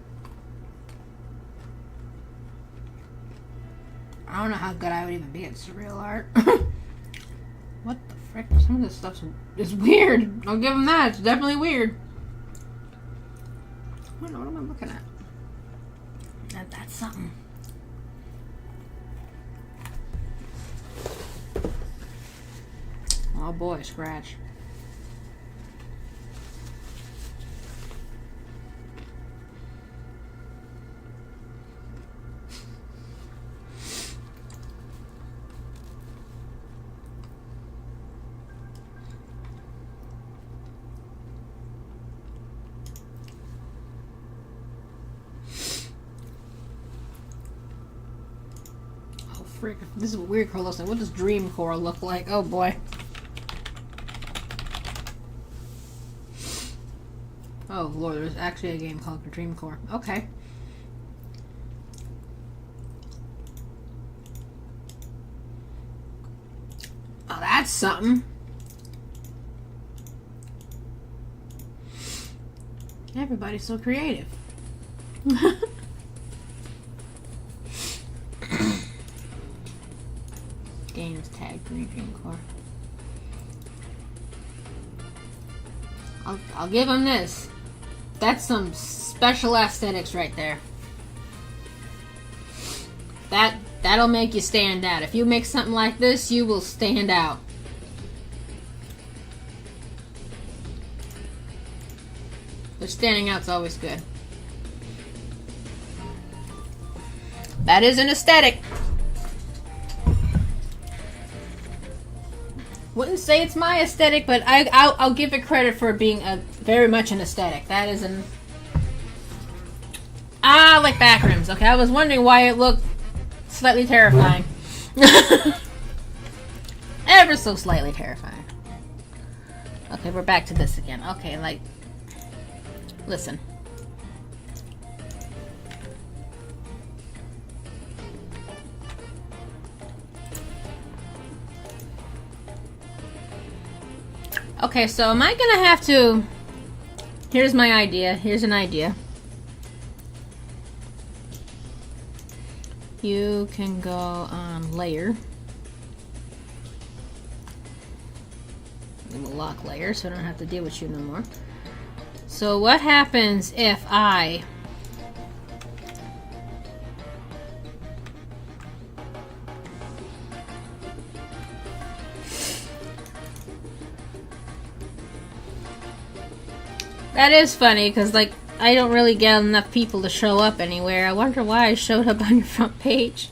I don't know how good I would even be at surreal art. What the frick? Some of this stuff is weird. I'll give them that. It's definitely weird. I don't know what am I looking at. That's something. Oh boy, scratch. Frick, this is what weird core looks like. What does dream core look like? Oh boy. Oh lord, there's actually a game called Dream Core. Okay. Oh, that's something. Everybody's so creative. Games tag Dream Core. I'll give them this. That's some special aesthetics right there. That'll make you stand out. If you make something like this, you will stand out. But standing out's always good. That is an aesthetic. Wouldn't say it's my aesthetic, but I'll give it credit for being very much an aesthetic. That is an... I like back rims. Okay, I was wondering why it looked slightly terrifying. Ever so slightly terrifying. Okay, we're back to this again. Okay, like... Listen. Okay, so am I gonna have to... Here's my idea. Here's an idea. You can go on layer. We'll lock layer so I don't have to deal with you no more. So what happens if I... That is funny, because, like, I don't really get enough people to show up anywhere. I wonder why I showed up on your front page.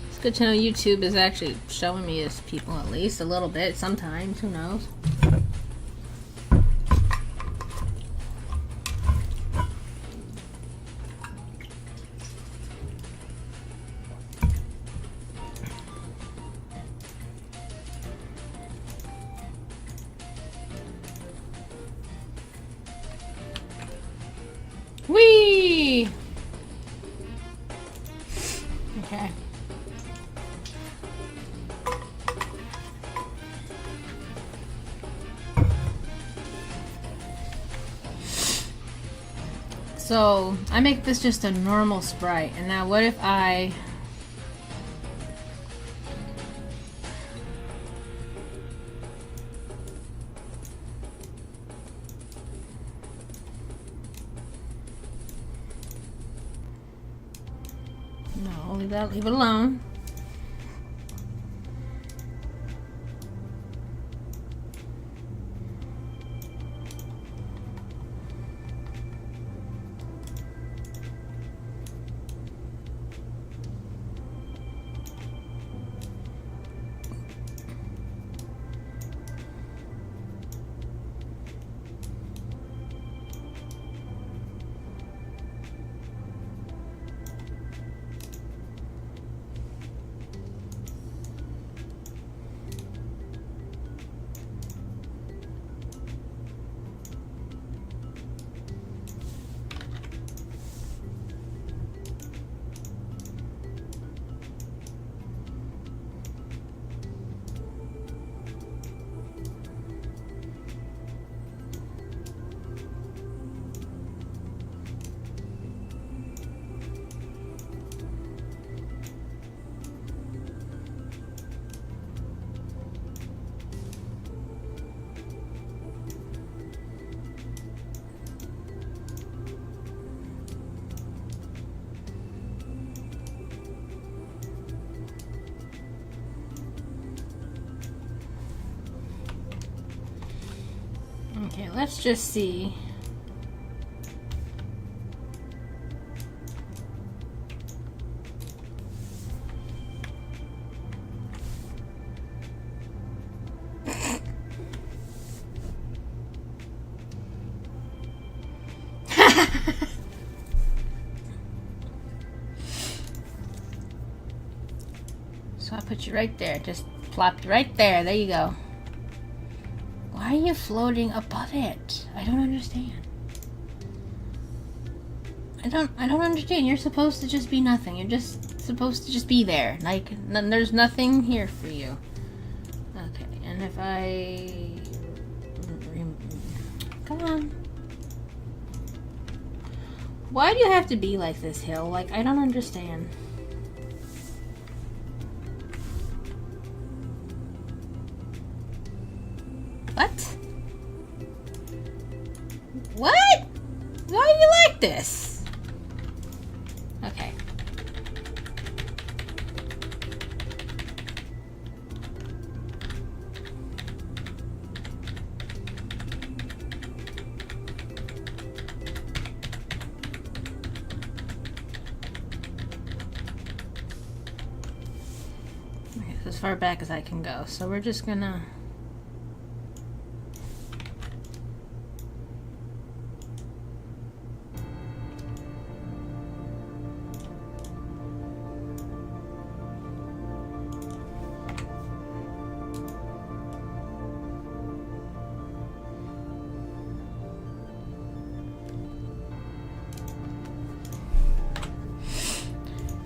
It's good to know YouTube is actually showing me as people, at least a little bit, sometimes. Who knows? Whee! Okay. So, I make this just a normal sprite, and now what if I... No, leave it alone. Okay, let's just see. So I'll put you right there. Just plop you right there. There you go. Why are you floating above it? I don't understand. I don't understand. You're supposed to just be nothing. You're just supposed to just be there. Like, there's nothing here for you. Okay, and if I... Come on. Why do you have to be like this, Hill? Like, I don't understand. What? What? Why are you like this? Okay. Okay, so as far back as I can go. So we're just gonna...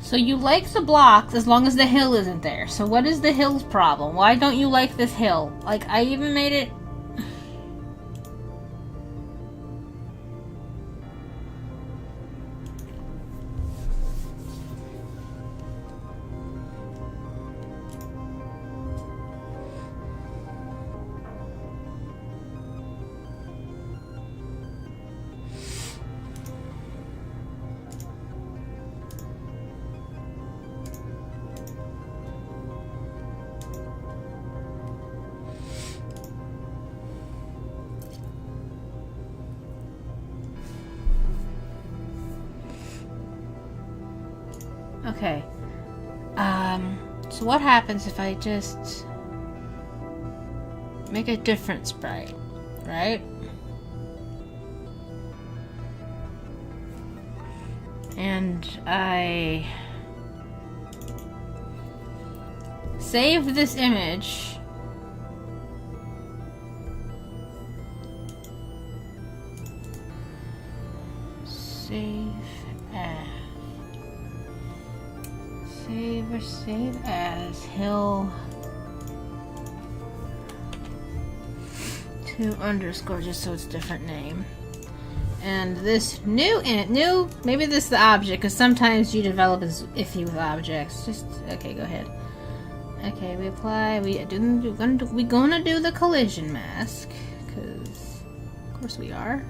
So you like the blocks as long as the hill isn't there. So what is the hill's problem? Why don't you like this hill? Like, I even made it... Okay. So what happens if I just make a different sprite, right? And I save this image. Save as. Save as Hill 2 underscore, just so it's a different name. And this new, maybe this is the object, because sometimes you develop as iffy with objects. Just, okay, go ahead. Okay, we apply, we're gonna do the collision mask, because of course we are.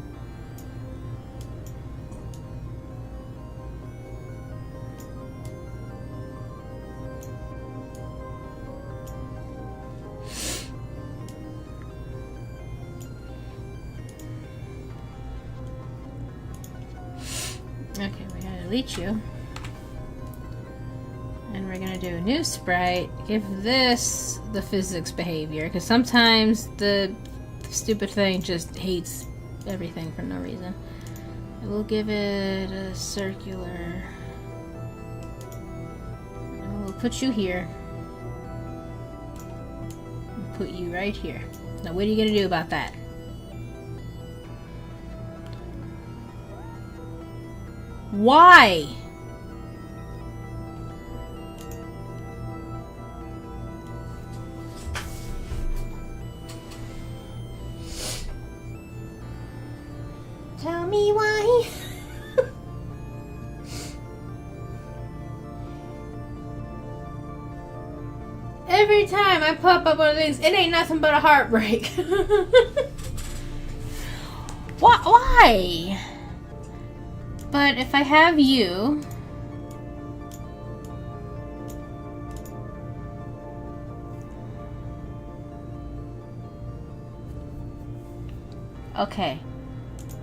Okay, we gotta delete you. And we're gonna do a new sprite. Give this the physics behavior, because sometimes the stupid thing just hates everything for no reason. And we'll give it a circular. And we'll put you here. We'll put you right here. Now what are you gonna do about that? Why? Tell me why. Every time I pop up one of these, it ain't nothing but a heartbreak. Why? But if I have you... Okay.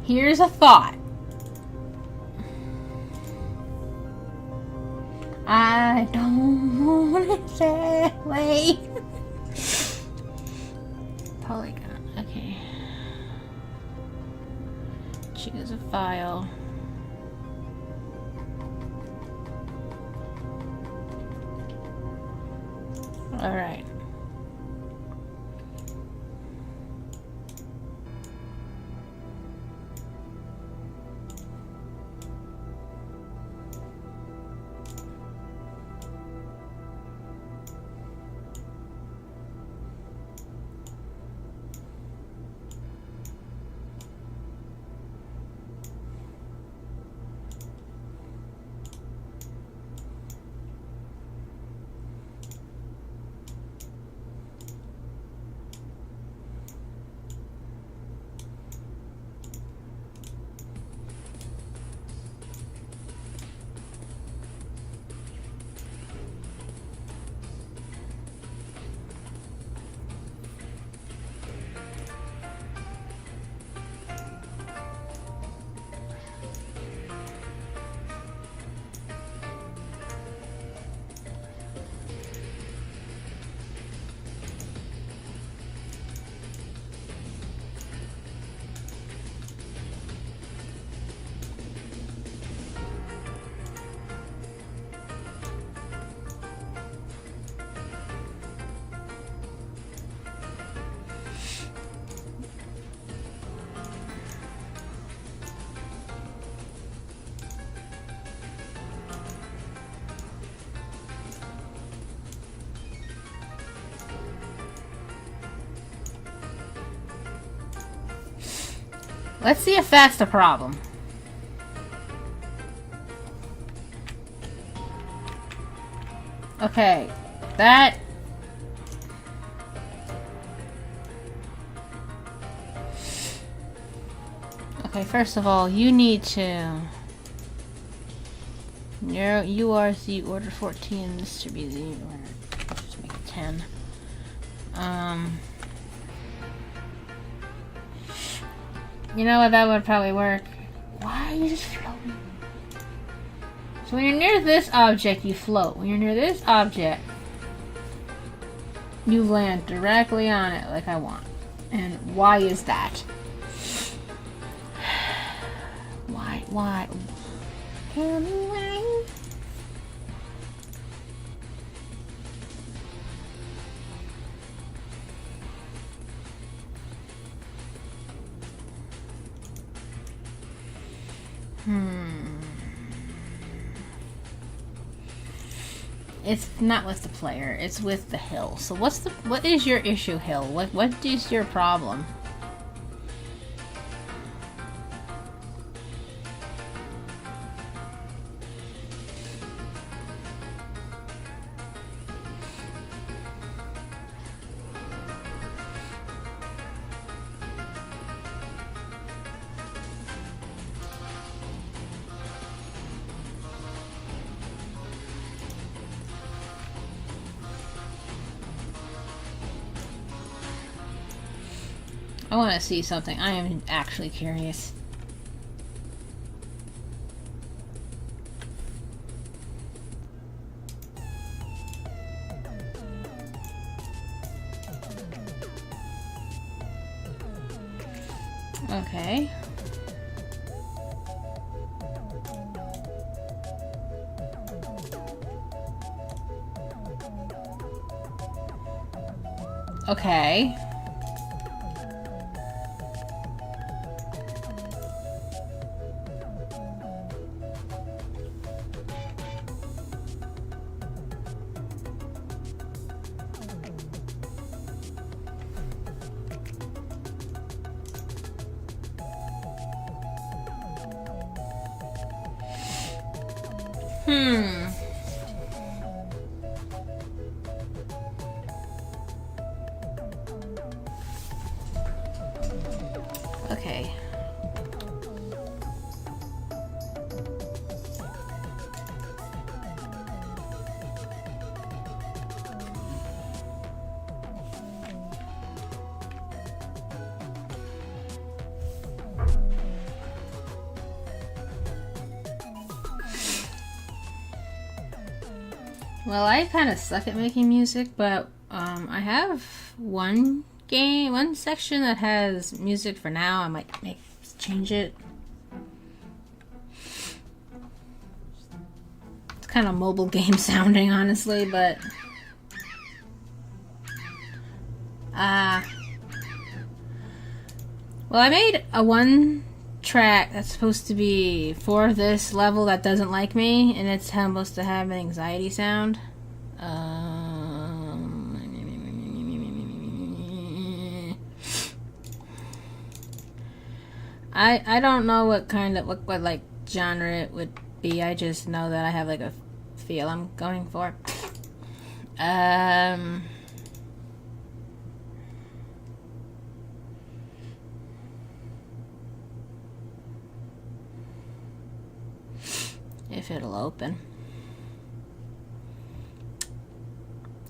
Here's a thought. I don't want to say wait. Polygon. Okay. Choose a file. All right. Let's see if that's the problem. Okay, that... Okay, first of all, you need to... URC order 14, this should be the order. Just make it 10. You know what, that would probably work. Why are you just floating? So when you're near this object, you float. When you're near this object, you land directly on it like I want. And why is that? Why? Tell me why. It's not with the player, it's with the hill. So what is your issue, Hill? What is your problem? I want to see something. I am actually curious. Okay. Okay. Okay. Well, I kind of suck at making music, but I have one section that has music for now. I might change it. It's kind of mobile game sounding, honestly, but well, I made a one track that's supposed to be for this level that doesn't like me, and it's supposed to have an anxiety sound. I don't know what kind of what like genre it would be. I just know that I have like a feel I'm going for. If it'll open.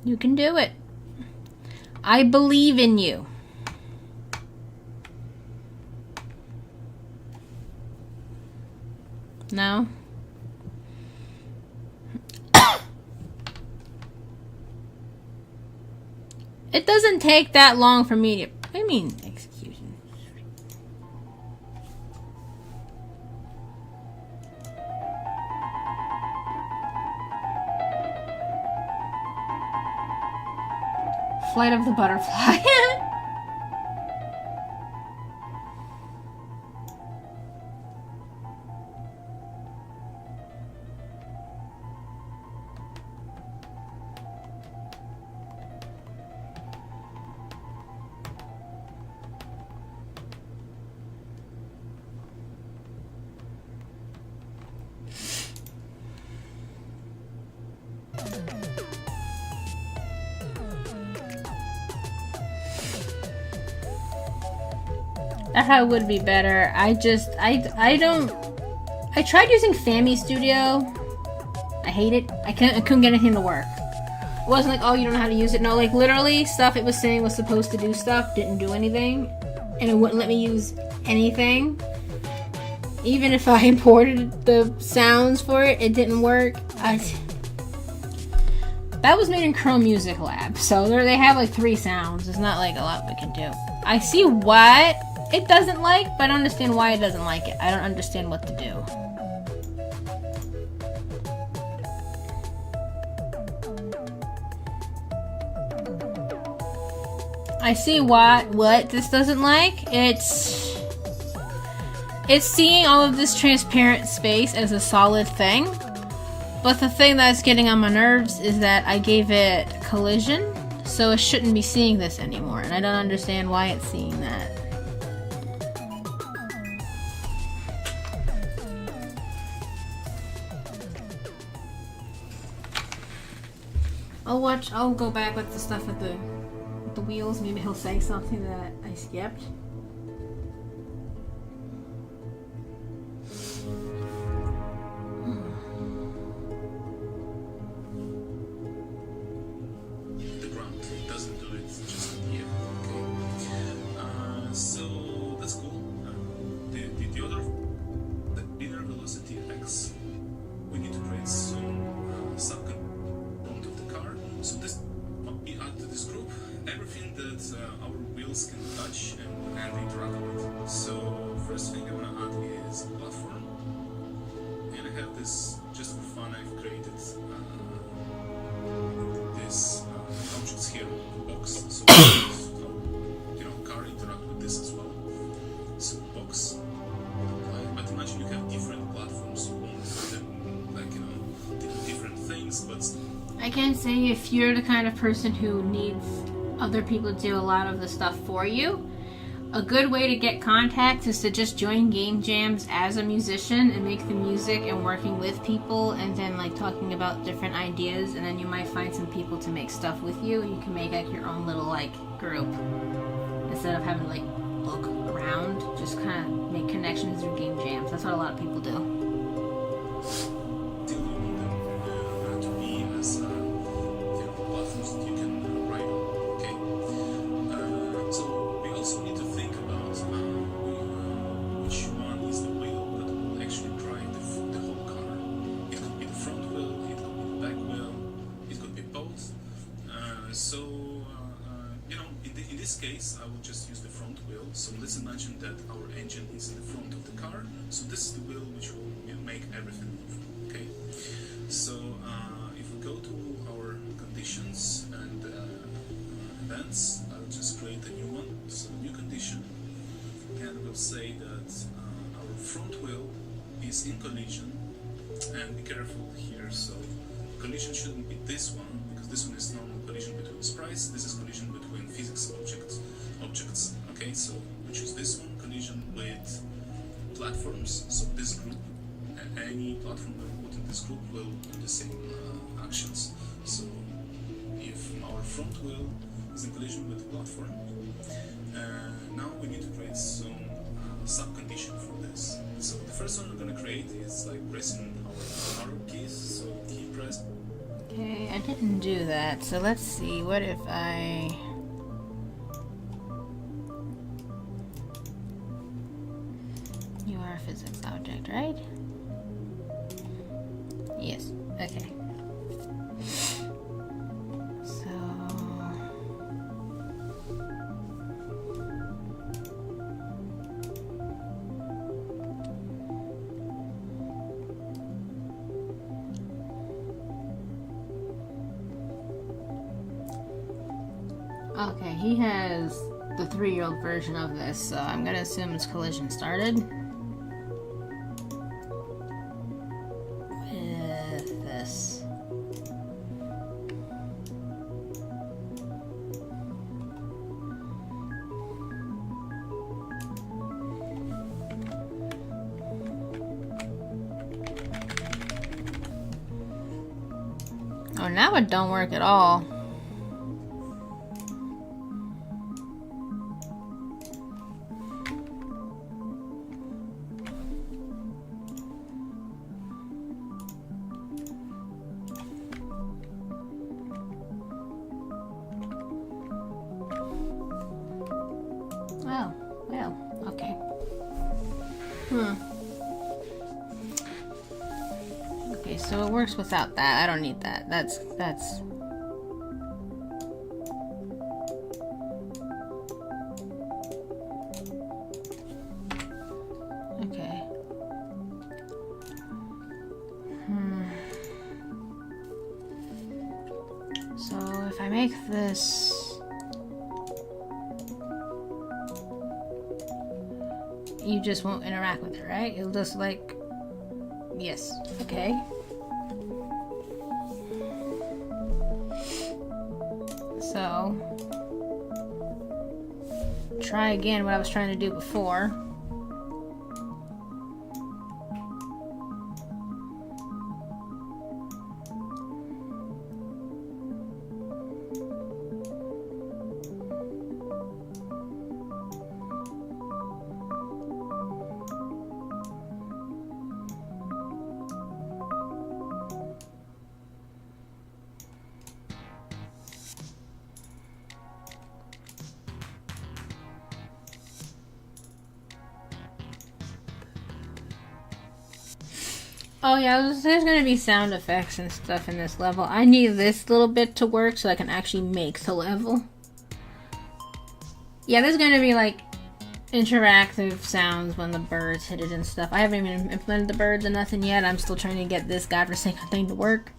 You can do it. I believe in you. No? It doesn't take that long for me to... I mean, execution. Flight of the Butterfly. That would be better. I tried using Fami Studio. I hate it. I couldn't get anything to work. It wasn't like, oh, you don't know how to use it. No, like literally stuff it was saying was supposed to do stuff didn't do anything, and it wouldn't let me use anything. Even if I imported the sounds for it, it didn't work. That was made in Chrome Music Lab, so they have like 3 sounds. It's not like a lot we can do. I see what it doesn't like, but I don't understand why it doesn't like it. I don't understand what to do. I see what this doesn't like. It's seeing all of this transparent space as a solid thing. But the thing that's getting on my nerves is that I gave it collision, so it shouldn't be seeing this anymore, and I don't understand why it's seeing that. I'll go back with the stuff with the wheels. Maybe he'll say something that I skipped. The ground doesn't do it just here. Okay. So that's cool. The other, the inner velocity X, we need to create some subcomponent of the car. So this we add to this group everything that our wheels can touch and interact with. So first thing I want to add is a platform, and I have this just for fun. I've created this objects here, box. So car interact with this as well. So box. But imagine you have different platforms. You want them like they do different things, but I can say if you're the kind of person who needs other people to do a lot of the stuff for you, a good way to get contacts is to just join game jams as a musician and make the music and working with people, and then like talking about different ideas, and then you might find some people to make stuff with you, and you can make like your own little like group instead of having to like look around. Just kind of make connections through game jams. That's what a lot of people do. case, I will just use the front wheel. So let's imagine that our engine is in the front of the car. So this is the wheel which will make everything move. Okay. So if we go to our conditions and events, I'll just create a new one. So new condition, and we'll say that our front wheel is in collision. And be careful here. So collision shouldn't be this one, because this one is normal collision between sprites. This is collision between physics objects. Okay, so we choose this one, collision with platforms. So this group, and any platform that we put in this group will do the same actions. So if our front wheel is in collision with the platform, now we need to create some sub-condition for this. So the first one we're going to create is like pressing our arrow keys, so key press. Okay, I didn't do that, so let's see, what if I... You are a physics object, right? Yes, okay. So... Okay, he has the 3-year-old version of this, so I'm gonna assume it's collision started. With this. Oh, now it don't work at all. Oh, well, okay. Okay, so it works without that. I don't need that. That's... Okay. So if I make this... You just won't interact with it, right? It'll just like... Yes. Okay. So... Try again what I was trying to do before. Oh yeah, there's gonna be sound effects and stuff in this level. I need this little bit to work so I can actually make the level. Yeah, there's gonna be like interactive sounds when the birds hit it and stuff. I haven't even implemented the birds or nothing yet. I'm still trying to get this godforsaken thing to work.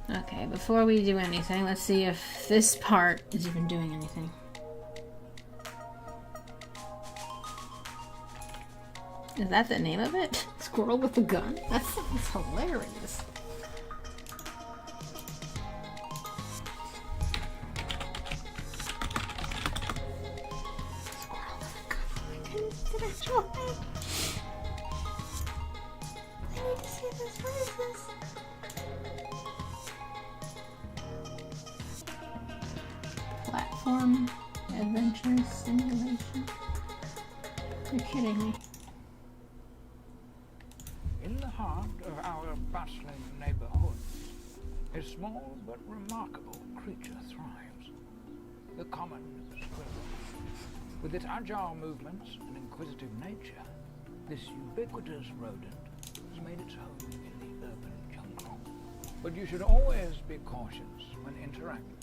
Okay, before we do anything, let's see if this part is even doing anything. Is that the name of it? Squirrel with a gun? That sounds hilarious. Squirrel with a gun. Oh my goodness, it's an actual thing. I need to see this. What is this? Platform adventure simulation. You're kidding me. In the heart of our bustling neighborhoods, a small but remarkable creature thrives. The common squirrel. With its agile movements and inquisitive nature, this ubiquitous rodent has made its home in the urban jungle. But you should always be cautious when interacting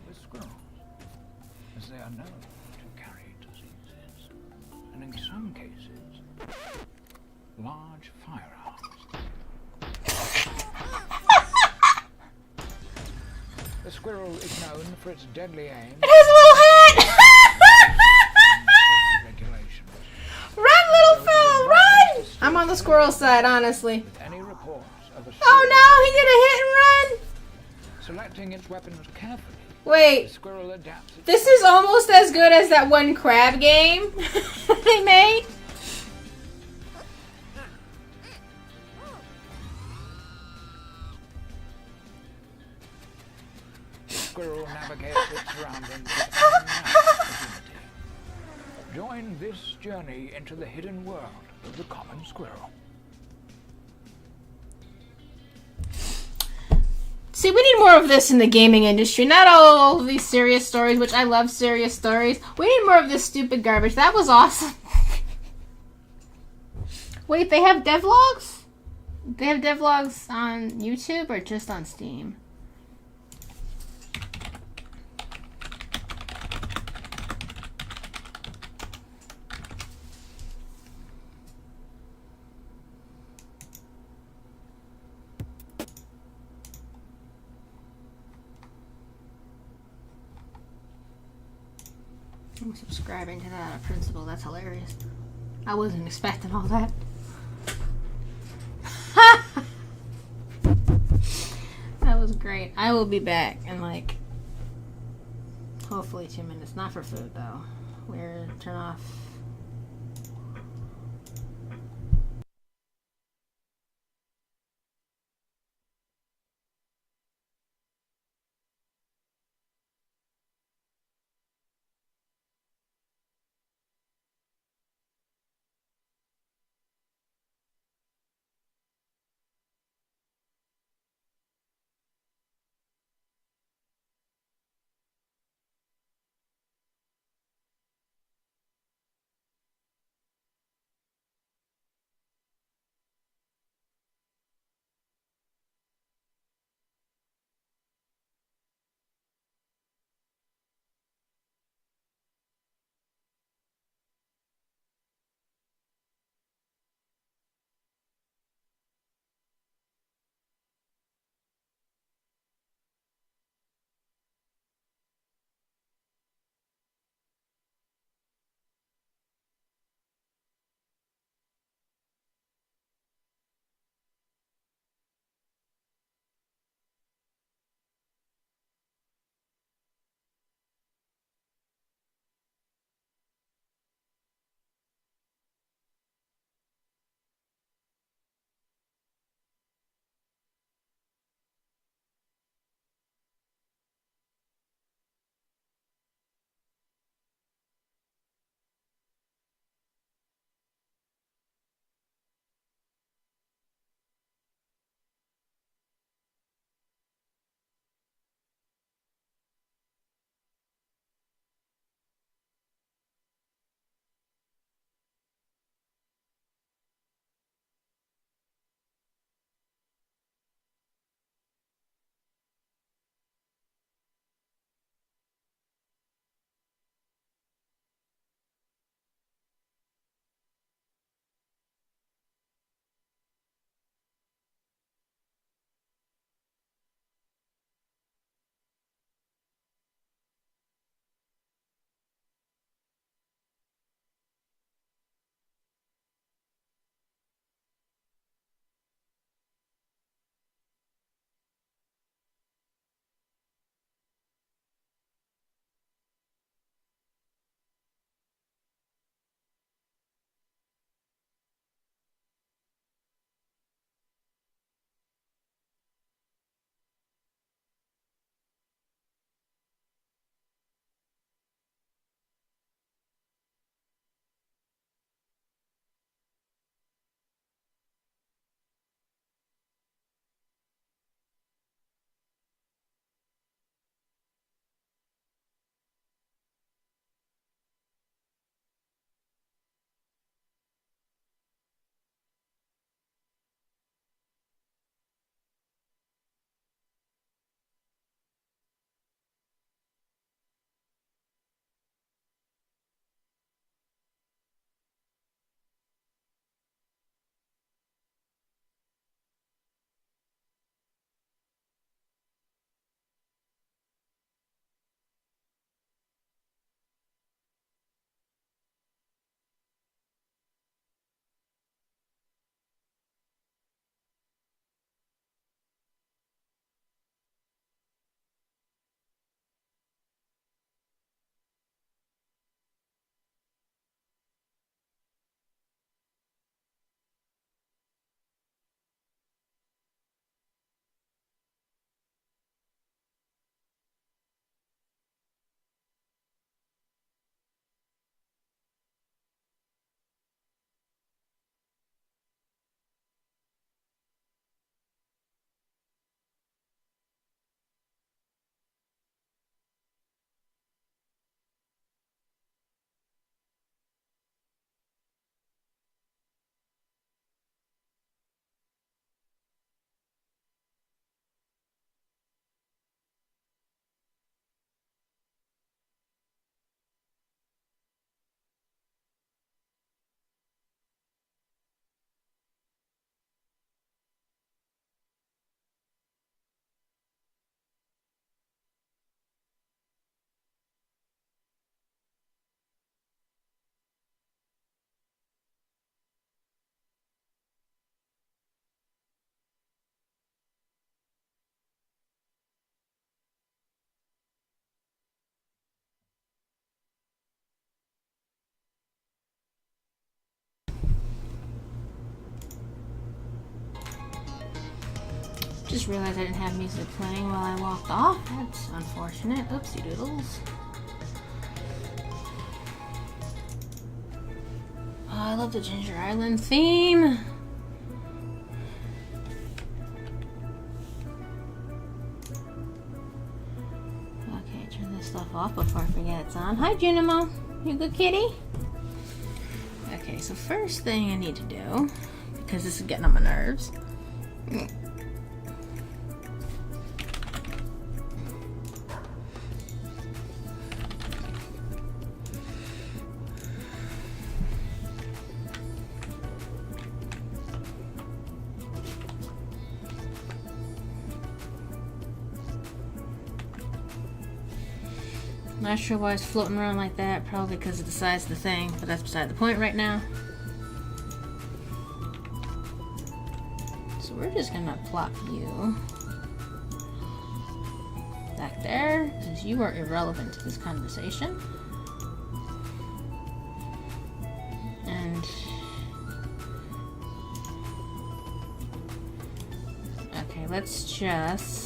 with squirrels, as they are known to carry diseases, and in some cases, large firearms. The squirrel is known for its deadly aim. It has a little hat! Regulations. Run, little fella, run! I'm on the squirrel side, honestly. With any reports of a Oh no, he did a hit and run! selecting its weapons carefully, the Wait, squirrel adapts its this is almost as good as that one crab game they made. squirrel navigates its surroundings with unmatched agility. Join this journey into the hidden world of the common squirrel. See, we need more of this in the gaming industry. Not all of these serious stories, which I love serious stories. We need more of this stupid garbage. That was awesome. Wait, they have devlogs? They have devlogs on YouTube or just on Steam? I'm subscribing to that out of principle. That's hilarious. I wasn't expecting all that. That was great. I will be back in like hopefully 2 minutes. Not for food though. We're turn off Just realized I didn't have music playing while I walked off. That's unfortunate. Oopsie doodles. Oh, I love the Ginger Island theme. Okay, turn this stuff off before I forget it's on. Hi, Junimo. You good, kitty? Okay, so first thing I need to do, because this is getting on my nerves. Not sure why it's floating around like that, probably because of the size of the thing, but that's beside the point right now. So we're just gonna plop you back there, because you are irrelevant to this conversation. And okay, let's just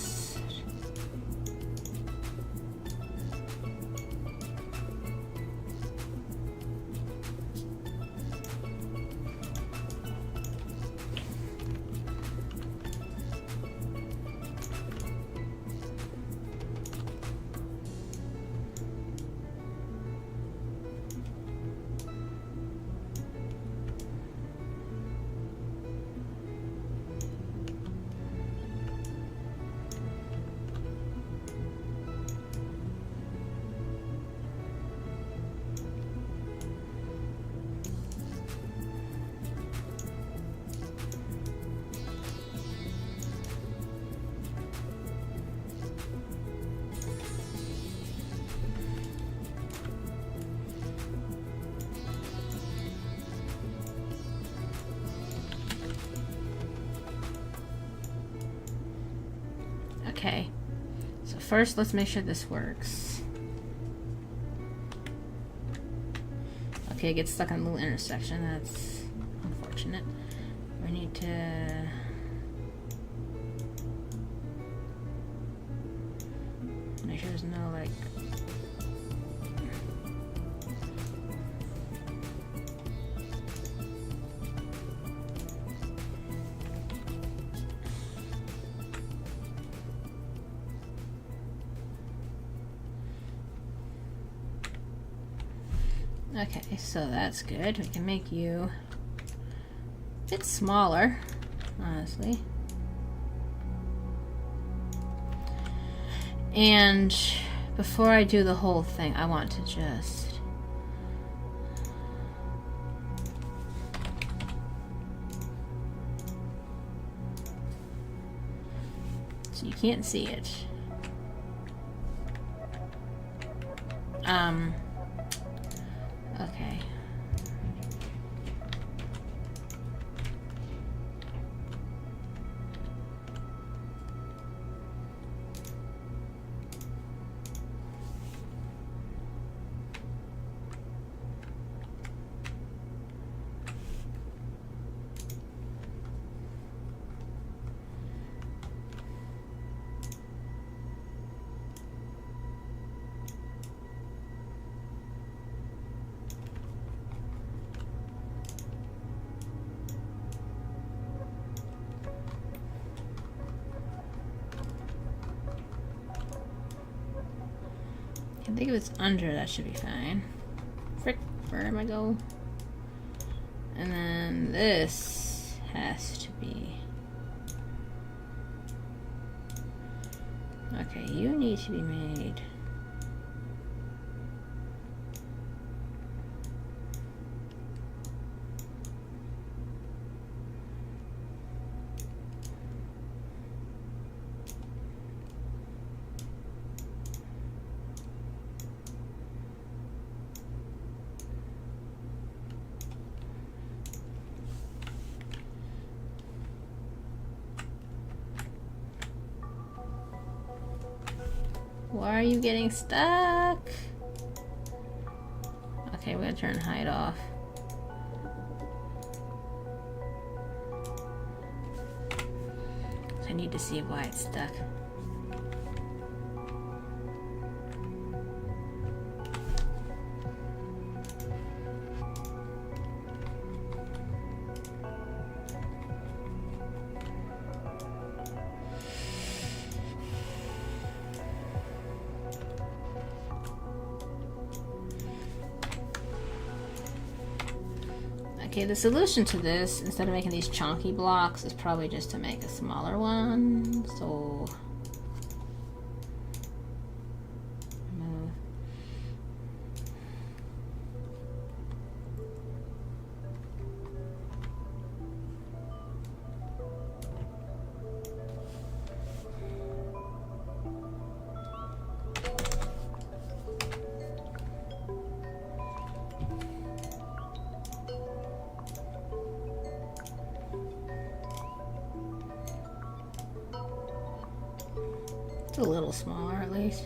okay, so first let's make sure this works. Okay, it gets stuck in a little intersection. That's unfortunate. We need to make sure there's no like okay, so that's good. We can make you a bit smaller, honestly. And before I do the whole thing, I want to just so you can't see it. Okay. I think if it's under, that should be fine. Frick, where am I go? And then this has to be. Okay, you need to be made. Why are you getting stuck? Okay, we're gonna turn hide off. I need to see why it's stuck. Okay, the solution to this, instead of making these chunky blocks, is probably just to make a smaller one. So move. It's a little smaller at least.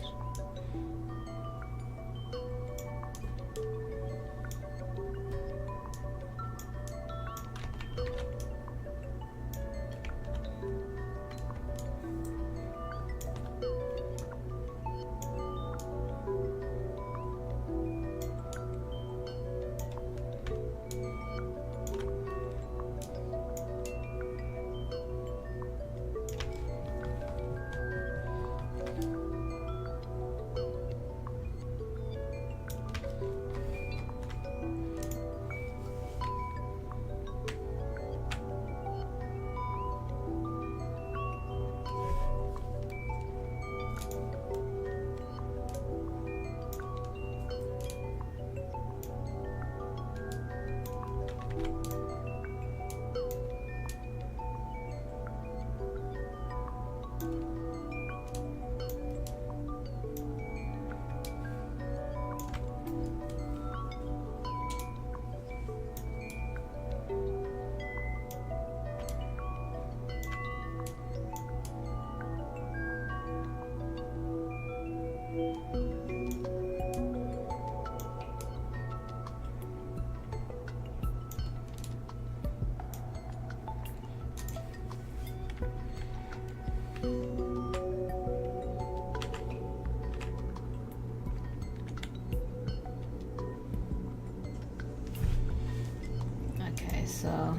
Okay, so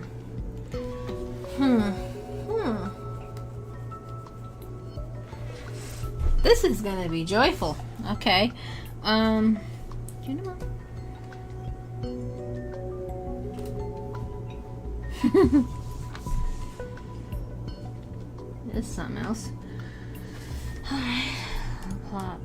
this is gonna be joyful. Okay. You know what? There's something else. Alright. Plop.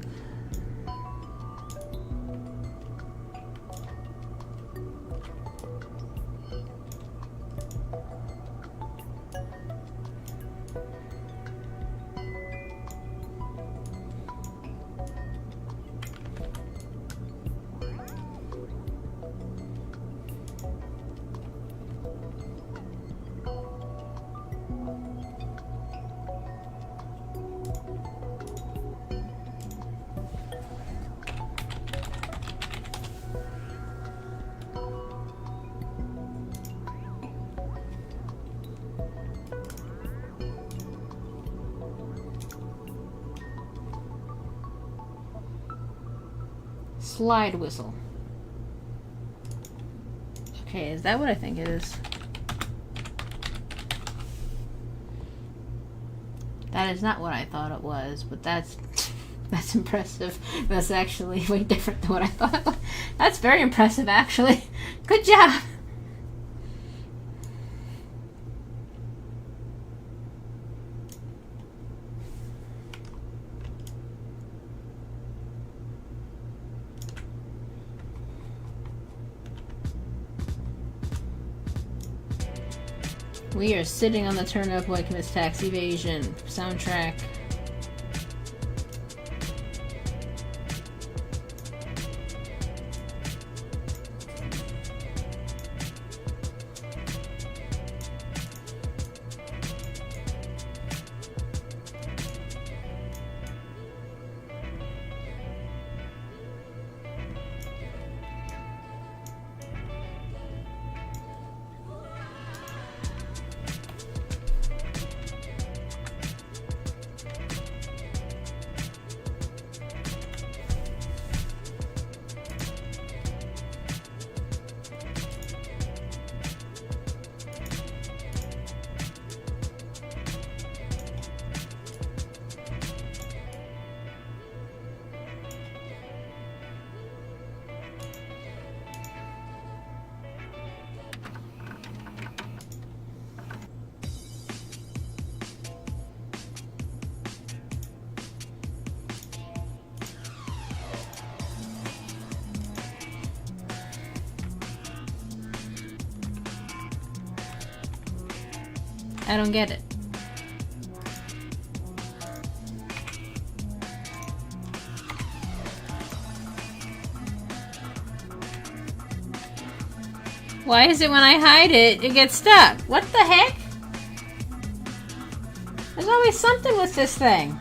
Slide whistle. Okay, is that what I think it is? That is not what I thought it was, but that's impressive. That's actually way different than what I thought. That's very impressive, actually. Good job. We are sitting on the turnip like Miss Tax Evasion soundtrack. I don't get it. Why is it when I hide it, it gets stuck? What the heck? There's always something with this thing.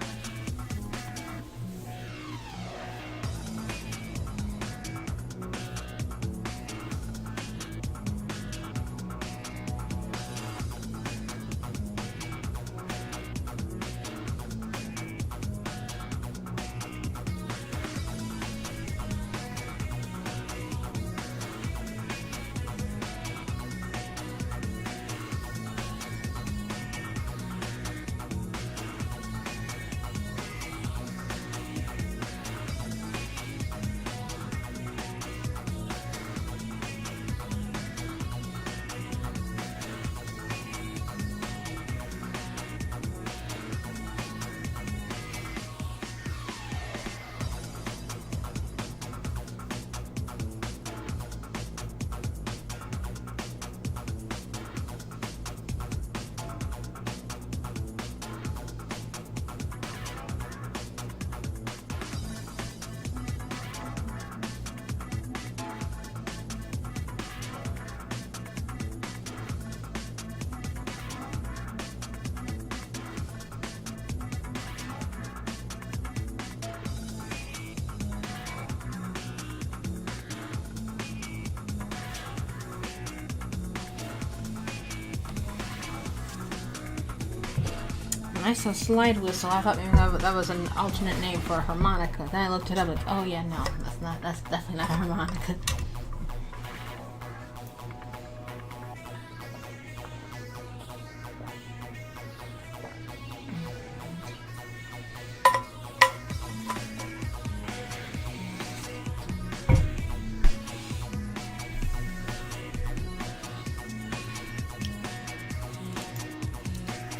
I saw slide whistle. I thought maybe that was an alternate name for a harmonica. Then I looked it up and oh yeah, no, that's not. That's definitely not a harmonica.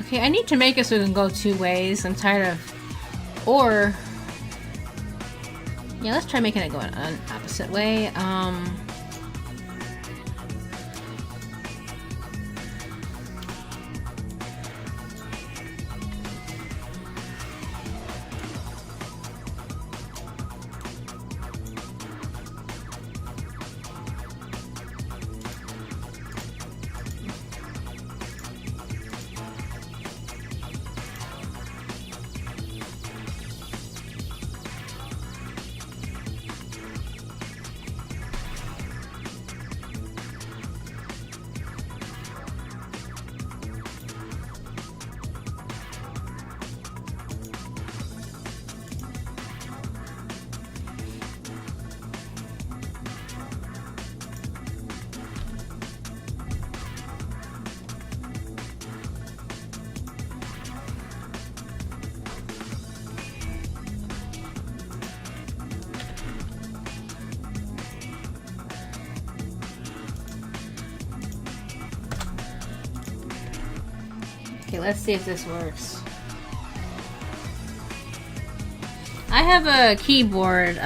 Okay, I need to make it so we can go two ways. I'm tired of... Or... Yeah, let's try making it go an opposite way. Okay, let's see if this works. I have a keyboard.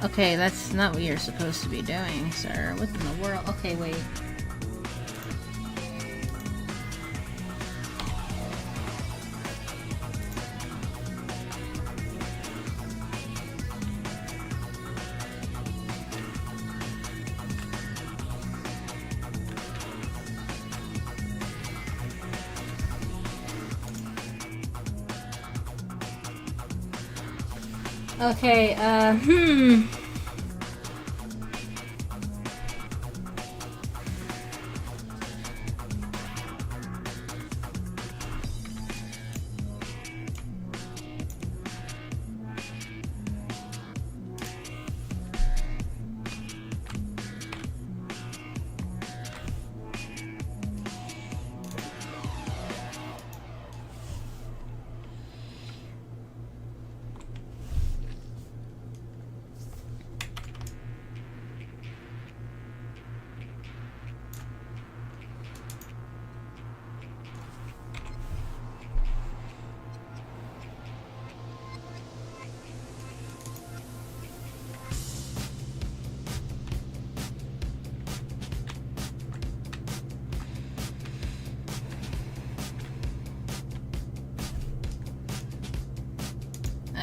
Okay, that's not what you're supposed to be doing, sir. What in the world? Okay, wait. Okay,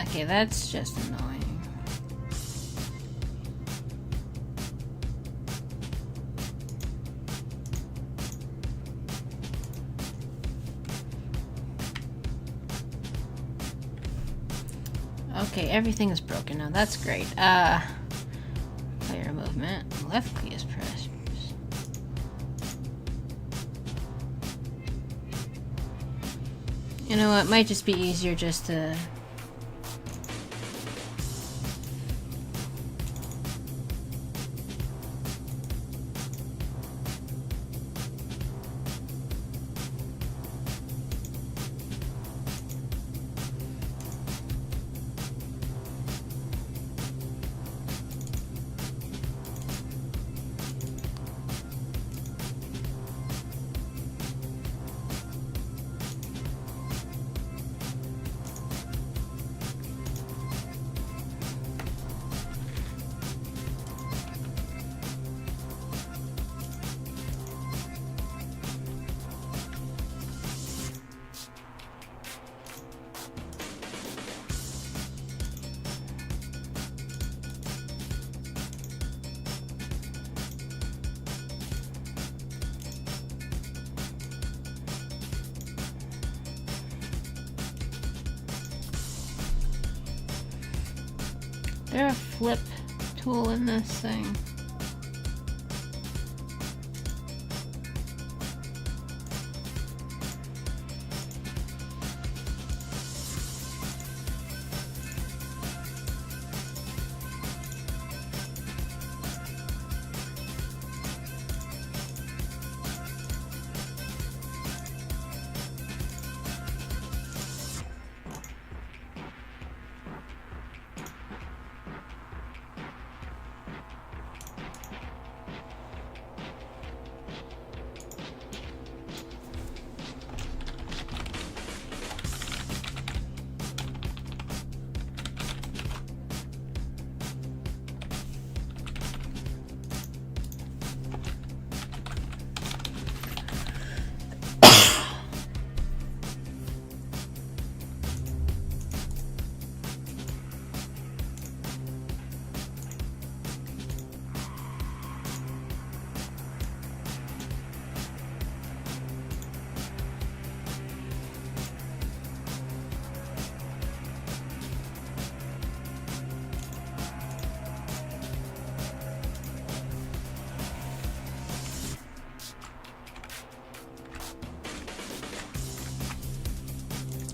Okay, that's just annoying. Okay, everything is broken now. That's great. Player movement. Left key is pressed. You know what? It might just be easier just to... Is there a flip tool in this thing?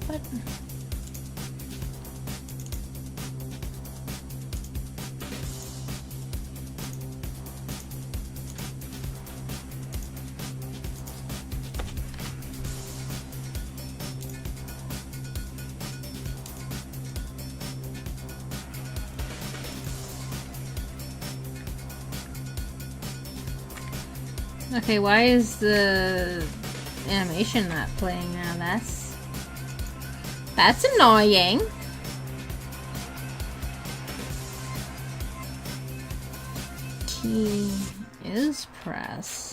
What? Okay, why is the animation not playing now? That's annoying. Key is pressed.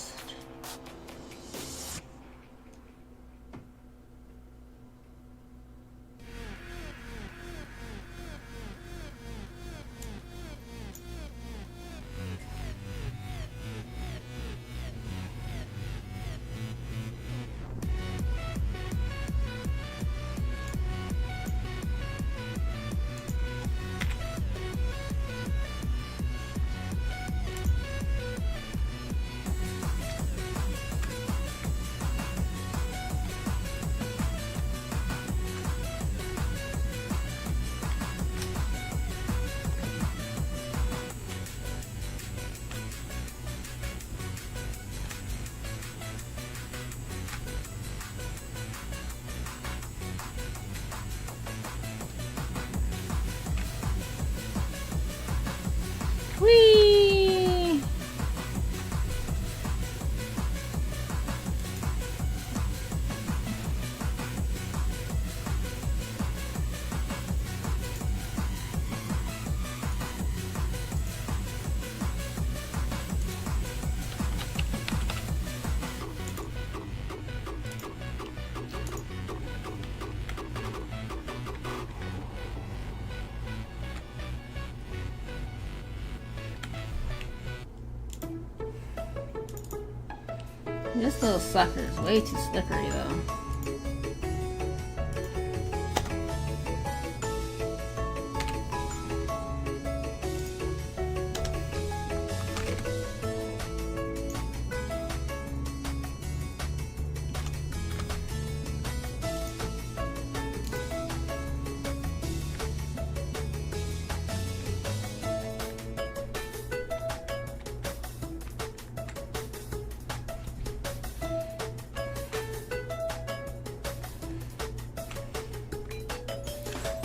This little sucker is way too slippery though.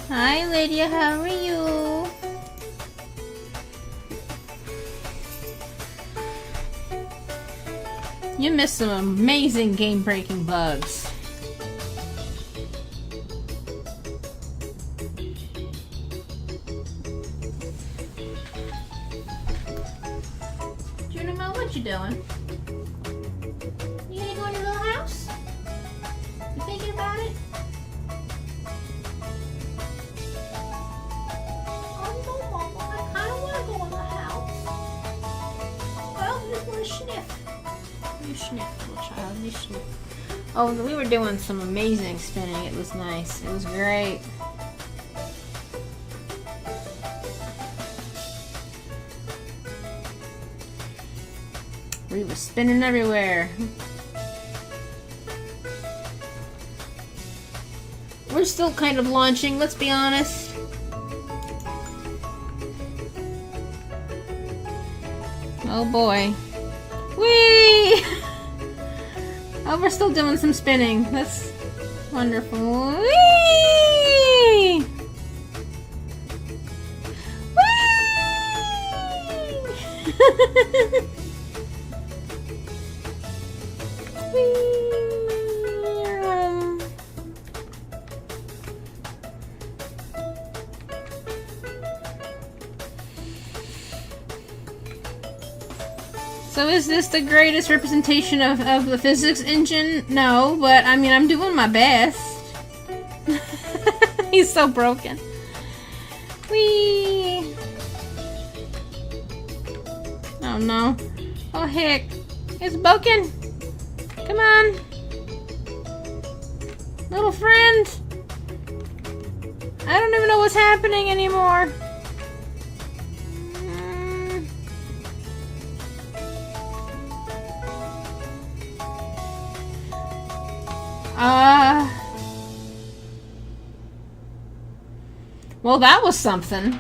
Hi Lydia, how are you? You missed some amazing game-breaking bugs. Junimo, what you doing? You gonna go in your little house? You thinking about it? Sniff. You sniff, little child. You sniff. Oh, we were doing some amazing spinning. It was nice. It was great. We were spinning everywhere. We're still kind of launching, let's be honest. Oh boy. Whee! Oh, we're still doing some spinning. That's wonderful. Whee! Whee! So is this the greatest representation of the physics engine? No, but I mean, I'm doing my best. He's so broken. Whee! Oh no. Oh heck. It's broken. Come on. Little friend. I don't even know what's happening anymore. Well, that was something.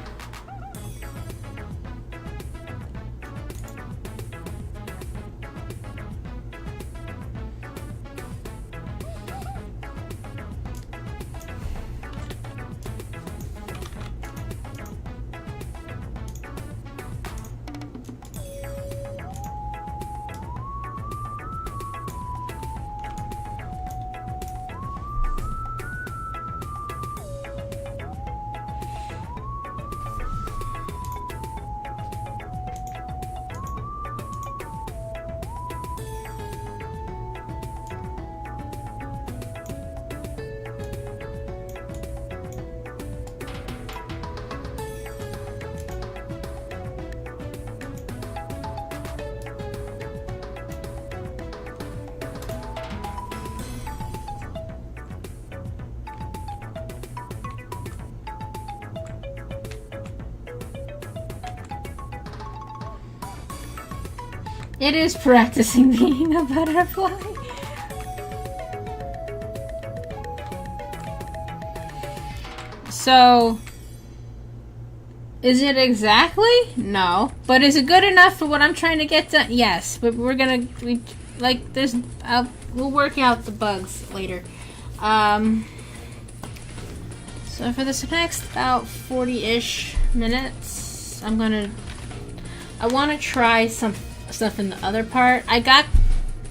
It is practicing being a butterfly. So, is it exactly? No. But is it good enough for what I'm trying to get done? Yes. But we'll work out the bugs later. So for this next about 40-ish minutes, I want to try some stuff in the other part. I got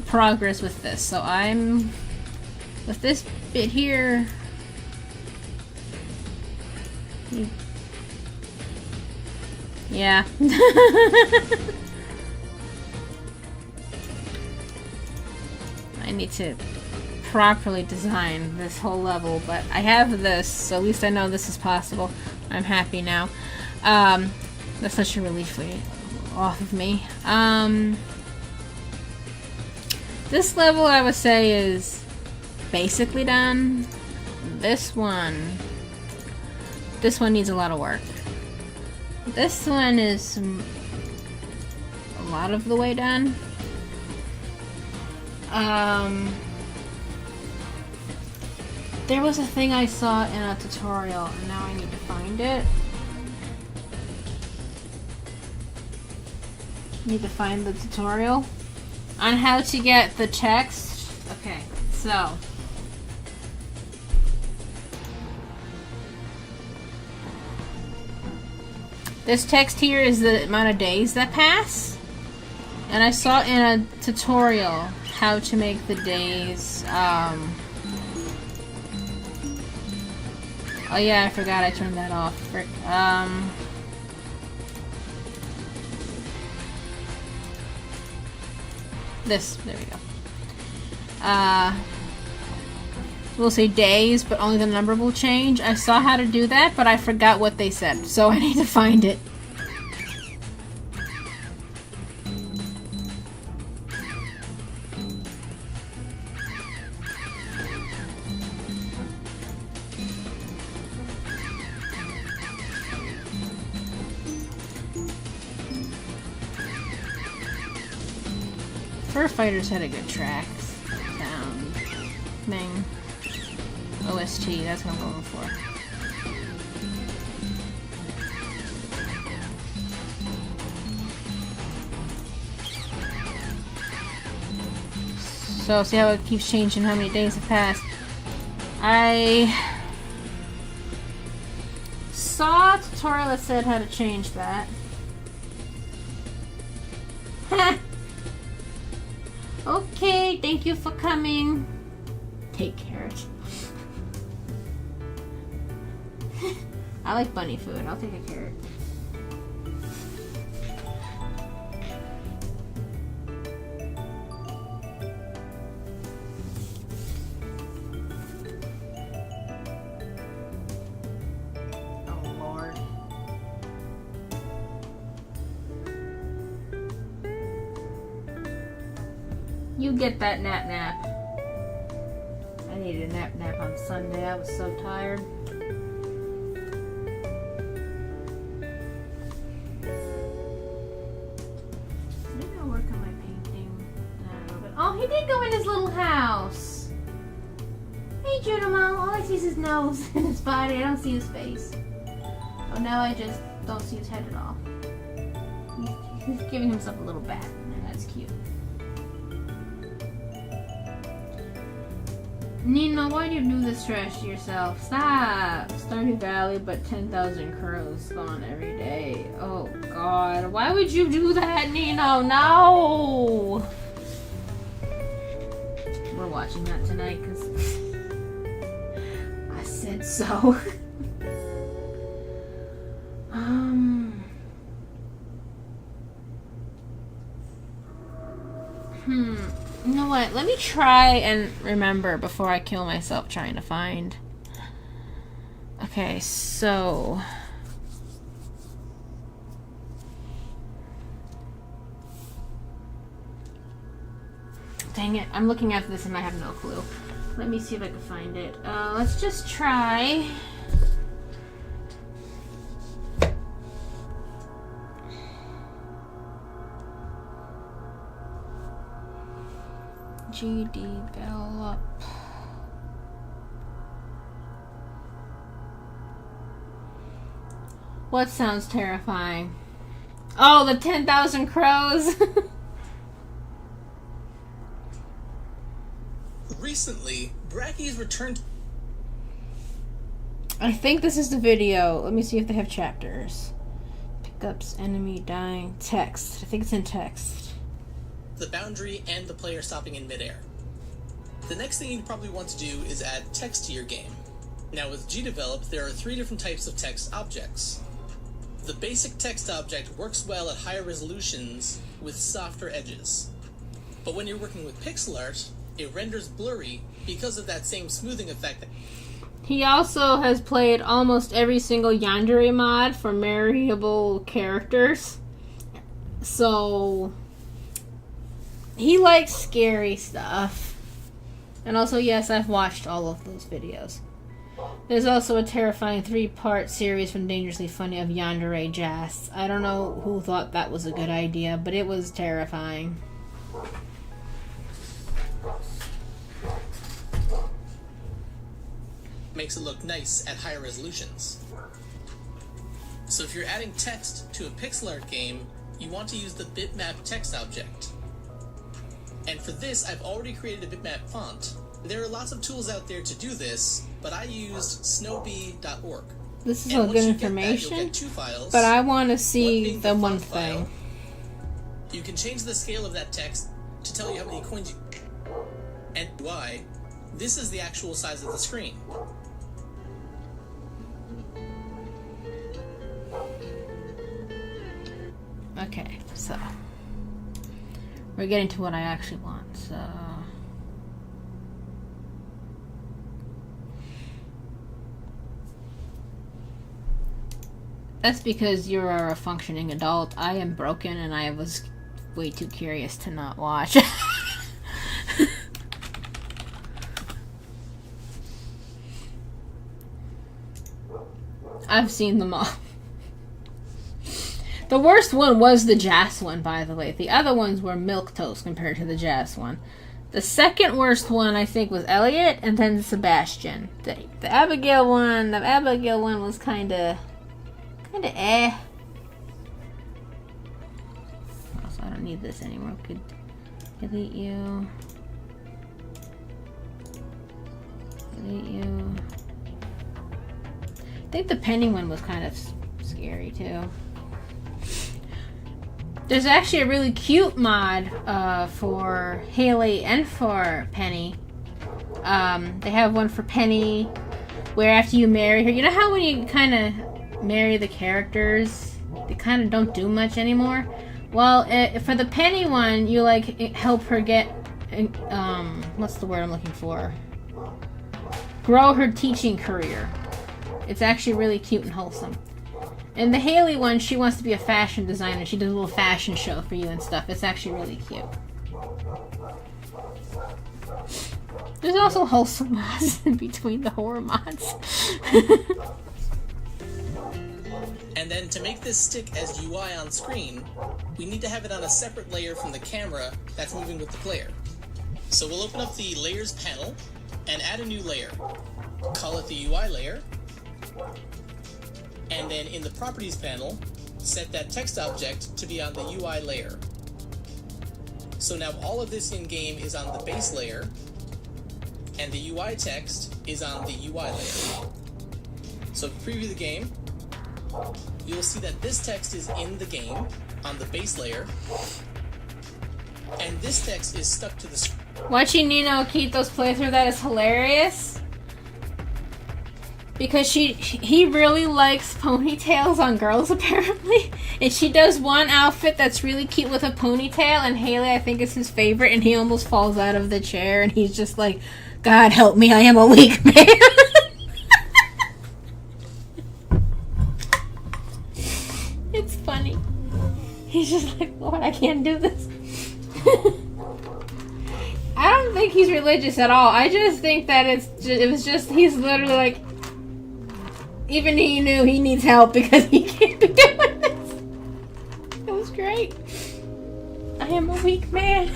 progress with this, so I'm with this bit here. Yeah. I need to properly design this whole level, but I have this, so at least I know this is possible. I'm happy now. That's such a relief off of me. This level I would say is basically done. This one needs a lot of work. This one is a lot of the way done. There was a thing I saw in a tutorial, and now I need to find it. Need to find the tutorial on how to get the text. Okay, so this text here is the amount of days that pass, and I saw in a tutorial how to make the days. Oh yeah, I forgot I turned that off. There we go. We'll say days, but only the number will change. I saw how to do that, but I forgot what they said, so I need to find it. Fur Fighters had a good track sound thing. OST, that's what I'm going for. So, see how it keeps changing how many days have passed. I saw a tutorial that said how to change that. Okay, thank you for coming. Take carrot. I like bunny food. I'll take a carrot. Oh Lord. You get that nap. I needed a nap on Sunday. I was so tired. Maybe I'll work on my painting a little bit. Oh, he did go in his little house. Hey, Junimo. All I see is his nose and his body. I don't see his face. Oh, now I just don't see his head at all. He's giving himself a little bath, and that's cute. Nina, why do you do this trash to yourself? Stop! Stardew Valley, but 10,000 crows spawn every day. Oh God, why would you do that, Nino? No! We're watching that tonight because I said so. You know what? Let me try and remember before I kill myself trying to find. Okay, so dang it, I'm looking at this and I have no clue. Let me see if I can find it. Let's just try. Develop. What sounds terrifying? Oh, the 10,000 crows. Recently, Bracky's returned. I think this is the video. Let me see if they have chapters. Pickups, enemy dying, text. I think it's in text. The boundary and the player stopping in midair. The next thing you probably want to do is add text to your game. Now with GDevelop, there are 3 different types of text objects. The basic text object works well at higher resolutions with softer edges. But when you're working with pixel art, it renders blurry because of that same smoothing effect. He also has played almost every single Yandere mod for variable characters. So he likes scary stuff. And also, yes, I've watched all of those videos. There's also a terrifying 3-part series from Dangerously Funny of Yandere Jazz. I don't know who thought that was a good idea, but it was terrifying. Makes it look nice at higher resolutions. So if you're adding text to a pixel art game, you want to use the bitmap text object. And for this, I've already created a bitmap font. There are lots of tools out there to do this, but I used snowbee.org. This is all good information, you'll get 2 files, but I want to see being the one font file. thing. You can change the scale of that text to tell you how many coins you... And why? This is the actual size of the screen. Okay, so we're getting to what I actually want, so that's because you are a functioning adult. I am broken and I was way too curious to not watch. I've seen them all. The worst one was the Jazz one, by the way. The other ones were milquetoast compared to the Jazz one. The second worst one, I think, was Elliot, and then Sebastian. The Abigail one was kind of eh. Also, I don't need this anymore. Could delete you. Delete you. I think the Penny one was kind of scary too. There's actually a really cute mod for Haley and for Penny. They have one for Penny where after you marry her, you know how when you kind of marry the characters, they kind of don't do much anymore? Well, for the Penny one, you like help her get, what's the word I'm looking for? Grow her teaching career. It's actually really cute and wholesome. And the Haley one, she wants to be a fashion designer. She does a little fashion show for you and stuff. It's actually really cute. There's also wholesome mods in between the horror mods. And then to make this stick as UI on screen, we need to have it on a separate layer from the camera that's moving with the player. So we'll open up the Layers panel and add a new layer. Call it the UI layer. And then in the Properties panel, set that text object to be on the UI layer. So now all of this in-game is on the base layer, and the UI text is on the UI layer. So if you preview the game, you'll see that this text is in the game on the base layer, and this text is stuck to the screen. Watching Nino Okito's playthrough, that is hilarious. Because he really likes ponytails on girls, apparently. And she does one outfit that's really cute with a ponytail, and Haley, I think, is his favorite, and he almost falls out of the chair, and he's just like, God help me, I am a weak man. It's funny. He's just like, Lord, I can't do this. I don't think he's religious at all. I just think that he's literally like, even he knew he needs help because he can't be doing this. It was great. I am a weak man.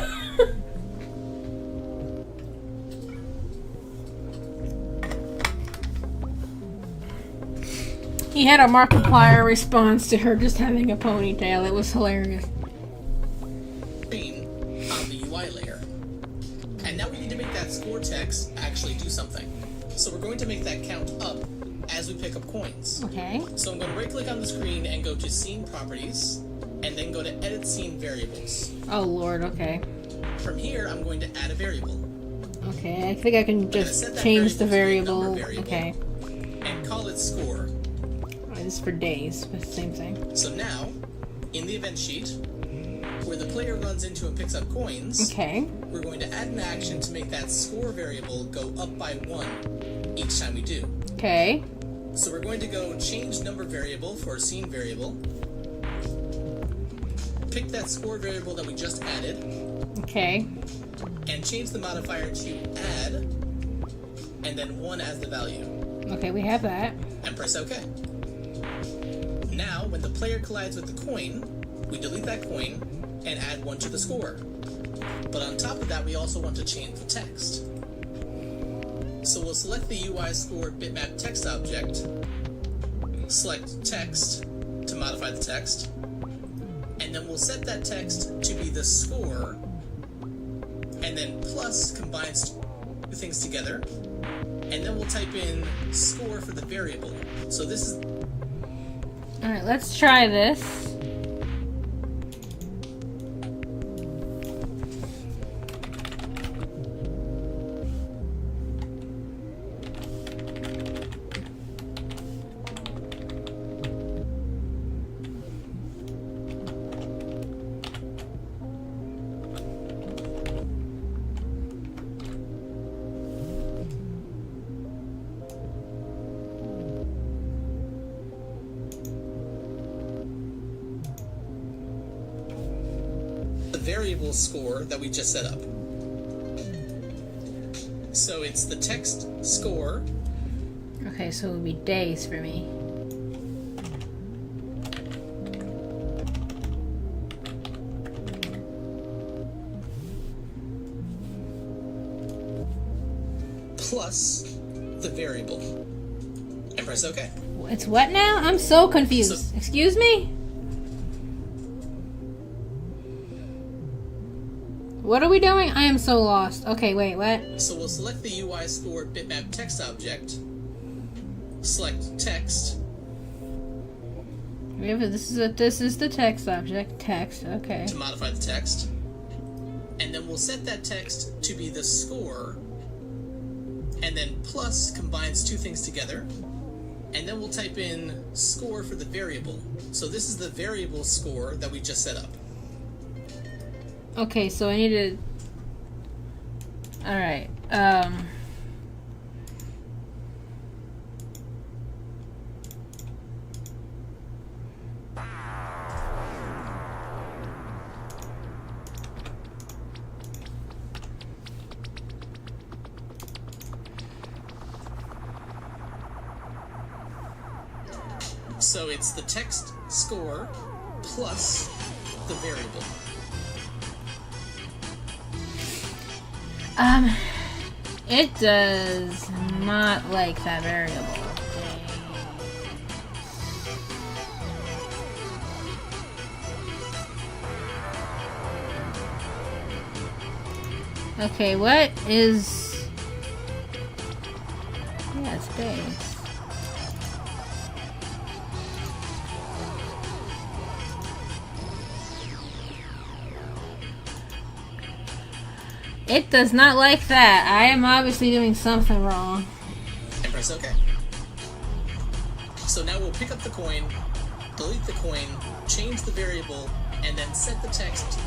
He had a Markiplier response to her just having a ponytail. It was hilarious. On the UI layer. And now we need to make that score text actually do something. So we're going to make that count up as we pick up coins. Okay. So I'm going to right click on the screen and go to Scene Properties, and then go to Edit Scene Variables. Oh Lord, okay. From here, I'm going to add a variable. Okay, I think I can just change the variable. Okay. And call it score. This is for days, but same thing. So now, in the event sheet, where the player runs into and picks up coins, okay, we're going to add an action to make that score variable go up by 1 each time we do. Okay. So we're going to go change number variable for a scene variable. Pick that score variable that we just added. Okay. And change the modifier to add, and then 1 as the value. Okay, we have that. And press OK. Now, when the player collides with the coin, we delete that coin and add 1 to the score. But on top of that, we also want to change the text. So we'll select the UI score bitmap text object, select text to modify the text, and then we'll set that text to be the score, and then plus combines two things together, and then we'll type in score for the variable. So this is... Alright, let's try this. variable score that we just set up. So it's the text score. Okay, so it would be days for me. Plus the variable. And press OK. It's what now? I'm so confused. So, excuse me? What are we doing? I am so lost. Okay, wait, what? So we'll select the UI score bitmap text object. Select text. This is the text object. Text, okay. To modify the text. And then we'll set that text to be the score. And then plus combines two things together. And then we'll type in score for the variable. So this is the variable score that we just set up. Okay, so I need to... Alright, So it's the text score plus the variable. it does not like that variable. Okay, what is... Yeah, it's days. It does not like that. I am obviously doing something wrong. And press OK. So now we'll pick up the coin, delete the coin, change the variable, and then set the text.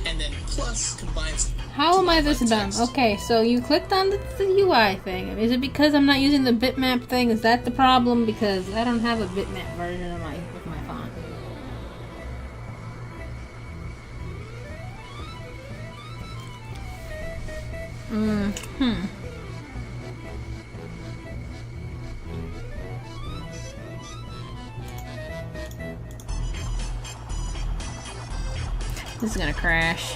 And then plus combines. How am I this dumb? Okay, so you clicked on the UI thing. Is it because I'm not using the bitmap thing? Is that the problem? Because I don't have a bitmap version of my font. This is gonna crash.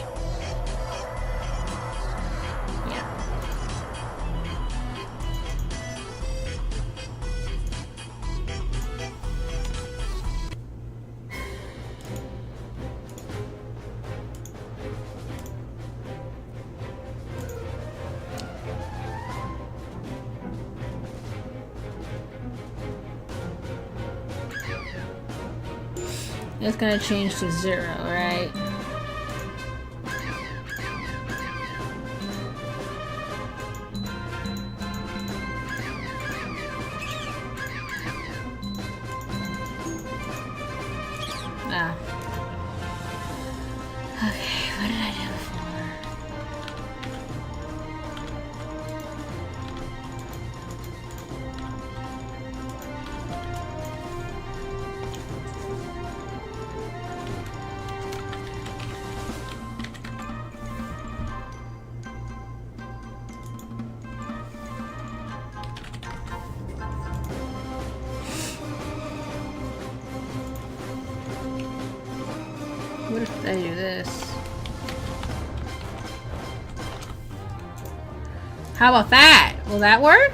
Yeah. It's gonna change to 0, right? Ah. Okay, what did I do before? What if I do this? How about that? Will that work?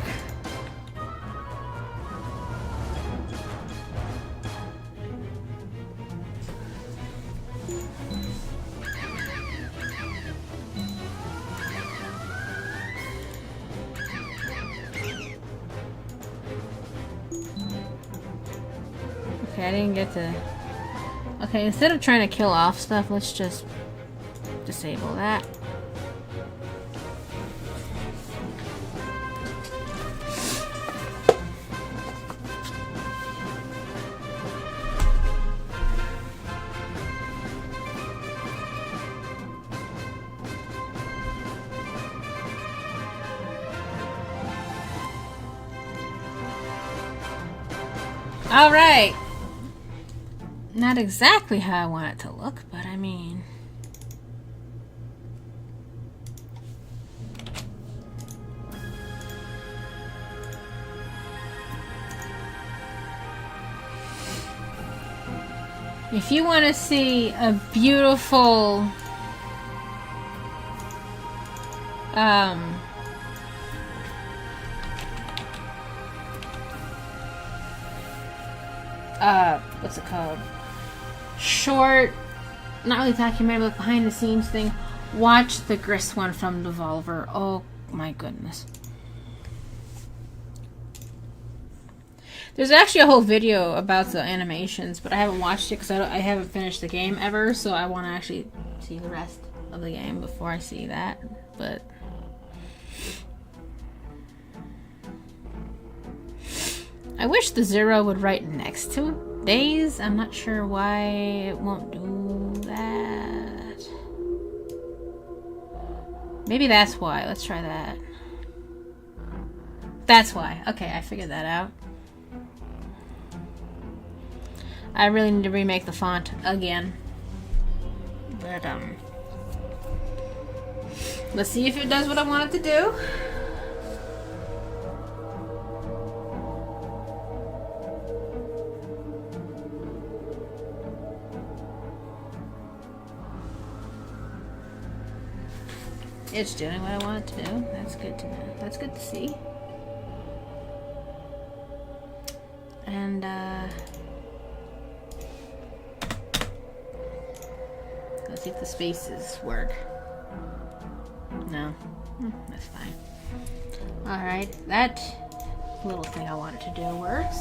Okay, I didn't get to... Okay, instead of trying to kill off stuff, let's just disable that. All right. Not exactly how I want it to look, but I mean... If you want to see a beautiful... what's it called? Short, not really documentary, but behind the scenes thing. Watch the Grist one from Devolver. Oh my goodness. There's actually a whole video about the animations, but I haven't watched it because I haven't finished the game ever, so I want to actually see the rest of the game before I see that. But I wish the 0 would write next to days. I'm not sure why it won't do that. Maybe that's why. Let's try that. That's why. Okay, I figured that out. I really need to remake the font again. But, let's see if it does what I want it to do. It's doing what I want it to do. That's good to know. That's good to see. And, let's see if the spaces work. No. That's fine. Alright, that little thing I wanted to do works.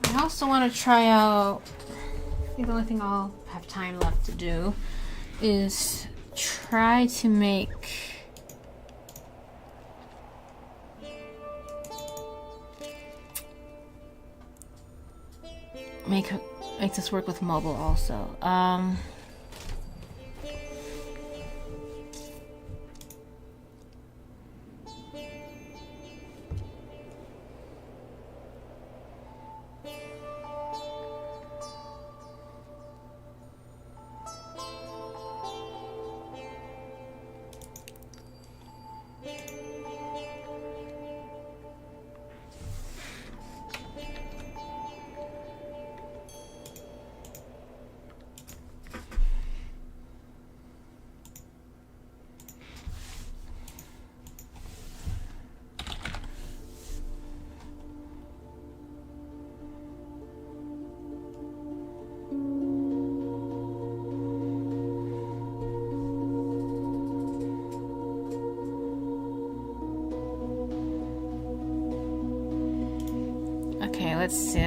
I also want to try out, I think the only thing I'll have time left to do is try to make this work with mobile also. let's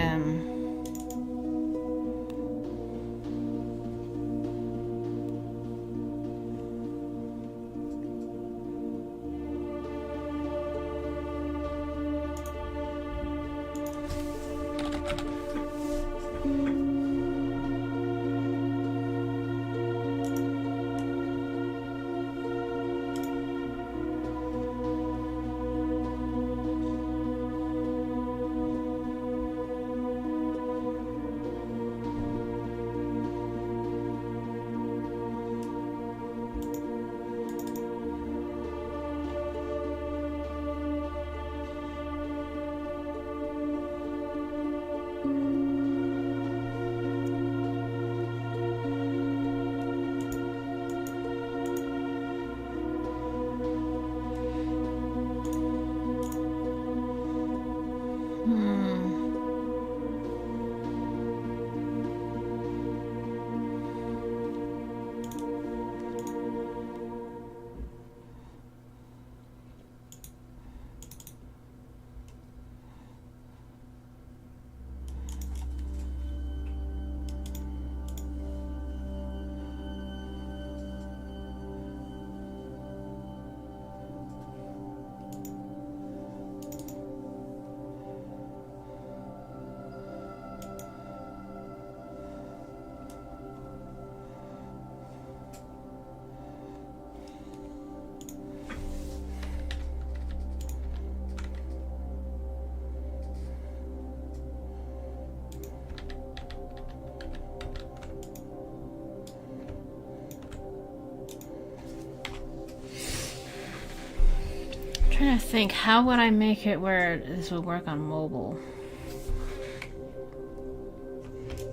trying to think, how would I make it where this would work on mobile?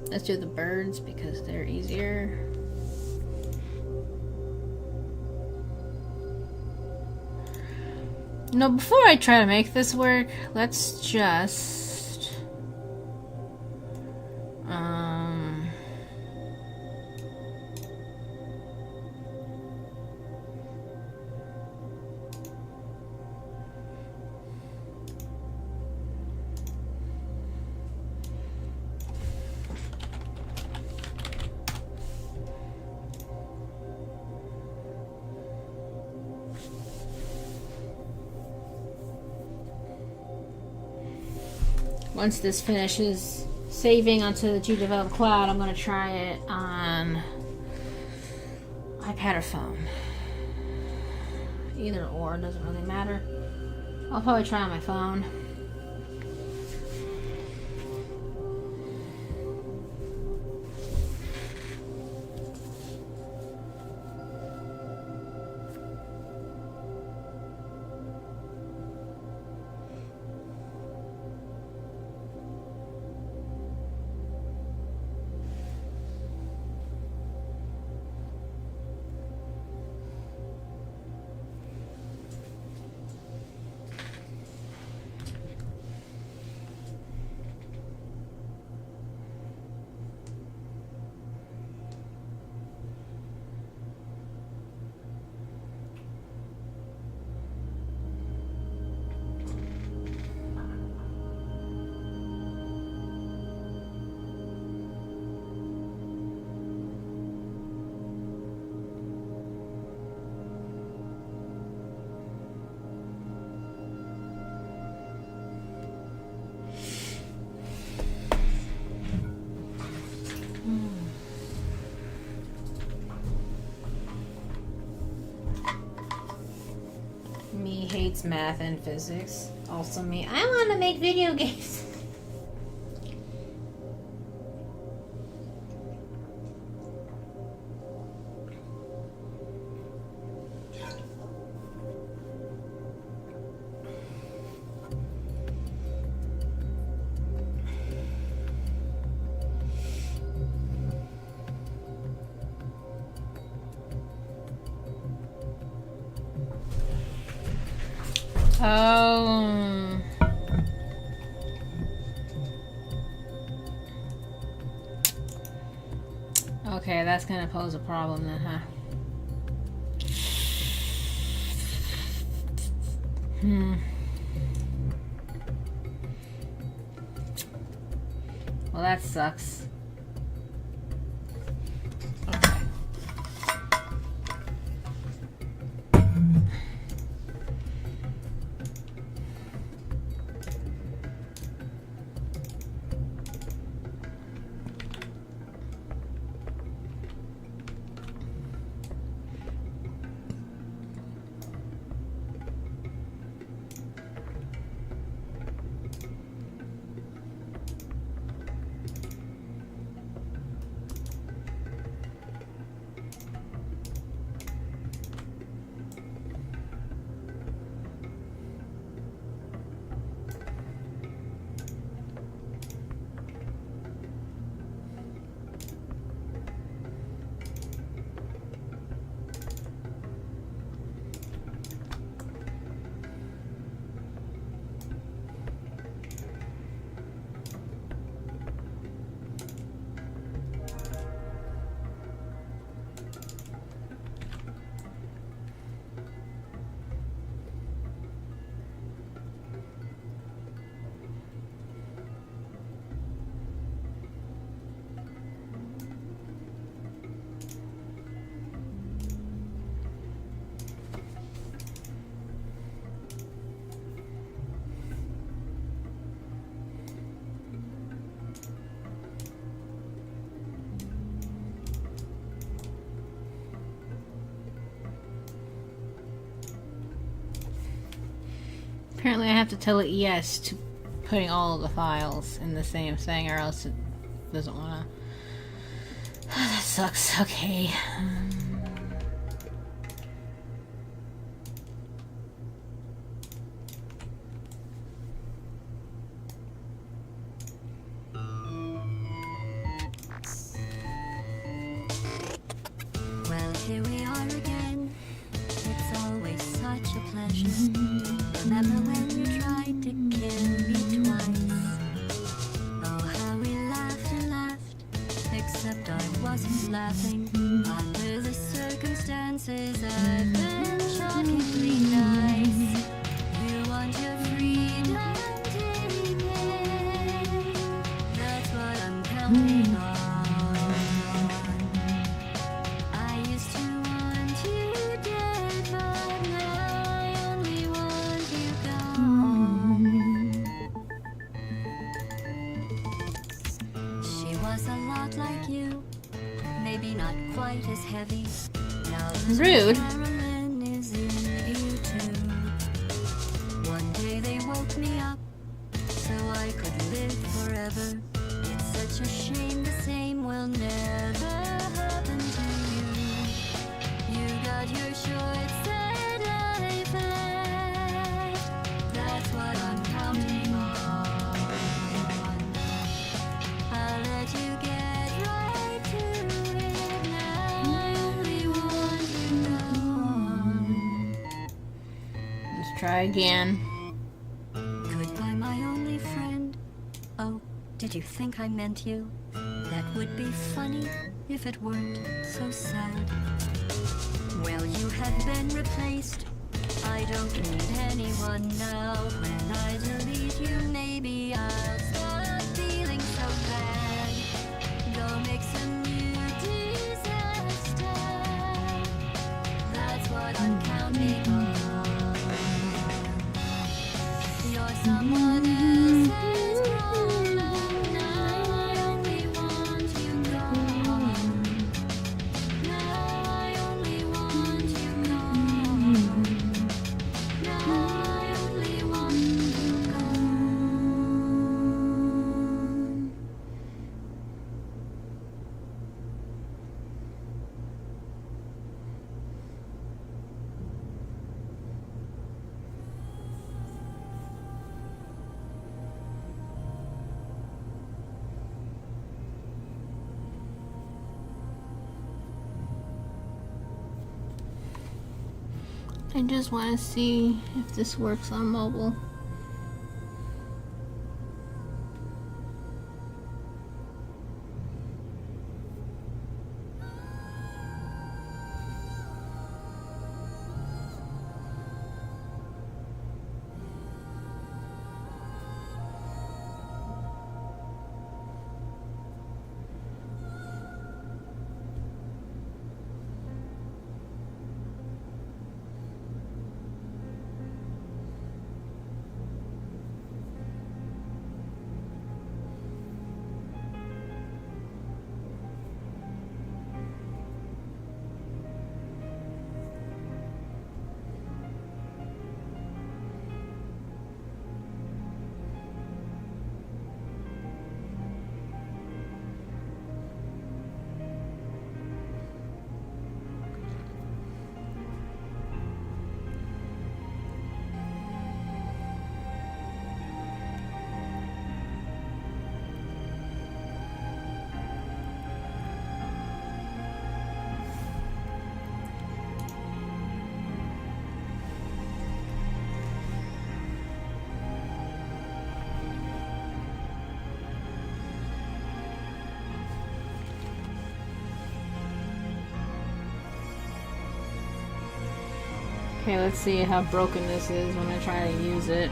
Let's do the birds because they're easier. No, before I try to make this work, let's just once this finishes saving onto the GDevelop cloud, I'm going to try it on iPad or phone. Either or, doesn't really matter. I'll probably try on my phone. Me hates math and physics. Also me. I want to make video games. Oh. Okay, that's gonna pose a problem then, huh? Well, that sucks. Okay. Apparently I have to tell it yes to putting all of the files in the same thing, or else it doesn't want to. That sucks. Okay. Well, here we are again. It's always such a pleasure. Remember when you tried to kill me twice? Oh, how we laughed and laughed. Except I wasn't laughing. Under the circumstances, I've been shockingly nice. You want your freedom, take it. That's what I'm counting on. I used to want you dead, but now I only want you gone. She was a lot like you, maybe not quite as heavy. Now this Rude. Carolyn is in you too. One day they woke me up so I could live forever. It's such a shame the same will never happen to you. You got your short set life left. That's what I'm counting on. I'll let you get right to it now. I only want you gone. Let's try again. Goodbye, my only friend. Oh, did you think I meant you? That would be funny if it weren't so sad. Well, you have been replaced. I don't need anyone now. When I delete you, maybe I'll stop feeling so bad. Go make some new disaster. That's what I'm counting on. You're someone else's problem. Now I only want you gone. Now I only want you gone. Now I only want you gone. I just want to see if this works on mobile. Okay, let's see how broken this is when I try to use it.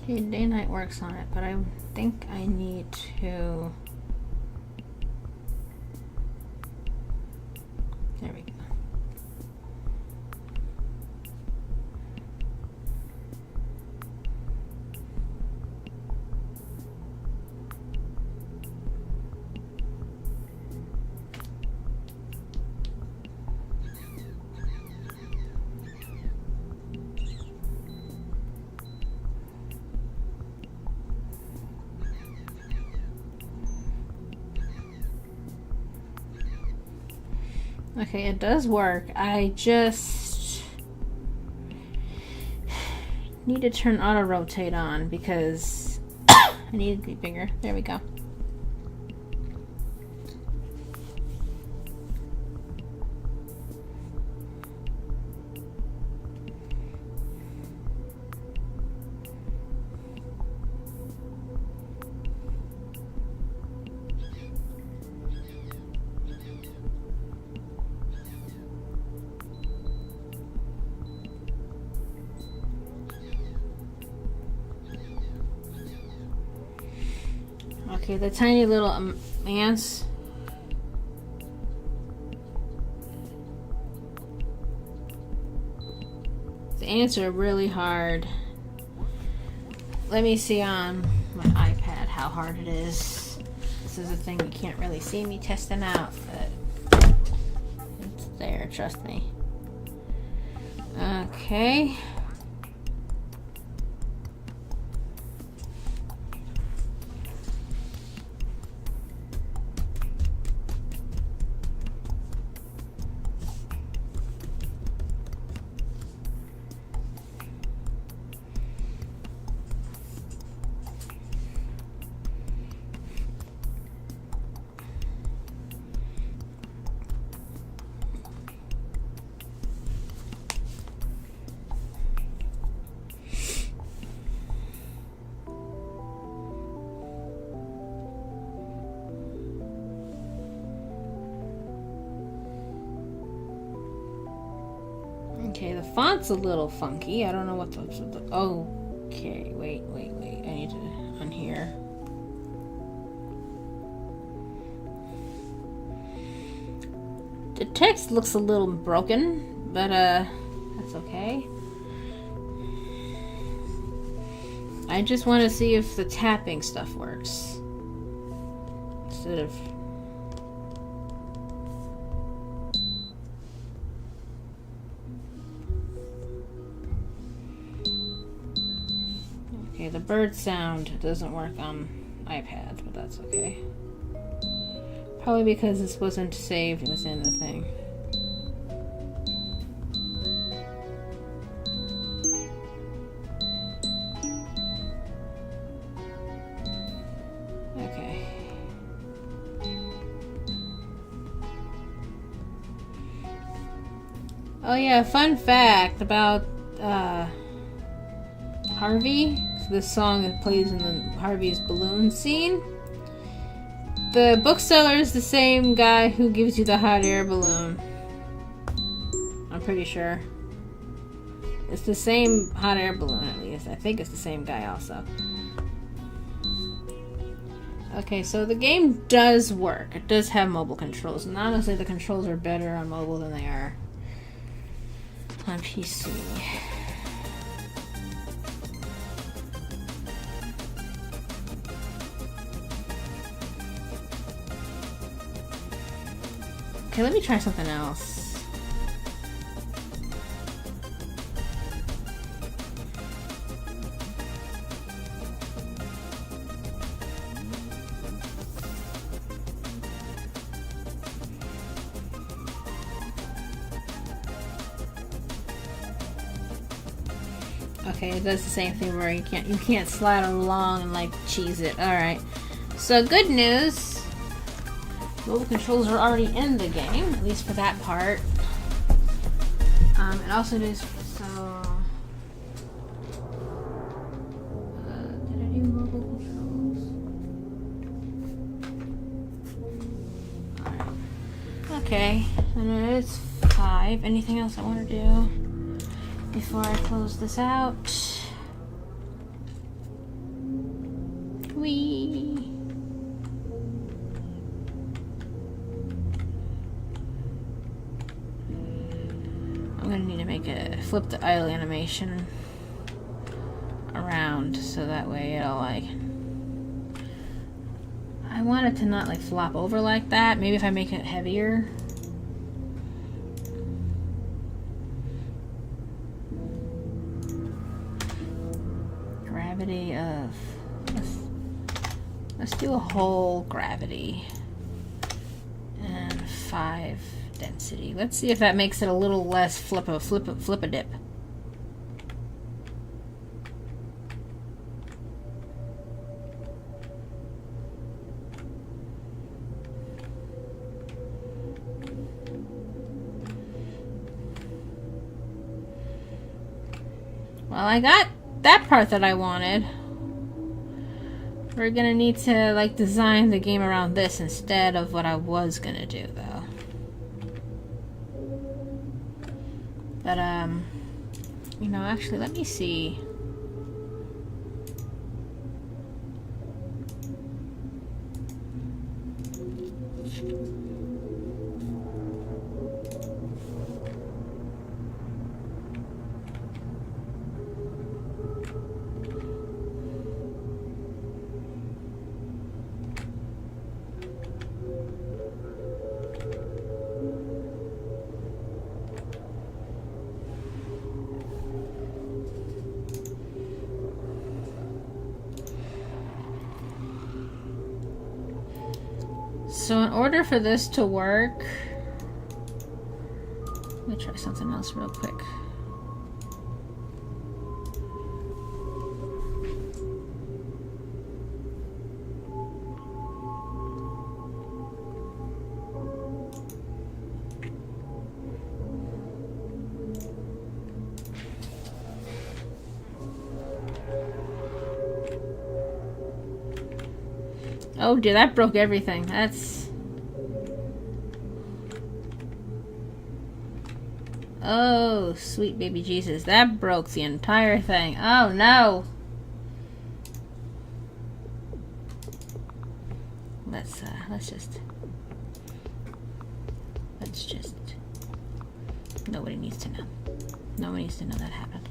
Okay, day-night works on it, but I think I need to... There we go. Okay, it does work. I just need to turn auto rotate on because I need it to be bigger. There we go. Okay, the tiny little ants. The ants are really hard. Let me see on my iPad how hard it is. This is a thing you can't really see me testing out, but it's there, trust me. Okay. Okay, the font's a little funky. I don't know what the... Okay, wait. I need to unhear. The text looks a little broken, but that's okay. I just want to see if the tapping stuff works. Instead of... Okay, the bird sound doesn't work on iPad, but that's okay. Probably because this wasn't saved within the thing. Okay. Oh yeah, fun fact about Harvey. This song that plays in the Harvey's balloon scene. The bookseller is the same guy who gives you the hot air balloon. I'm pretty sure. It's the same hot air balloon, at least. I think it's the same guy also. Okay, so the game does work. It does have mobile controls. And honestly, the controls are better on mobile than they are on PC. Okay, let me try something else. Okay, it does the same thing where you can't slide along and like cheese it. Alright. So good news. Mobile controls are already in the game, at least for that part. It also does so did I do mobile controls? Alright. Okay. And it's 5. Anything else I want to do before I close this out? Whee! I'm gonna need to make a flip the idle animation around so that way it'll like. I want it to not like flop over like that. Maybe if I make it heavier. Gravity of. Let's do a whole gravity and 5 density. Let's see if that makes it a little less flip a dip. Well, I got that part that I wanted. We're gonna need to like design the game around this instead of what I was gonna do though. But you know, actually let me see. So in order for this to work, let me try something else real quick. Oh dear, that broke everything. That's... Oh, sweet baby Jesus. That broke the entire thing. Oh no! Let's just... Nobody needs to know. Nobody needs to know that happened.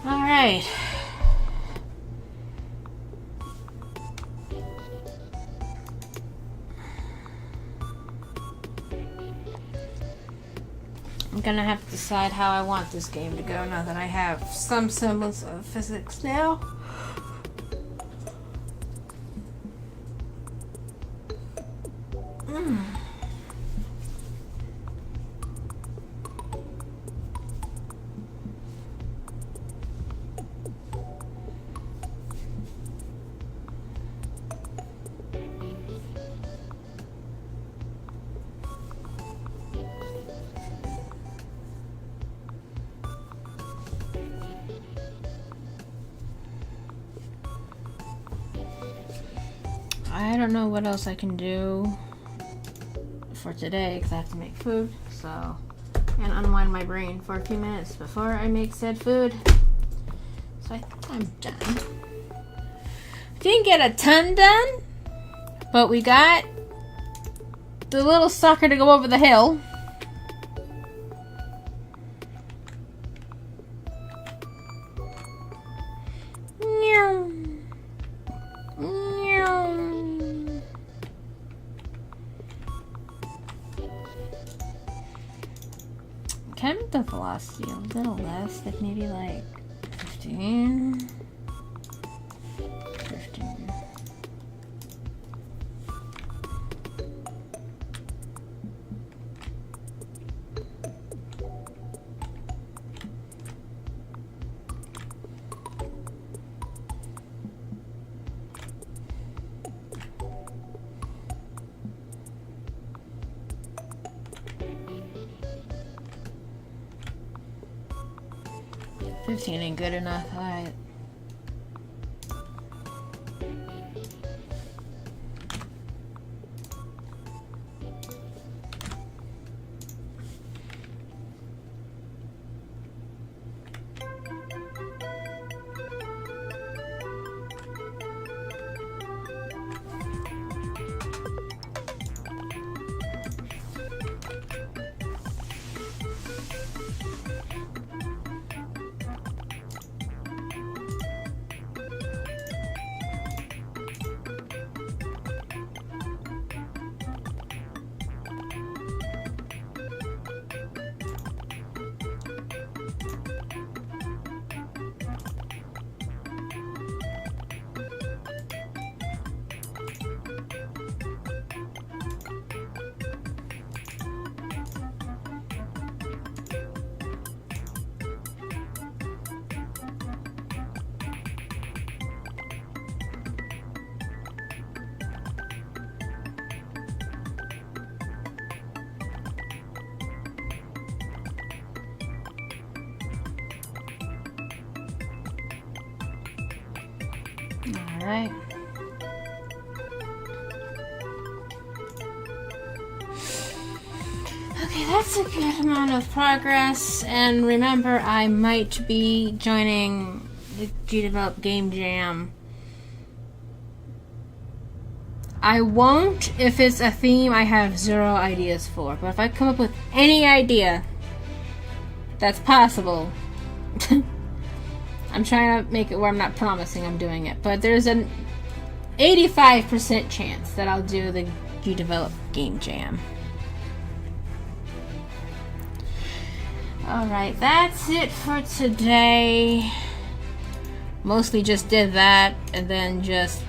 Alright. I'm gonna have to decide how I want this game to go now that I have some semblance of physics now. I don't know what else I can do for today because I have to make food, so, and unwind my brain for a few minutes before I make said food. So I think I'm done. Didn't get a ton done, but we got the little sucker to go over the hill. the velocity a little less, like maybe like 15. 15. Yeah, 15 ain't good enough. Alright. Alright. Okay, that's a good amount of progress. And remember, I might be joining the GDevelop Game Jam. I won't if it's a theme I have 0 ideas for. But if I come up with any idea that's possible, I'm trying to make it where I'm not promising I'm doing it. But there's an 85% chance that I'll do the GDevelop Game Jam. Alright, that's it for today. Mostly just did that, and then just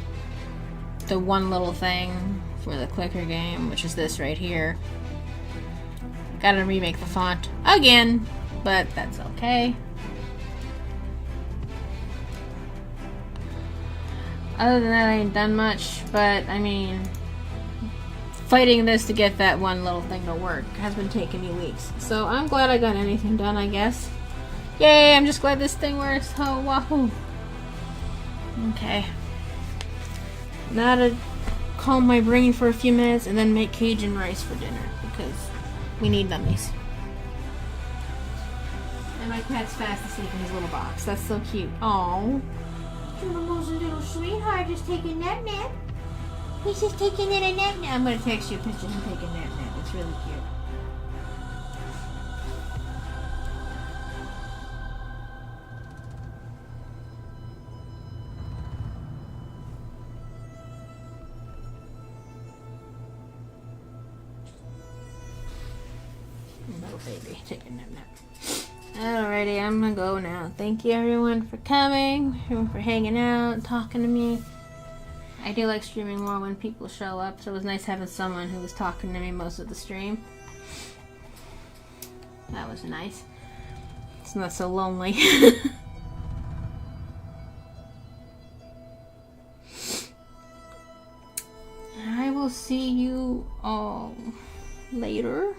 the one little thing for the clicker game, which is this right here. Gotta remake the font again, but that's okay. Other than that, I ain't done much, but I mean, fighting this to get that one little thing to work has been taking me weeks. So I'm glad I got anything done, I guess. Yay, I'm just glad this thing works. Oh, wahoo. Okay. Now to calm my brain for a few minutes and then make Cajun rice for dinner, because we need nummies. And my cat's fast asleep in his little box. That's so cute. Aww. Juniper's a little sweetheart just taking a nap. He's just taking a nap. I'm going to text you a picture of him taking a nap. It's really cute. Little baby taking a nap. Alrighty, I'm gonna go now. Thank you everyone for coming, everyone for hanging out, talking to me. I do like streaming more when people show up, so it was nice having someone who was talking to me most of the stream. That was nice. It's not so lonely. I will see you all later.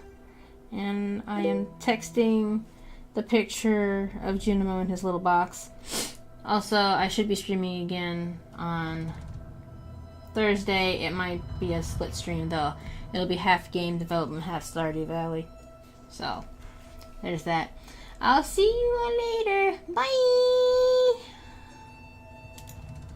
And I am texting the picture of Junimo in his little box. Also, I should be streaming again on Thursday. It might be a split stream though. It'll be half game development, half Stardew Valley. So, there's that. I'll see you all later. Bye!